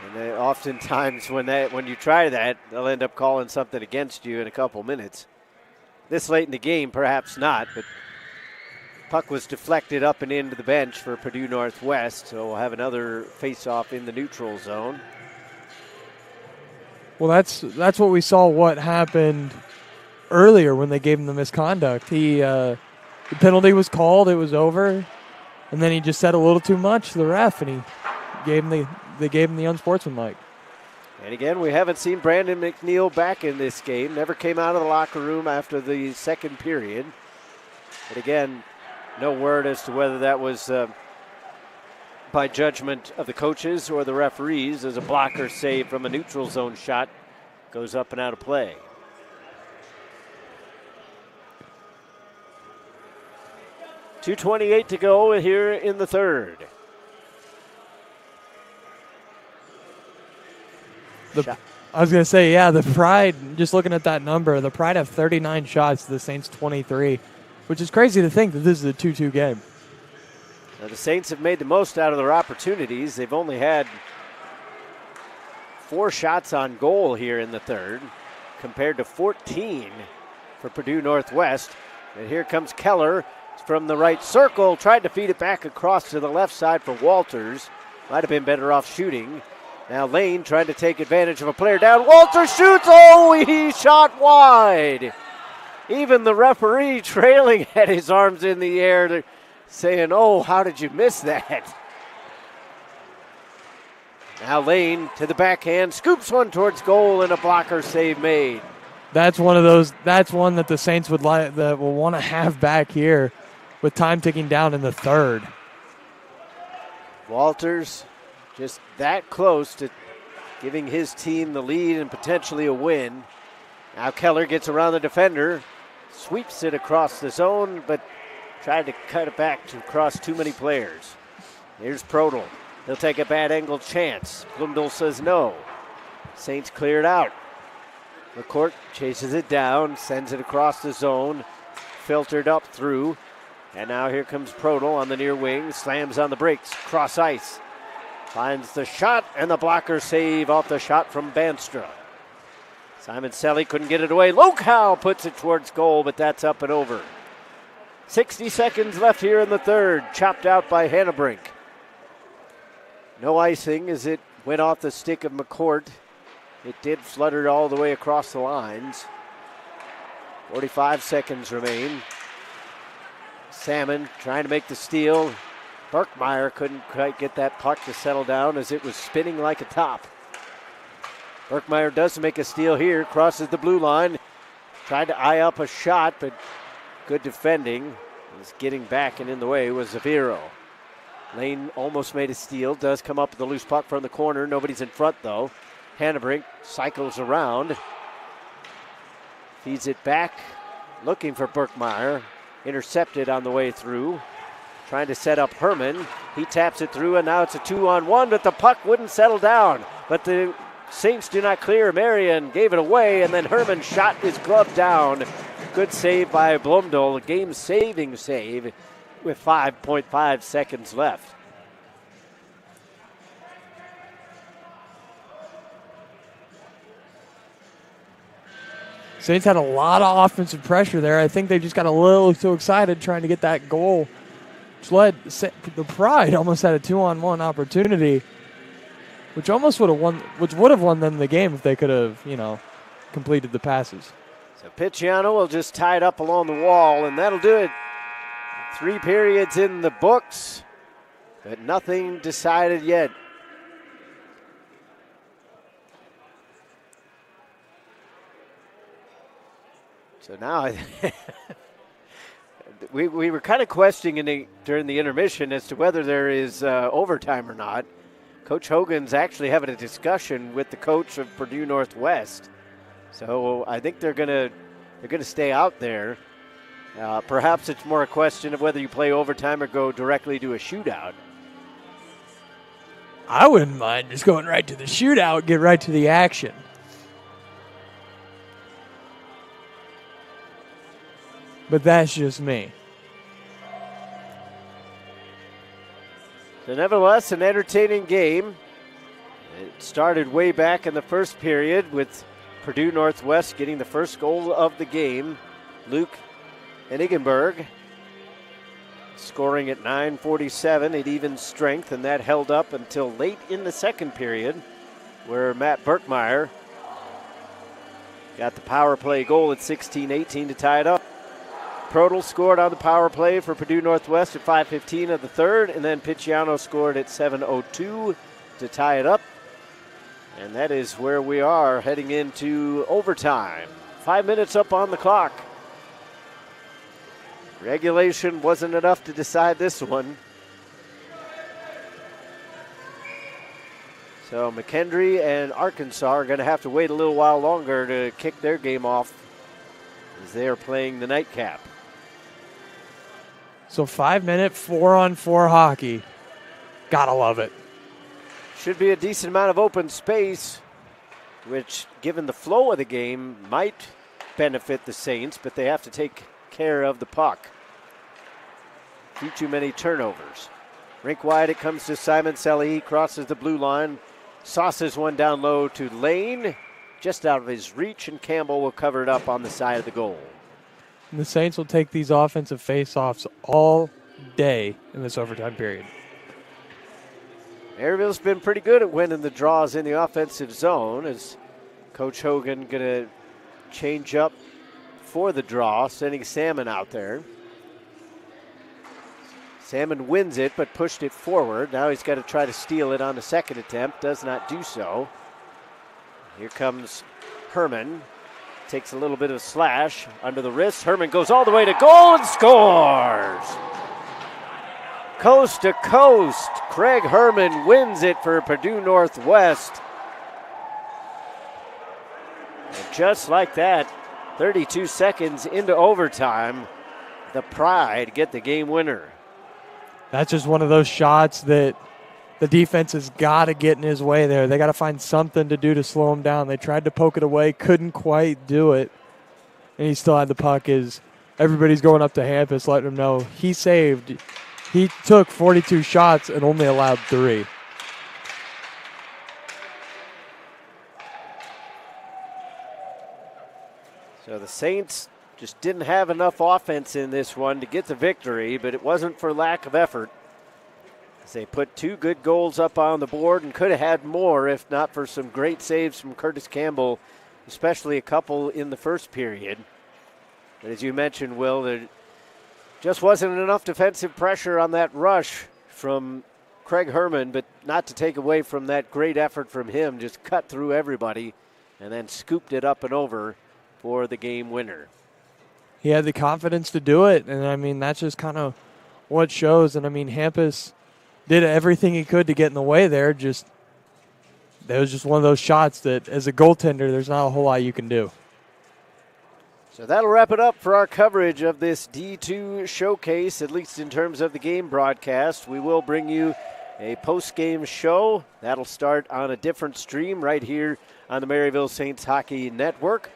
[SPEAKER 2] And they, oftentimes when you try that, they'll end up calling something against you in a couple minutes. This late in the game, perhaps not, but puck was deflected up and into the bench for Purdue Northwest, so we'll have another face-off in the neutral zone.
[SPEAKER 3] Well, that's what we saw what happened earlier when they gave him the misconduct. The penalty was called, it was over, and then he just said a little too much to the ref, and they gave him the unsportsmanlike.
[SPEAKER 2] And again, we haven't seen Brandon McNeil back in this game. Never came out of the locker room after the second period. But again, no word as to whether that was by judgment of the coaches or the referees, as a blocker save from a neutral zone shot goes up and out of play. .228 to go here in the third.
[SPEAKER 3] I was going to say, the Pride, just looking at that number, the Pride have 39 shots, the Saints 23, which is crazy to think that this is a 2-2 game.
[SPEAKER 2] Now the Saints have made the most out of their opportunities. They've only had 4 shots on goal here in the third, compared to 14 for Purdue Northwest. And here comes Keller from the right circle, tried to feed it back across to the left side for Walters. Might have been better off shooting. Now Lane trying to take advantage of a player down. Walters shoots. Oh, he shot wide. Even the referee trailing had his arms in the air, saying, oh, how did you miss that? Now Lane to the backhand, scoops one towards goal, and a blocker save made.
[SPEAKER 3] That's one of those. That's one that the Saints would like, that will want to have back here, with time ticking down in the third.
[SPEAKER 2] Walters just that close to giving his team the lead and potentially a win. Now Keller gets around the defender, sweeps it across the zone, but tried to cut it back to cross too many players. Here's Prodel. He'll take a bad angle chance. Blumdahl says no. Saints clear it out. McCourt chases it down, sends it across the zone, filtered up through. And now here comes Prodel on the near wing, slams on the brakes, cross ice. Finds the shot, and the blocker save off the shot from Banstra. Simon Selly couldn't get it away. Lokow puts it towards goal, but that's up and over. 60 seconds left here in the third, chopped out by Hannebrink. No icing as it went off the stick of McCourt. It did flutter all the way across the lines. 45 seconds remain. Salmon trying to make the steal. Berkmeyer couldn't quite get that puck to settle down as it was spinning like a top. Berkmeyer does make a steal here, crosses the blue line. Tried to eye up a shot, but good defending. He's getting back, and in the way was Zaviro. Lane almost made a steal, does come up with the loose puck from the corner. Nobody's in front, though. Hannebrink cycles around. Feeds it back, looking for Berkmeyer. Intercepted on the way through. Trying to set up Herman. He taps it through, and now it's a 2-on-1, but the puck wouldn't settle down. But the Saints do not clear. Marion gave it away, and then Herman shot his glove down. Good save by Blumdahl, a game-saving save with 5.5 seconds left.
[SPEAKER 3] Saints had a lot of offensive pressure there. I think they just got a little too excited trying to get that goal, which led the Pride almost had a 2-on-1 opportunity, which almost would have won them the game if they could have, completed the passes.
[SPEAKER 2] So Picciano will just tie it up along the wall, and that'll do it. 3 periods in the books, but nothing decided yet. So now we were kind of questioning during the intermission as to whether there is overtime or not. Coach Hogan's actually having a discussion with the coach of Purdue Northwest. So I think they're gonna stay out there. Perhaps it's more a question of whether you play overtime or go directly to a shootout.
[SPEAKER 3] I wouldn't mind just going right to the shootout, get right to the action. But that's just me.
[SPEAKER 2] So nevertheless, an entertaining game. It started way back in the first period with Purdue Northwest getting the first goal of the game. Luke Enigenberg scoring at 9:47 at even strength, and that held up until late in the second period where Matt Berkmeyer got the power play goal at 16:18 to tie it up. Prodel scored on the power play for Purdue Northwest at 5:15 of the third, and then Picciano scored at 7:02 to tie it up. And that is where we are heading into overtime. 5 minutes up on the clock. Regulation wasn't enough to decide this one. So McKendree and Arkansas are going to have to wait a little while longer to kick their game off as they are playing the nightcap.
[SPEAKER 3] So 5-minute 4-on-4 hockey. Gotta love it.
[SPEAKER 2] Should be a decent amount of open space, which, given the flow of the game, might benefit the Saints, but they have to take care of the puck. Too many turnovers. Rink wide, it comes to Simon Selly. He crosses the blue line, sauces one down low to Lane, just out of his reach, and Campbell will cover it up on the side of the goal.
[SPEAKER 3] And the Saints will take these offensive face-offs all day in this overtime period.
[SPEAKER 2] Maryville's been pretty good at winning the draws in the offensive zone. As Coach Hogan going to change up for the draw, sending Salmon out there. Salmon wins it, but pushed it forward. Now he's got to try to steal it on the second attempt. Does not do so. Here comes Herman. takes a little bit of a slash under the wrist. Herman goes all the way to goal and scores. Coast to coast, Craig Herman wins it for Purdue Northwest. And just like that, 32 seconds into overtime, the Pride get the game winner.
[SPEAKER 3] That's just one of those shots that the defense has got to get in his way there. They got to find something to do to slow him down. They tried to poke it away, couldn't quite do it. And he still had the puck as everybody's going up to Hampus, letting him know he saved. He took 42 shots and only allowed 3.
[SPEAKER 2] So the Saints just didn't have enough offense in this one to get the victory, but it wasn't for lack of effort. They put 2 good goals up on the board and could have had more if not for some great saves from Curtis Campbell, especially a couple in the first period. But as you mentioned, Will, there just wasn't enough defensive pressure on that rush from Craig Herman, but not to take away from that great effort from him. Just cut through everybody and then scooped it up and over for the game winner.
[SPEAKER 3] He had the confidence to do it, and, I mean, that's just kind of what shows. And, I mean, Hampus did everything he could to get in the way there. Just that was just one of those shots that, as a goaltender, there's not a whole lot you can do.
[SPEAKER 2] So that'll wrap it up for our coverage of this D2 showcase, at least in terms of the game broadcast. We will bring you a post-game show. That'll start on a different stream right here on the Maryville Saints Hockey Network.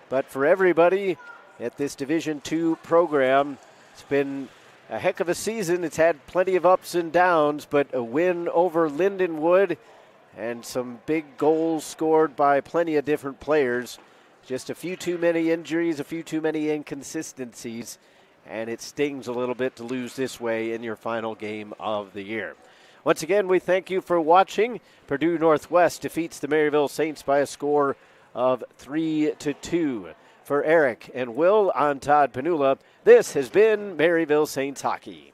[SPEAKER 2] But for everybody at this Division II program, it's been a heck of a season. It's had plenty of ups and downs, but a win over Lindenwood and some big goals scored by plenty of different players. Just a few too many injuries, a few too many inconsistencies, and it stings a little bit to lose this way in your final game of the year. Once again, we thank you for watching. Purdue Northwest defeats the Maryville Saints by a score of 3-2. For Eric and Will, I'm Todd Panula. This has been Maryville Saints Hockey.